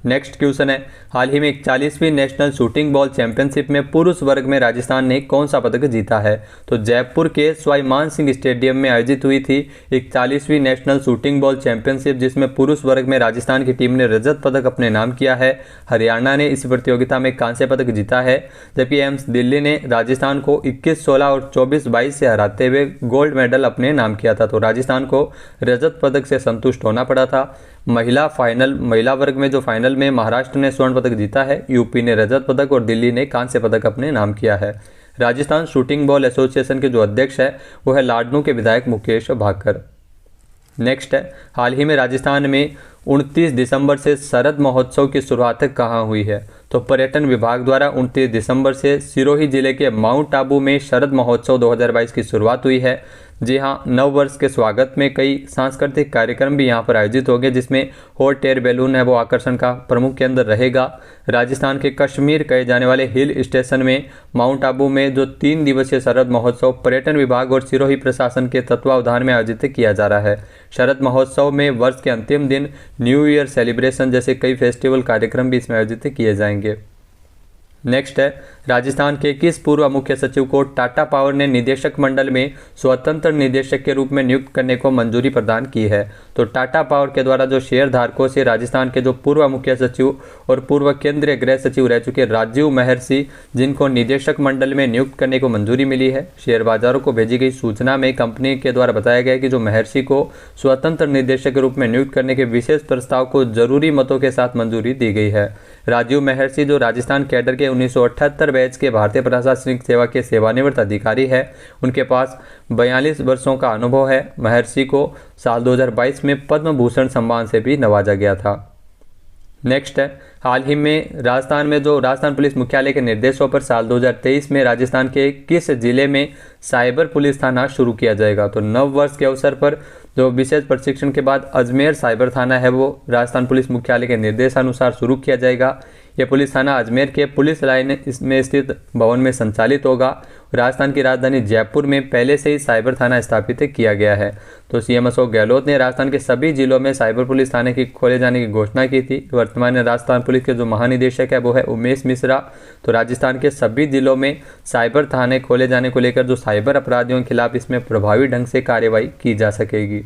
नेक्स्ट क्वेश्चन है, हाल ही में 41वीं नेशनल शूटिंग बॉल चैंपियनशिप में पुरुष वर्ग में राजस्थान ने कौन सा पदक जीता है? तो जयपुर के सवाई मान सिंह स्टेडियम में आयोजित हुई थी 41वीं नेशनल शूटिंग बॉल चैंपियनशिप, जिसमें पुरुष वर्ग में राजस्थान की टीम ने रजत पदक अपने नाम किया है। हरियाणा ने इस प्रतियोगिता में कांस्य पदक जीता है, जबकि एम्स दिल्ली ने राजस्थान को 21-16 और 24-22 से हराते हुए गोल्ड मेडल अपने नाम किया था। तो राजस्थान को रजत पदक से संतुष्ट होना पड़ा था। महिला वर्ग में जो फाइनल में महाराष्ट्र ने स्वर्ण पदक जीता है, यूपी ने रजत पदक और दिल्ली ने कांस्य पदक अपने नाम किया है। राजस्थान शूटिंग बॉल एसोसिएशन के जो अध्यक्ष है वो है लाडनू के विधायक मुकेश भाकर। नेक्स्ट है, हाल ही में राजस्थान में 29 दिसंबर से शरद महोत्सव की शुरुआत कहाँ हुई है? तो पर्यटन विभाग द्वारा 29 दिसंबर से सिरोही जिले के माउंट आबू में शरद महोत्सव 2022 की शुरुआत हुई है। जी हाँ, नव वर्ष के स्वागत में कई सांस्कृतिक कार्यक्रम भी यहाँ पर आयोजित होंगे, जिसमें हॉट एयर बैलून है वो आकर्षण का प्रमुख केंद्र रहेगा। राजस्थान के कश्मीर कहे जाने वाले हिल स्टेशन में माउंट आबू में जो 3 दिवसीय शरद महोत्सव पर्यटन विभाग और सिरोही प्रशासन के तत्वावधान में आयोजित किया जा रहा है। शरद महोत्सव में वर्ष के अंतिम दिन न्यू ईयर सेलिब्रेशन जैसे कई फेस्टिवल कार्यक्रम भी इसमें आयोजित किए जाएंगे। नेक्स्ट है, राजस्थान के किस पूर्व मुख्य सचिव को टाटा पावर ने निदेशक मंडल में स्वतंत्र निदेशक के रूप में नियुक्त करने को मंजूरी प्रदान की है? तो टाटा पावर के द्वारा जो शेयर धारकों से राजस्थान के जो पूर्व मुख्य सचिव और पूर्व केंद्रीय गृह सचिव रह चुके राजीव महर्षि, जिनको निदेशक मंडल में नियुक्त करने को मंजूरी मिली है। शेयर बाजारों को भेजी गई सूचना में कंपनी के द्वारा बताया गया कि जो महर्षि को स्वतंत्र निदेशक के रूप में नियुक्त करने के विशेष प्रस्ताव को जरूरी मतों के साथ मंजूरी दी गई है। राजीव महर्षि जो राजस्थान कैडर के 1978 बैच के भारतीय प्रशासनिक सेवा के सेवानिवृत्त अधिकारी है, उनके पास 42 वर्षों का अनुभव है। महर्षि को साल 2022 में पद्म भूषण सम्मान से भी नवाजा गया था। नेक्स्ट है, हाल ही में राजस्थान पुलिस मुख्यालय के निर्देशों पर साल 2023 में राजस्थान के किस जिले में साइबर पुलिस थाना शुरू किया जाएगा? तो नव वर्ष के अवसर पर जो विशेष प्रशिक्षण के बाद अजमेर साइबर थाना है वो राजस्थान पुलिस मुख्यालय के निर्देशानुसार शुरू किया जाएगा। यह पुलिस थाना अजमेर के पुलिस लाइन में स्थित भवन में संचालित होगा राजस्थान की राजधानी जयपुर में पहले से ही साइबर थाना स्थापित किया गया है। तो सीएम अशोक गहलोत ने राजस्थान के सभी जिलों में साइबर पुलिस थाने की खोले जाने की घोषणा की थी। वर्तमान में राजस्थान पुलिस के जो महानिदेशक है वो है उमेश मिश्रा। तो राजस्थान के सभी जिलों में साइबर थाने खोले जाने को लेकर जो साइबर अपराधियों के खिलाफ इसमें प्रभावी ढंग से कार्रवाई की जा सकेगी।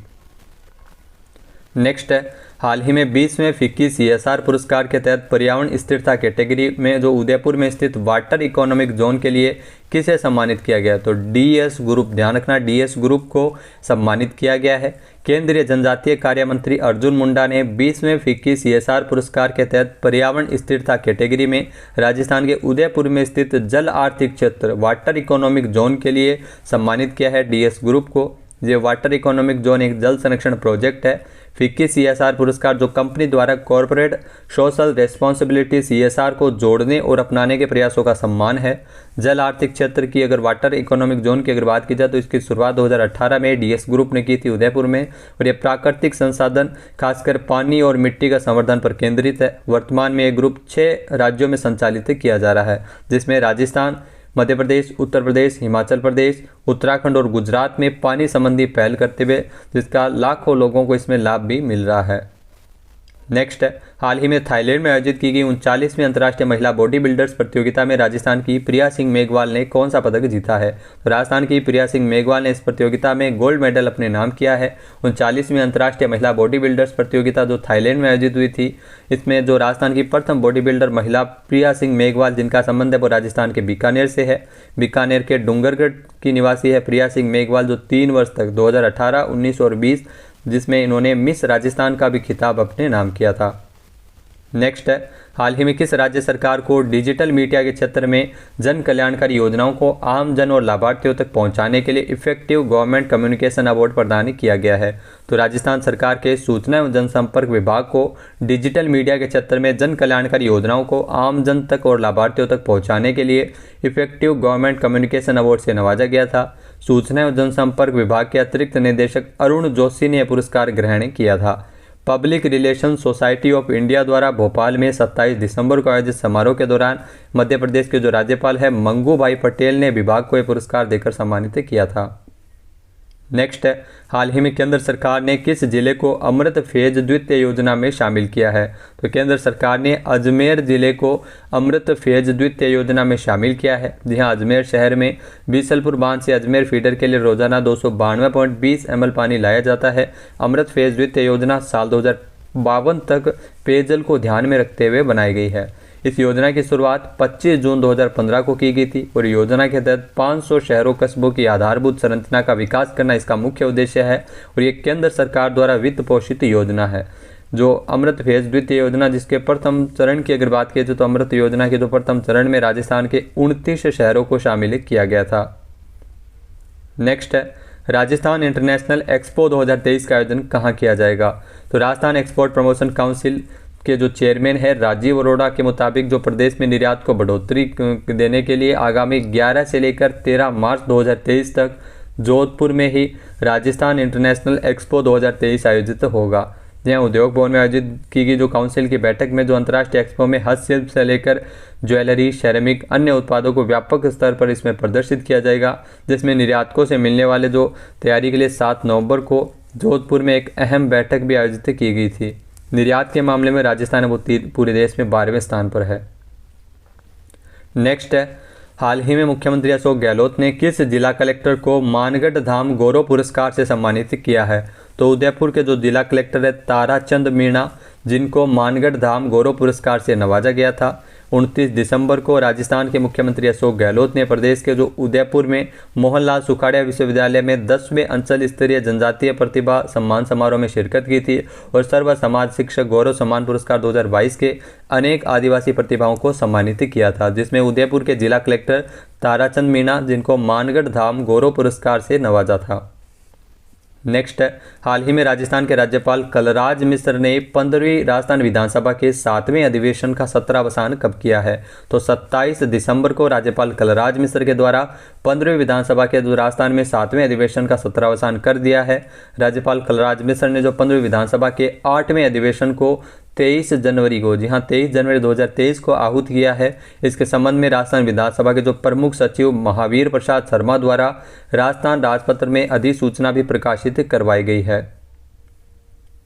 नेक्स्ट है, हाल ही में 20वें फिक्की CSR पुरस्कार के तहत पर्यावरण स्थिरता कैटेगरी में जो उदयपुर में स्थित वाटर इकोनॉमिक जोन के लिए किसे सम्मानित किया गया? तो DS ग्रुप, ध्यान रखना DS ग्रुप को सम्मानित किया गया है। केंद्रीय जनजातीय कार्य मंत्री अर्जुन मुंडा ने 20वें फिक्की CSR पुरस्कार के तहत पर्यावरण स्थिरता कैटेगरी में राजस्थान के उदयपुर में स्थित जल आर्थिक क्षेत्र वाटर इकोनॉमिक जोन के लिए सम्मानित किया है DS ग्रुप को। ये वाटर इकोनॉमिक जोन एक जल संरक्षण प्रोजेक्ट है। फिक्की CSR पुरस्कार जो कंपनी द्वारा कॉरपोरेट सोशल रेस्पॉन्सिबिलिटी CSR को जोड़ने और अपनाने के प्रयासों का सम्मान है। जल आर्थिक क्षेत्र की अगर वाटर इकोनॉमिक जोन की अगर बात की जाए तो इसकी शुरुआत 2018 में DS ग्रुप ने की थी उदयपुर में, और ये प्राकृतिक संसाधन खासकर पानी और मिट्टी का संवर्धन पर केंद्रित है। वर्तमान में ये ग्रुप 6 राज्यों में संचालित किया जा रहा है, जिसमें राजस्थान, मध्य प्रदेश, उत्तर प्रदेश, हिमाचल प्रदेश, उत्तराखंड और गुजरात में पानी संबंधी पहल करते हुए, जिसका लाखों लोगों को इसमें लाभ भी मिल रहा है। नेक्स्ट है, हाल ही में थाईलैंड में आयोजित की गई 39वीं अंतर्राष्ट्रीय महिला बॉडी बिल्डर्स प्रतियोगिता में राजस्थान की प्रिया सिंह मेघवाल ने कौन सा पदक जीता है? तो राजस्थान की प्रिया सिंह मेघवाल ने इस प्रतियोगिता में गोल्ड मेडल अपने नाम किया है। 39वीं अंतर्राष्ट्रीय महिला बॉडी बिल्डर्स प्रतियोगिता जो थाईलैंड में आयोजित हुई थी, इसमें जो राजस्थान की प्रथम बॉडी बिल्डर महिला प्रिया सिंह मेघवाल, जिनका संबंध है वो राजस्थान के बीकानेर से है। बीकानेर के डूंगरगढ़ की निवासी है प्रिया सिंह मेघवाल, जो 3 वर्ष तक 2018, 19 और 20 जिसमें इन्होंने मिस राजस्थान का भी खिताब अपने नाम किया था। नेक्स्ट है, हाल ही में किस राज्य सरकार को डिजिटल मीडिया के क्षेत्र में जन कल्याणकारी योजनाओं को आम जन और लाभार्थियों तक पहुंचाने के लिए इफेक्टिव गवर्नमेंट कम्युनिकेशन अवार्ड प्रदान किया गया है? तो राजस्थान सरकार के सूचना एवं जनसंपर्क विभाग को डिजिटल मीडिया के क्षेत्र में जन कल्याणकारी योजनाओं को आम जन तक और लाभार्थियों तक पहुँचाने के लिए इफेक्टिव गवर्नमेंट कम्युनिकेशन अवार्ड से नवाजा गया था। सूचना एवं जनसंपर्क विभाग के अतिरिक्त निदेशक अरुण जोशी ने यह पुरस्कार ग्रहण किया था। Public relation society of India द्वारा भोपाल में 27 दिसंबर को आयोजित समारोह के दौरान मध्य प्रदेश के जो राज्यपाल है मंगू भाई पटेल ने विभाग को यह पुरस्कार देकर सम्मानित किया था। नेक्स्ट है, हाल ही में केंद्र सरकार ने किस जिले को अमृत फेज द्वितीय योजना में शामिल किया है? तो केंद्र सरकार ने अजमेर जिले को अमृत फेज द्वितीय योजना में शामिल किया है। जी हाँ, अजमेर शहर में बीसलपुर बांध से अजमेर फीडर के लिए रोजाना 292.20 ml पानी लाया जाता है। अमृत फेज द्वितीय योजना साल 2052 तक पेयजल को ध्यान में रखते हुए बनाई गई है। इस योजना की शुरुआत 25 जून 2015 को की गई थी और योजना के तहत 500 शहरों कस्बों की आधारभूत संरचना का विकास करना इसका मुख्य उद्देश्य है और ये केंद्र सरकार द्वारा वित्त पोषित योजना है। जो अमृत फेज द्वितीय योजना जिसके प्रथम चरण की अगर बात की जाए तो अमृत योजना के जो प्रथम चरण में राजस्थान के 29 शहरों को शामिल किया गया था। नेक्स्ट है, राजस्थान इंटरनेशनल एक्सपो 2023 का आयोजन कहाँ किया जाएगा? तो राजस्थान एक्सपोर्ट प्रमोशन काउंसिल के जो चेयरमैन है राजीव अरोड़ा के मुताबिक जो प्रदेश में निर्यात को बढ़ोतरी देने के लिए आगामी 11 से लेकर 13 मार्च 2023 तक जोधपुर में ही राजस्थान इंटरनेशनल एक्सपो 2023 आयोजित होगा। जहाँ उद्योग भवन में आयोजित की गई जो काउंसिल की बैठक में जो अंतर्राष्ट्रीय एक्सपो में हस्तशिल्प से लेकर ज्वेलरी, सेरेमिक, अन्य उत्पादों को व्यापक स्तर पर इसमें प्रदर्शित किया जाएगा, जिसमें निर्यातकों से मिलने वाले जो तैयारी के लिए 7 नवंबर को जोधपुर में एक अहम बैठक भी आयोजित की गई थी। निर्यात के मामले में राजस्थान वो पूरे देश में 12वें स्थान पर है। नेक्स्ट है, हाल ही में मुख्यमंत्री अशोक गहलोत ने किस जिला कलेक्टर को मानगढ़ धाम गौरव पुरस्कार से सम्मानित किया है? तो उदयपुर के जो जिला कलेक्टर है ताराचंद मीणा, जिनको मानगढ़ धाम गौरव पुरस्कार से नवाजा गया था। 29 दिसंबर को राजस्थान के मुख्यमंत्री अशोक गहलोत ने प्रदेश के जो उदयपुर में मोहनलाल सुखाड़िया विश्वविद्यालय में 10वें अंचल स्तरीय जनजातीय प्रतिभा सम्मान समारोह में शिरकत की थी और सर्व समाज शिक्षक गौरव सम्मान पुरस्कार 2022 के अनेक आदिवासी प्रतिभाओं को सम्मानित किया था, जिसमें उदयपुर के जिला कलेक्टर ताराचंद मीणा जिनको मानगढ़ धाम गौरव पुरस्कार से नवाजा था। नेक्स्ट है, हाल ही में राजस्थान के राज्यपाल कलराज मिश्र ने 15वीं राजस्थान विधानसभा के 7वें अधिवेशन का सत्रावसान कब किया है? तो 27 दिसंबर को राज्यपाल कलराज मिश्र के द्वारा 15वीं विधानसभा के जो राजस्थान में 7वें अधिवेशन का सत्रावसान कर दिया है। राज्यपाल कलराज मिश्र ने जो 15वीं विधानसभा के 8वें अधिवेशन को 23 जनवरी को, जी हाँ 23 जनवरी 2023 को आहूत किया है। इसके संबंध में राजस्थान विधानसभा के जो प्रमुख सचिव महावीर प्रसाद शर्मा द्वारा राजस्थान राजपत्र में अधिसूचना भी प्रकाशित करवाई गई है।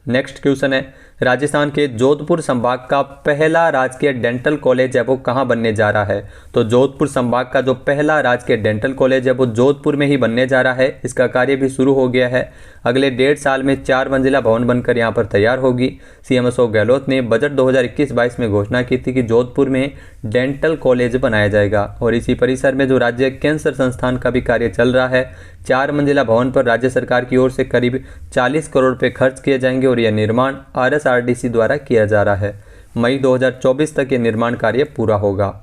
नेक्स्ट क्वेश्चन है, राजस्थान के जोधपुर संभाग का पहला राजकीय डेंटल कॉलेज है वो कहाँ बनने जा रहा है? तो जोधपुर संभाग का जो पहला राजकीय डेंटल कॉलेज है वो जोधपुर में ही बनने जा रहा है। इसका कार्य भी शुरू हो गया है। अगले 1.5 साल में 4 मंजिला भवन बनकर यहाँ पर तैयार होगी। सीएम अशोक गहलोत ने बजट 2021-22 में घोषणा की थी कि जोधपुर में डेंटल कॉलेज बनाया जाएगा और इसी परिसर में जो राज्य कैंसर संस्थान का भी कार्य चल रहा है। 4 मंजिला भवन पर राज्य सरकार की ओर से करीब 40 करोड़ रुपए खर्च किए जाएंगे और यह निर्माण RSRDC द्वारा किया जा रहा है। मई 2024 तक ये निर्माण कार्य पूरा होगा।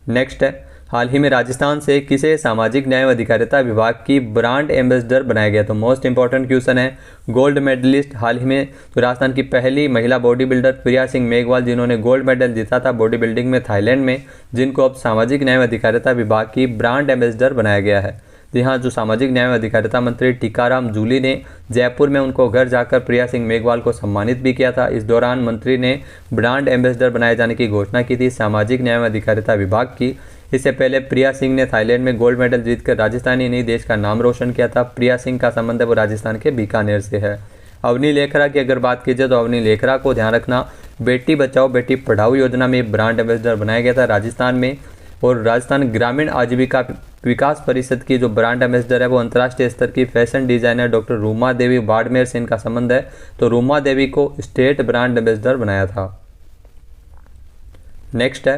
नेक्स्ट है, हाल ही में राजस्थान से किसे सामाजिक न्याय व अधिकारिता विभाग की ब्रांड एम्बेसडर बनाया गया? तो मोस्ट इंपॉर्टेंट क्वेश्चन है। गोल्ड मेडलिस्ट हाल ही में तो राजस्थान की पहली महिला बॉडी बिल्डर प्रिया सिंह मेघवाल, जिन्होंने गोल्ड मेडल जीता था बॉडी बिल्डिंग में थाईलैंड में, जिनको अब सामाजिक न्याय व अधिकारिता विभाग की ब्रांड एम्बेसडर बनाया गया है। जी हाँ, जो सामाजिक न्याय व अधिकारिता मंत्री टीकाराम जूली ने जयपुर में उनको घर जाकर प्रिया सिंह मेघवाल को सम्मानित भी किया था। इस दौरान मंत्री ने ब्रांड एम्बेसडर बनाए जाने की घोषणा की थी सामाजिक न्याय व अधिकारिता विभाग की। इससे पहले प्रिया सिंह ने थाईलैंड में गोल्ड मेडल जीतकर राजस्थान ही नहीं देश का नाम रोशन किया था। प्रिया सिंह का संबंध है वो राजस्थान के बीकानेर से है। अवनी लेखरा की अगर बात की जाए तो अवनी लेखरा को ध्यान रखना, बेटी बचाओ बेटी पढ़ाओ योजना में ब्रांड एम्बेसडर बनाया गया था राजस्थान में। और राजस्थान ग्रामीण आजीविका विकास परिषद की जो ब्रांड एम्बेसडर है वो अंतर्राष्ट्रीय स्तर की fashion designer doctor Ruma Devi Barmer से इनका संबंध है। तो रूमा देवी को स्टेट ब्रांड एम्बेसडर बनाया था। नेक्स्ट है,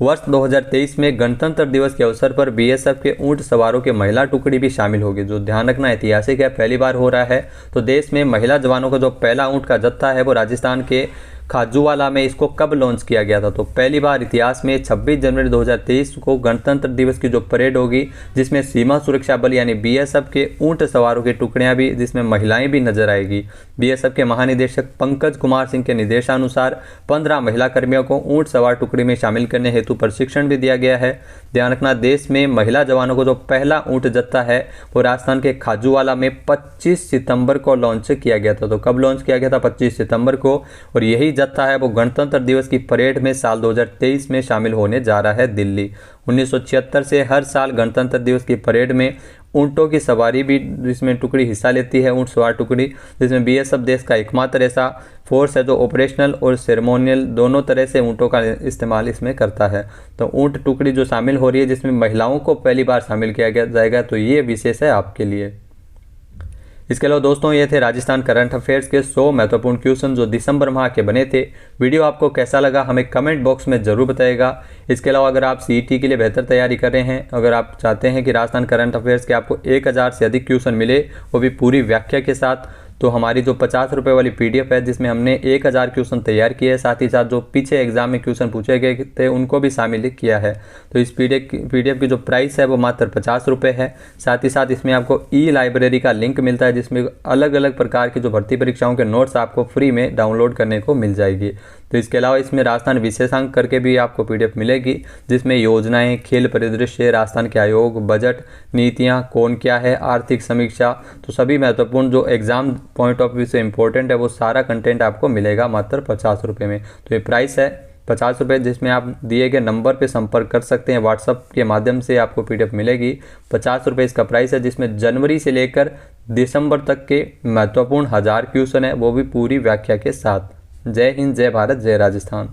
वर्ष 2023 में गणतंत्र दिवस के अवसर पर BSF के ऊंट सवारों के महिला टुकड़ी भी शामिल होगी। जो ध्यान रखना ऐतिहासिक है, पहली बार हो रहा है। तो देश में महिला जवानों का जो पहला ऊंट का जत्था है वो राजस्थान के खाजूवाला में इसको कब लॉन्च किया गया था? तो पहली बार इतिहास में 26 जनवरी 2023 को गणतंत्र दिवस की जो परेड होगी, जिसमें सीमा सुरक्षा बल यानी BSF के ऊंट सवारों की टुकड़ियां भी, जिसमें महिलाएं भी नजर आएगी। BSF के महानिदेशक पंकज कुमार सिंह के निर्देशानुसार 15 महिला कर्मियों को ऊंट सवार टुकड़ी में शामिल करने हेतु प्रशिक्षण भी दिया गया है। ध्यान रखना, देश में महिला जवानों को जो पहला ऊंट जत्था है वो राजस्थान के खाजूवाला में 25 सितंबर को लॉन्च किया गया था। तो कब लॉन्च किया गया था? 25 सितंबर को। और यही जत्था है वो गणतंत्र दिवस की परेड में साल 2023 में शामिल होने जा रहा है दिल्ली। 1976 से हर साल गणतंत्र दिवस की परेड में ऊंटों की सवारी भी जिसमें टुकड़ी हिस्सा लेती है, ऊंट सवार टुकड़ी, जिसमें BSF देश का एकमात्र ऐसा फोर्स है जो ऑपरेशनल और सेरेमोनियल दोनों तरह से ऊंटों का इस्तेमाल इसमें करता है। तो ऊंट टुकड़ी जो शामिल हो रही है जिसमें महिलाओं को पहली बार शामिल किया जाएगा, तो ये विशेष है आपके लिए। इसके अलावा दोस्तों ये थे राजस्थान करंट अफेयर्स के 100 महत्वपूर्ण क्वेश्चन जो दिसंबर माह के बने थे। वीडियो आपको कैसा लगा हमें कमेंट बॉक्स में जरूर बताइएगा। इसके अलावा अगर आप CET के लिए बेहतर तैयारी कर रहे हैं, अगर आप चाहते हैं कि राजस्थान करंट अफेयर्स के आपको 1000 से अधिक क्वेश्चन मिले, वो भी पूरी व्याख्या के साथ, तो हमारी जो 50 रुपये वाली PDF है जिसमें हमने 1000 क्वेश्चन तैयार किए हैं, साथ ही साथ जो पीछे एग्जाम में क्वेश्चन पूछे गए थे उनको भी शामिल किया है। तो इस PDF की जो प्राइस है वो मात्र 50 रुपये है। साथ ही साथ इसमें आपको E-लाइब्रेरी का लिंक मिलता है जिसमें अलग अलग प्रकार की जो भर्ती परीक्षाओं के नोट्स आपको फ्री में डाउनलोड करने को मिल जाएगी। तो इसके अलावा इसमें राजस्थान विशेषांक करके भी आपको PDF मिलेगी जिसमें योजनाएं, खेल परिदृश्य, राजस्थान के आयोग, बजट, नीतियां, कौन क्या है, आर्थिक समीक्षा, तो सभी महत्वपूर्ण जो एग्जाम पॉइंट ऑफ व्यू से इंपॉर्टेंट है वो सारा कंटेंट आपको मिलेगा मात्र 50 रुपये में। तो ये प्राइस है 50 रुपये, जिसमें आप दिए गए नंबर पे संपर्क कर सकते हैं। व्हाट्सअप के माध्यम से आपको PDF मिलेगी। 50 रुपये इसका प्राइस है, जिसमें जनवरी से लेकर दिसंबर तक के महत्वपूर्ण 1000 क्वेश्चन है, वो भी पूरी व्याख्या के साथ। जय हिंद, जय भारत, जय राजस्थान।